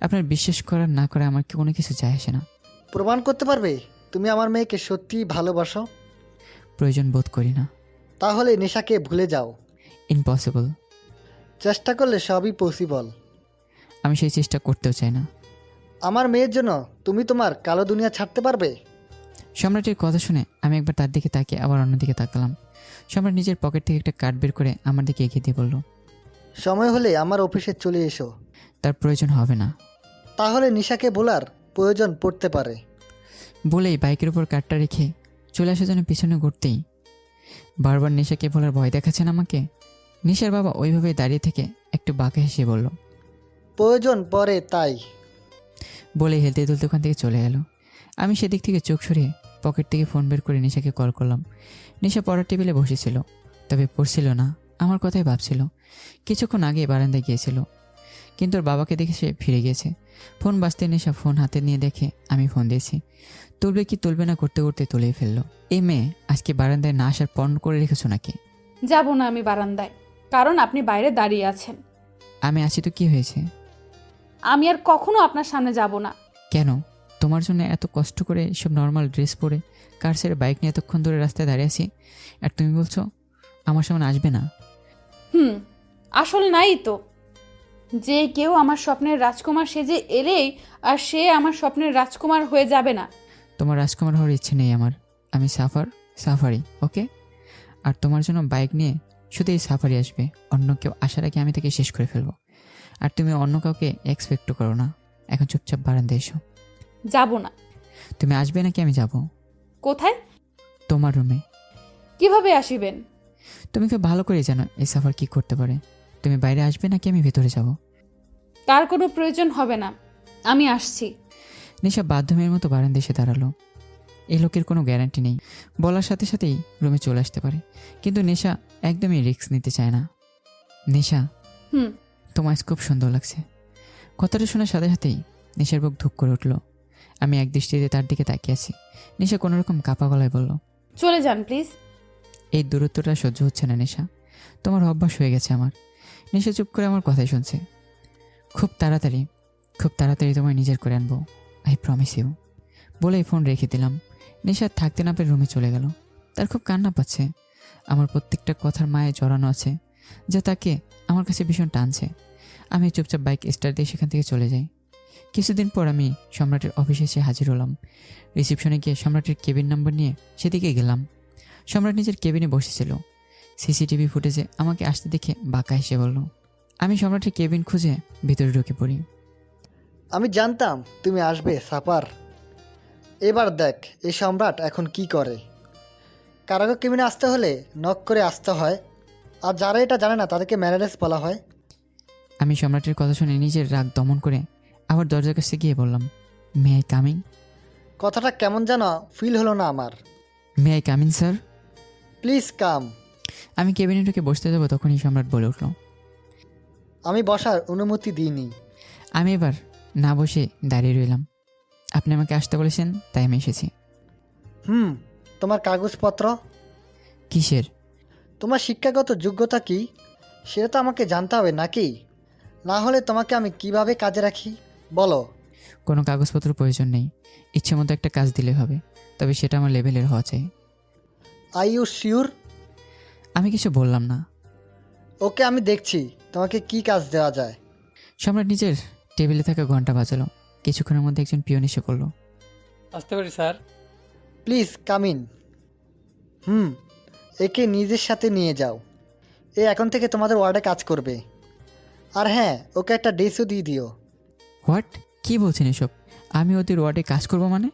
আপনার বিশ্বাস করার না করে আমার কি কোনো কিছু যায় আসে না। প্রমাণ করতে পারবে তুমি আমার মেয়েকে সত্যিই ভালোবাসো? প্রয়োজন বোধ করি না। তাহলে নেশাকে ভুলে যাও। ইম্পসিবল। চেষ্টা করলে সবই পসিবল। আমি সেই চেষ্টা করতেও চাই না। আমার মেয়ের জন্য তুমি তোমার কালো দুনিয়া ছাড়তে পারবে? সম্রাটের কথা শুনে আমি একবার তার দিকে তাকিয়ে আবার অন্যদিকে তাকালাম। সম্রাট নিজের পকেট থেকে একটা কার্ড বের করে আমার দিকে এগিয়ে দিয়ে বলল, সময় হলে আমার অফিসে চলে এসো। তার প্রয়োজন হবে না। তাহলে নিশাকে বলার প্রয়োজন পড়তে পারে। বলেই বাইকের উপর কার্ডটা রেখে চলে আসার জন্য পিছনে ঘুরতেই বারবার নিশাকে বলার ভয় দেখাচ্ছেন আমাকে। নিশার বাবা ওইভাবে দাঁড়িয়ে থেকে একটু বাঁকা হেসে বলল, প্রয়োজন পড়ে তাই। বলে হেলতে দুলতে ওখান থেকে চলে গেল। আমি সেদিক থেকে চোখ সরিয়ে পকেট থেকে ফোন বের করে নিশাকে কল করলাম। নিশা পড়ার টেবিলে বসেছিল, তবে পড়ছিল না, আমার কথাই ভাবছিল। কিছুক্ষণ আগে বারান্দায় গিয়েছিল, কিন্তু ওর বাবাকে দেখে সে ফিরে গিয়েছে। ফোন বাজতে নিশা ফোন হাতে নিয়ে দেখে আমি ফোন দিয়েছি। তুলবে কি তুলবে না করতে করতে তুলেই ফেললো। এই মেয়ে আজকে বারান্দায় না আসার পণ করে রেখেছো নাকি? যাব না আমি বারান্দায়, কারণ আপনি বাইরে দাঁড়িয়ে আছেন। আমি আছি তো কি হয়েছে? আমি আর কখনো আপনার সামনে যাব না। কেন? তোমার জন্য এত কষ্ট করে সব নর্মাল ড্রেস পরে কার ছেড়ে বাইক নিয়ে এতক্ষণ ধরে রাস্তায় দাঁড়িয়ে আছি, আর তুমি বলছো আমার সামনে আসবে না? আসল নাই তো। যে কেউ আমার স্বপ্নের রাজকুমার সেজে এলেই আর সে আমার স্বপ্নের রাজকুমার হয়ে যাবে না। তোমার রাজকুমার হওয়ার ইচ্ছে নেই আমার। আমি সাফারি, ওকে? আর তোমার জন্য বাইক নিয়ে শুধু এই সাফারি আসবে, অন্য কেউ আসার আগে আমি তাকে শেষ করে ফেলবো। আর তুমি অন্য কাউকে এক্সপেক্টও করো না। এখন চুপচাপ বারান্দায় এসো। যাব না। তুমি আসবে নাকি আমি যাব? কোথায়? তোমার রুমে। কিভাবে আসিবেন? তুমি খুব ভালো করে জানো এই সাফার কি করতে পারে। তুমি বাইরে আসবে নাকি আমি ভেতরে যাব? তার কোনো প্রয়োজন হবে না, আমি আসছি। নিশা বাধ্যমের মতো বারান্দায় এসে দাঁড়ালো। এই লোকের কোনো গ্যারান্টি নেই, বলার সাথে সাথেই রুমে চলে আসতে পারে, কিন্তু নেশা একদমই রিস্ক নিতে চায় না। নেশা, হুম তোমার খুব সুন্দর লাগছে। কথাটা শোনার সাথে সাথেই নেশার বুক ধুক করে উঠল। আমি এক দৃষ্টিতে তার দিকে তাকিয়ে আছি। নেশা কোনোরকম কাপা গলায় বলল, চলে যান প্লিজ। এই দূরত্বটা সহ্য হচ্ছে না নেশা, তোমার অভ্যাস হয়ে গেছে আমার। নেশা চুপ করে আমার কথাই শুনছে। খুব তাড়াতাড়ি তোমায় নিজের করে আনবো, আই প্রমিস ইউ। বলেই ফোন রেখে দিলাম। নেশা থাকতে না পেরে রুমে চলে গেল। তার খুব কান্না পাচ্ছে। আমার প্রত্যেকটা কথার মায়ে জড়ানো আছে, যা তাকে আমার কাছে ভীষণ টানছে। আমি চুপচাপ বাইক স্টার্ট দিয়ে সেখান থেকে চলে যাই। কিছুদিন পর আমি সম্রাটের অফিসে এসে হাজির হলাম। রিসেপশনে গিয়ে সম্রাটের কেবিন নাম্বার নিয়ে সেদিকে গেলাম। সম্রাট নিজের কেবিনে বসেছিল। সিসিটিভি ফুটেজে আমাকে আসতে দেখে বাঁকা হেসে বলল। আমি সম্রাটের কেবিন খুঁজে ভিতরে ঢুকে পড়ি। আমি জানতাম তুমি আসবে সাপার। এবার দেখ এই সম্রাট এখন কি করে। কারাগার কেবিনে আসতে হলে নক করে আসতে হয়, আর যারা এটা জানে না তাদেরকে ম্যানেডেস বলা হয়। আমি সম্রাটের কথা শুনে নিজের রাগ দমন করে আবার দরজার কাছে গিয়ে বললাম, মে আই কামিং? কথাটা কেমন যেন ফিল হলো না আমার। May I coming sir? Please come. আমি কেবিনে ঢুকে বসতে যাবো তখনই সম্রাট বলে উঠল। আমি বসার অনুমতি দিইনি। আমি এবার না বসে দাঁড়িয়ে রইলাম। আপনি আমাকে আসতে বলেছেন তাই আমি এসেছি। তোমার কাগজপত্র? কিসের? তোমার শিক্ষাগত যোগ্যতা কি সেটা তো আমাকে জানতে হবে নাকি? না হলে তোমাকে আমি কিভাবে কাজে রাখি বলো। কোনো কাগজপত্র প্রয়োজন নেই, ইচ্ছে মতো একটা কাজ দিলে হবে, তবে সেটা আমার লেভেলের হওয়া চাই। Are you sure? আমি কিছু বললাম না। ওকে, আমি দেখছি তোমাকে কি কাজ দেওয়া যায়। সম্রাট নিজের টেবিলে থাকা ঘন্টা বাজালো। কিছুক্ষণের মধ্যে একজন পিয়ন এসে পড়ল। আসতে পারি স্যার? Please come in. একে নিজের সাথে নিয়ে যাও। এ এখন থেকে তোমাদের ওয়ার্ডে কাজ করবে। আর হ্যাঁ, ওকে একটা ড্রেসও দিয়ে দিও। হোয়াট? কি বলছেন এসব? আমি ওদের ওয়ার্ডে কাজ করব মানে?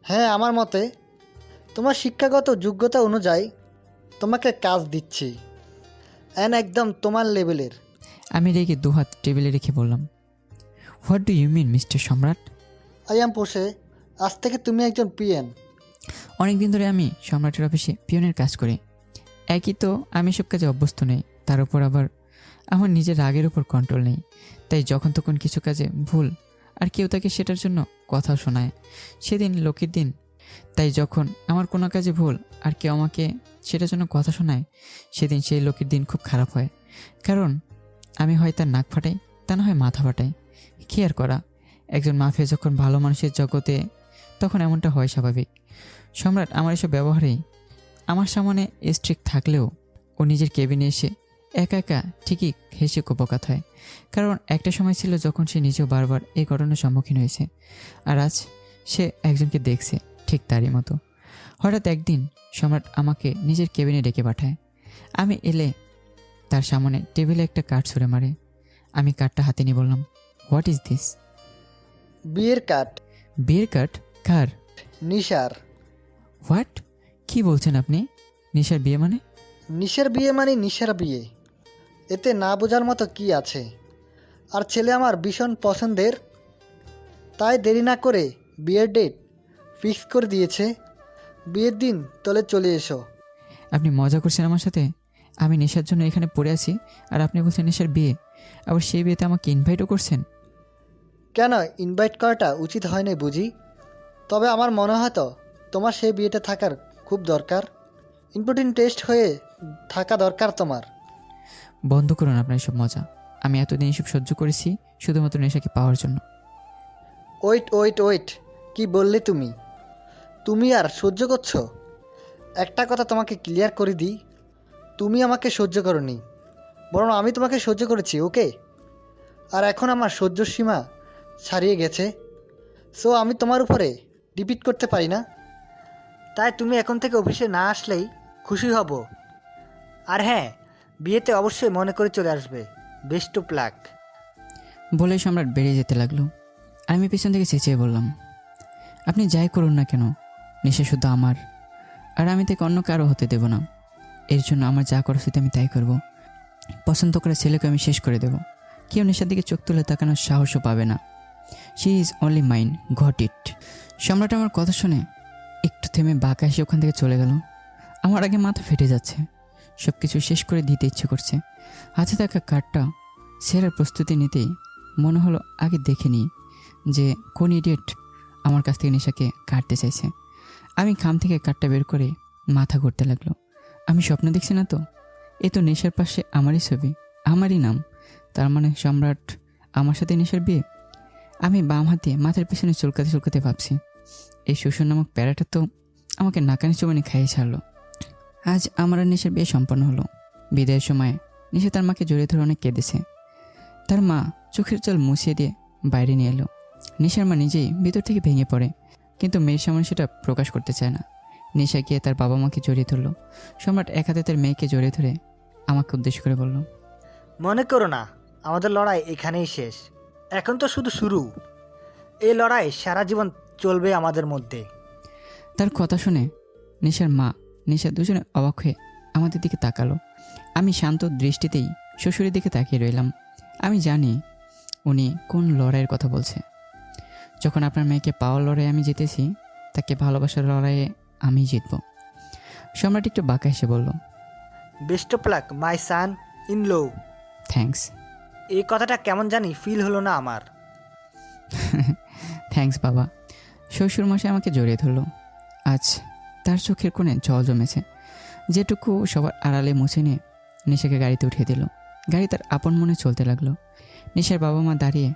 হ্যাঁ, আমার মতে তোমার শিক্ষাগত যোগ্যতা অনুযায়ী তোমাকে কাজ দিচ্ছি, একদম তোমার লেভেলের। আমি রেগে দুহাত টেবিলে রেখে বললাম, what do you mean mister Samrat? I am পোষে, আজ থেকে তুমি একজন পিএন। অনেক দিন ধরে আমি সম্রাটের অফিসে পিয়নের কাজ করি। একই তো, আমি সব কাজে অভ্যস্ত নেই, তার উপর আবার আমার নিজের রাগের উপর কন্ট্রোল নেই। তাই যখন তখন কিছু কাজে ভুল আর কেউ তাকে সেটার জন্য কথা শোনায়, সেদিন লোকের দিন। তাই যখন আমার কোনো কাজে ভুল আর কেউ আমাকে সেটার জন্য কথা শোনায়, সেদিন সেই লোকের দিন খুব খারাপ হয়। কারণ আমি হয় তার নাক ফাটাই, তা না হয় মাথা ফাটাই। কি আর করা, একজন মাফিয়া যখন ভালো মানুষের জগতে, তখন এমনটা হয় স্বাভাবিক। সম্রাট আমার এসব ব্যবহারেই আমার সামনে স্ট্রিক্ট থাকলেও ও নিজের কেবিনে এসে একা একা ঠিকই হেসে কোপকাত হয়। কারণ একটা সময় ছিল যখন সে নিজেও বারবার এই ঘটনার সম্মুখীন হয়েছে, আর আজ সে একজনকে দেখছে ঠিক তারই মতো। হঠাৎ একদিন সম্রাট আমাকে নিজের কেবিনে ডেকে পাঠায়। আমি এলে তার সামনে টেবিলে একটা কার্ড ছুঁড়ে মারে। আমি কার্ডটা হাতে নিয়ে বললাম, হোয়াট ইজ দিস? বিয়ের কার্ড। বিয়ের কার্ড? কার? নিশার। হোয়াট? কি বলছেন আপনি? নিশার বিয়ে মানে? নিশার বিয়ে মানে নিশার বিয়ে, এতে না বোঝার মতো কি আছে? আর ছেলে আমার ভীষণ পছন্দের, তাই দেরি না করে বিয়ের ডেট ফিক্স করে দিয়েছে। বিয়ের দিন তলে চলে এসো। আপনি মজা করছেন আমার সাথে? আমি নেশার জন্য এখানে পড়ে আছি আর আপনি বলছেন নেশার বিয়ে, আবার সেই বিয়েতে আমাকে ইনভাইটও করছেন? কেন ইনভাইট করাটা উচিত হয়নি বুঝি? তবে আমার মনে হয় তো তোমার সেই বিয়েতে থাকার খুব দরকার। ইম্পর্টেন্ট টেস্ট হয়ে থাকা দরকার তোমার। বন্ধ করুন আপনার এসব মজা। আমি এতদিন এসব সহ্য করেছি শুধুমাত্র নেশাকে পাওয়ার জন্য। ওয়েট ওয়েট ওয়েট, কি বললে তুমি? তুমি আর সহ্য করছো? একটা কথা তোমাকে ক্লিয়ার করে দিই, তুমি আমাকে সহ্য করোনি, বরং আমি তোমাকে সহ্য করেছি, ওকে? আর এখন আমার সহ্যর সীমা ছাড়িয়ে গেছে, সো আমি তোমার উপরে রিপিট করতে পারি না। তাই তুমি এখন থেকে অফিসে না আসলেই খুশি হব। আর হ্যাঁ, বিয়েতে অবশ্যই মনে করে চলে আসবে। Best of lakh. বলেই সম্রাট বেরিয়ে যেতে লাগলো। আমি পিছন থেকে চেঁচিয়ে বললাম, আপনি যাই করুন না কেন, নেশা শুধু আমার, আর আমি তাকে অন্য কারো হতে দেব না। এর জন্য আমার যা করা উচিত আমি তাই করব। পছন্দ করা ছেলেকে আমি শেষ করে দেব। কেউ নেশার দিকে চোখ তুলে তাকানোর সাহসও পাবে না। She is only mine, got it. সম্রাট আমার কথা শুনে একটু থেমে বাঁকা এসে ওখান থেকে চলে গেল। আমার আগে মাথা ফেটে যাচ্ছে, সব কিছু শেষ করে দিতে ইচ্ছে করছে। হাতে থাকা কার্ডটা সেরার প্রস্তুতি নিতেই মনে হলো আগে দেখে নিই যে কোন ইডিয়েট আমার কাছ থেকে নেশাকে কাটতে চাইছে। আমি খাম থেকে কার্ডটা বের করে মাথা ঘুরতে লাগলো। আমি স্বপ্ন দেখছি না তো? এ তো নেশার পাশে আমারই ছবি, আমারই নাম। তার মানে সম্রাট আমার সাথে নেশার বিয়ে? আমি বাম হাতে মাথার পেছনে চুলকাতে চুলকাতে ভাবছি, এই শ্বশুর নামক প্যারাটা তো আমাকে নাকানি চুবানি খাইয়ে ছাড়লো। আজ আমার আর নেশার বিয়ে সম্পন্ন হলো। বিদায়ের সময় নেশা তার মাকে জড়িয়ে ধরে অনেক কেঁদেছে। তার মা চোখের জল মুছিয়ে দিয়ে বাইরে নিয়ে এলো। নেশার মা নিজেই ভিতর থেকে ভেঙে পড়ে, কিন্তু মেয়ের সামনে সেটা প্রকাশ করতে চায় না। নেশা গিয়ে তার বাবা মাকে জড়িয়ে ধরলো। সম্রাট এক হাতে তার মেয়েকে জড়িয়ে ধরে আমাকে উদ্দেশ্য করে বলল, মনে করো না আমাদের লড়াই এখানেই শেষ, এখন তো শুধু শুরু। এই লড়াই সারা জীবন চলবে আমাদের মধ্যে। তার কথা শুনে নেশার মা নেশা দুজনে অবাক হয়ে আমাদের দিকে তাকালো। আমি শান্ত দৃষ্টিতেই শ্বশুরের দিকে তাকিয়ে রইলাম। আমি জানি উনি কোন লড়াইয়ের কথা বলছে। যখন আপনার মেয়েকে পাওয়ার লড়াই আমি জিতেছি, তাকে ভালোবাসার লড়াইয়ে আমি জিতব। সম্রাট একটু বাঁকা এসে বলল, best of luck my son in law. Thanks. এই কথাটা কেমন জানি ফিল হলো না আমার। থ্যাঙ্কস বাবা। শ্বশুর মশাই আমাকে জড়িয়ে ধরলো। আজ তার চোখের কোণে জল জমেছে, যেটুকু সবার আড়ালে মুছে নিয়ে নেশাকে গাড়িতে উঠিয়ে দিল। গাড়ি তার আপন মনে চলতে লাগলো। নেশার বাবা মা দাঁড়িয়ে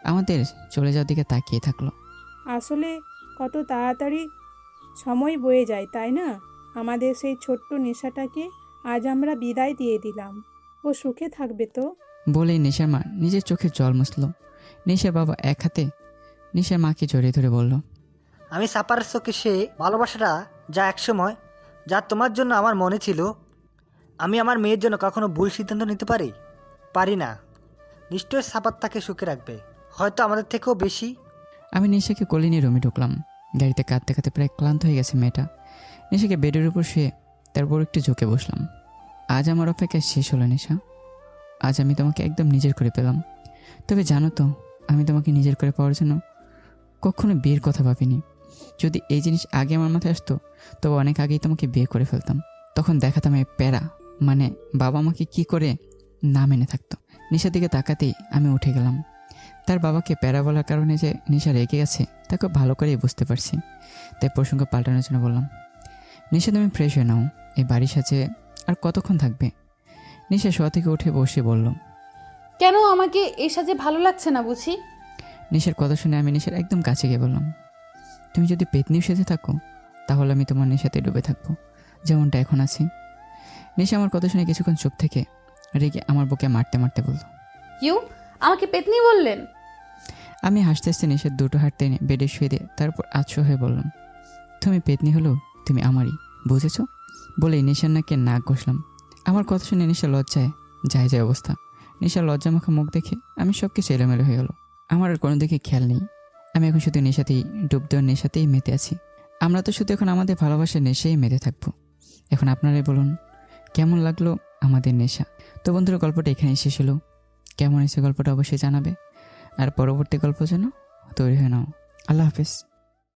আমাদের চলে যাওয়ার দিকে তাকিয়ে থাকলো। আসলে কত তাড়াতাড়ি সময় বয়ে যায়, তাই না? আমাদের সেই ছোট্ট নেশাটাকে আজ আমরা বিদায় দিয়ে দিলাম। ও সুখে থাকবে তো? বলেই নেশার মা নিজের চোখের জল মুছল। নেশার বাবা এক হাতে নেশার মাকে জড়িয়ে ধরে বলল, আমি সাপার চোখে সে ভালোবাসাটা যা একসময় যা তোমার জন্য আমার মনে ছিল, আমি আমার মেয়ের জন্য কখনো ভুল সিদ্ধান্ত নিতে পারি না। নিশ্চয়ই সাপার তাকে সুখে রাখবে, হয়তো আমাদের থেকেও বেশি। আমি নেশাকে কোলে নিয়ে রুমে ঢুকলাম। গাড়িতে কাঁদতে কাঁদতে প্রায় ক্লান্ত হয়ে গেছে মেয়েটা। নেশাকে বেডের উপর শুয়ে তার বড় একটু ঝুঁকে বসলাম। আজ আমার অপেক্ষা শেষ হলো নেশা। আজ আমি তোমাকে একদম নিজের করে পেলাম। তবে জানো তো, আমি তোমাকে নিজের করে পাওয়ার জন্য কখনো বিয়ের কথা ভাবিনি। যদি এই জিনিস আগে আমার মাথায় আসতো তবে অনেক আগেই তোমাকে বিয়ে করে ফেলতাম। তখন দেখাতাম এই প্যারা, মানে বাবা আমাকে কি করে না মেনে থাকতো। নিশার দিকে তাকাতেই আমি উঠে গেলাম। তার বাবাকে প্যারা বলার কারণে যে নিশা রেগে গেছে তা খুব ভালো করেই বুঝতে পারছি। তাই প্রসঙ্গ পাল্টানোর জন্য বললাম, নিশা তুমি ফ্রেশ হয়ে নাও, এই বাড়ির সাথে আর কতক্ষণ থাকবে? নিশা শোয়া থেকে উঠে বসে বলল। কেন আমাকে এই সাজে ভালো লাগছে না বুঝি? নিশার কথা শুনে আমি নিশার একদম কাছে গিয়ে বললাম, তুমি যদি পেতনির সাথে থাকো তাহলে আমি তোমার নেশাতে ডুবে থাকবো, যেমনটা এখন আছি। নিশা আমার কথা শুনে কিছুক্ষণ চুপ থেকে রেগে আমার বুকে মারতে মারতে বলল। ইউ আমাকে পেতনি বললেন? আমি হাসতে হাসতে নিশার দুটো হাত টেনে বেডে শুয়ে দিয়ে তারপর আচ্ছা হয়ে বললাম, তুমি পেতনি হলেও তুমি আমারই, বুঝেছো? বলেই নিশার নাকে নাক ঘষলাম। আমার কথা শুনে নিশা লজ্জায় যায় যায় অবস্থা। নিশার লজ্জামাখা মুখ দেখে আমি সব কিছু এলোমেলো হয়ে গেল। আমার আর কোনো দিকে খেয়াল নেই। আমি এখন শুধু নেশাতেই ডুব দেওয়ার নেশাতেই মেতে আছি। আমরা তো শুধু এখন আমাদের ভালোবাসার নেশাই মেতে থাকবো। এখন আপনারাই বলুন কেমন লাগলো আমাদের নেশা। তো বন্ধুরা, গল্পটা এখানেই শেষ হলো। কেমন হয়েছে গল্পটা অবশ্যই জানাবে। আর পরবর্তী গল্পের জন্য তৈরি হয়ে নাও। আল্লাহ হাফেজ।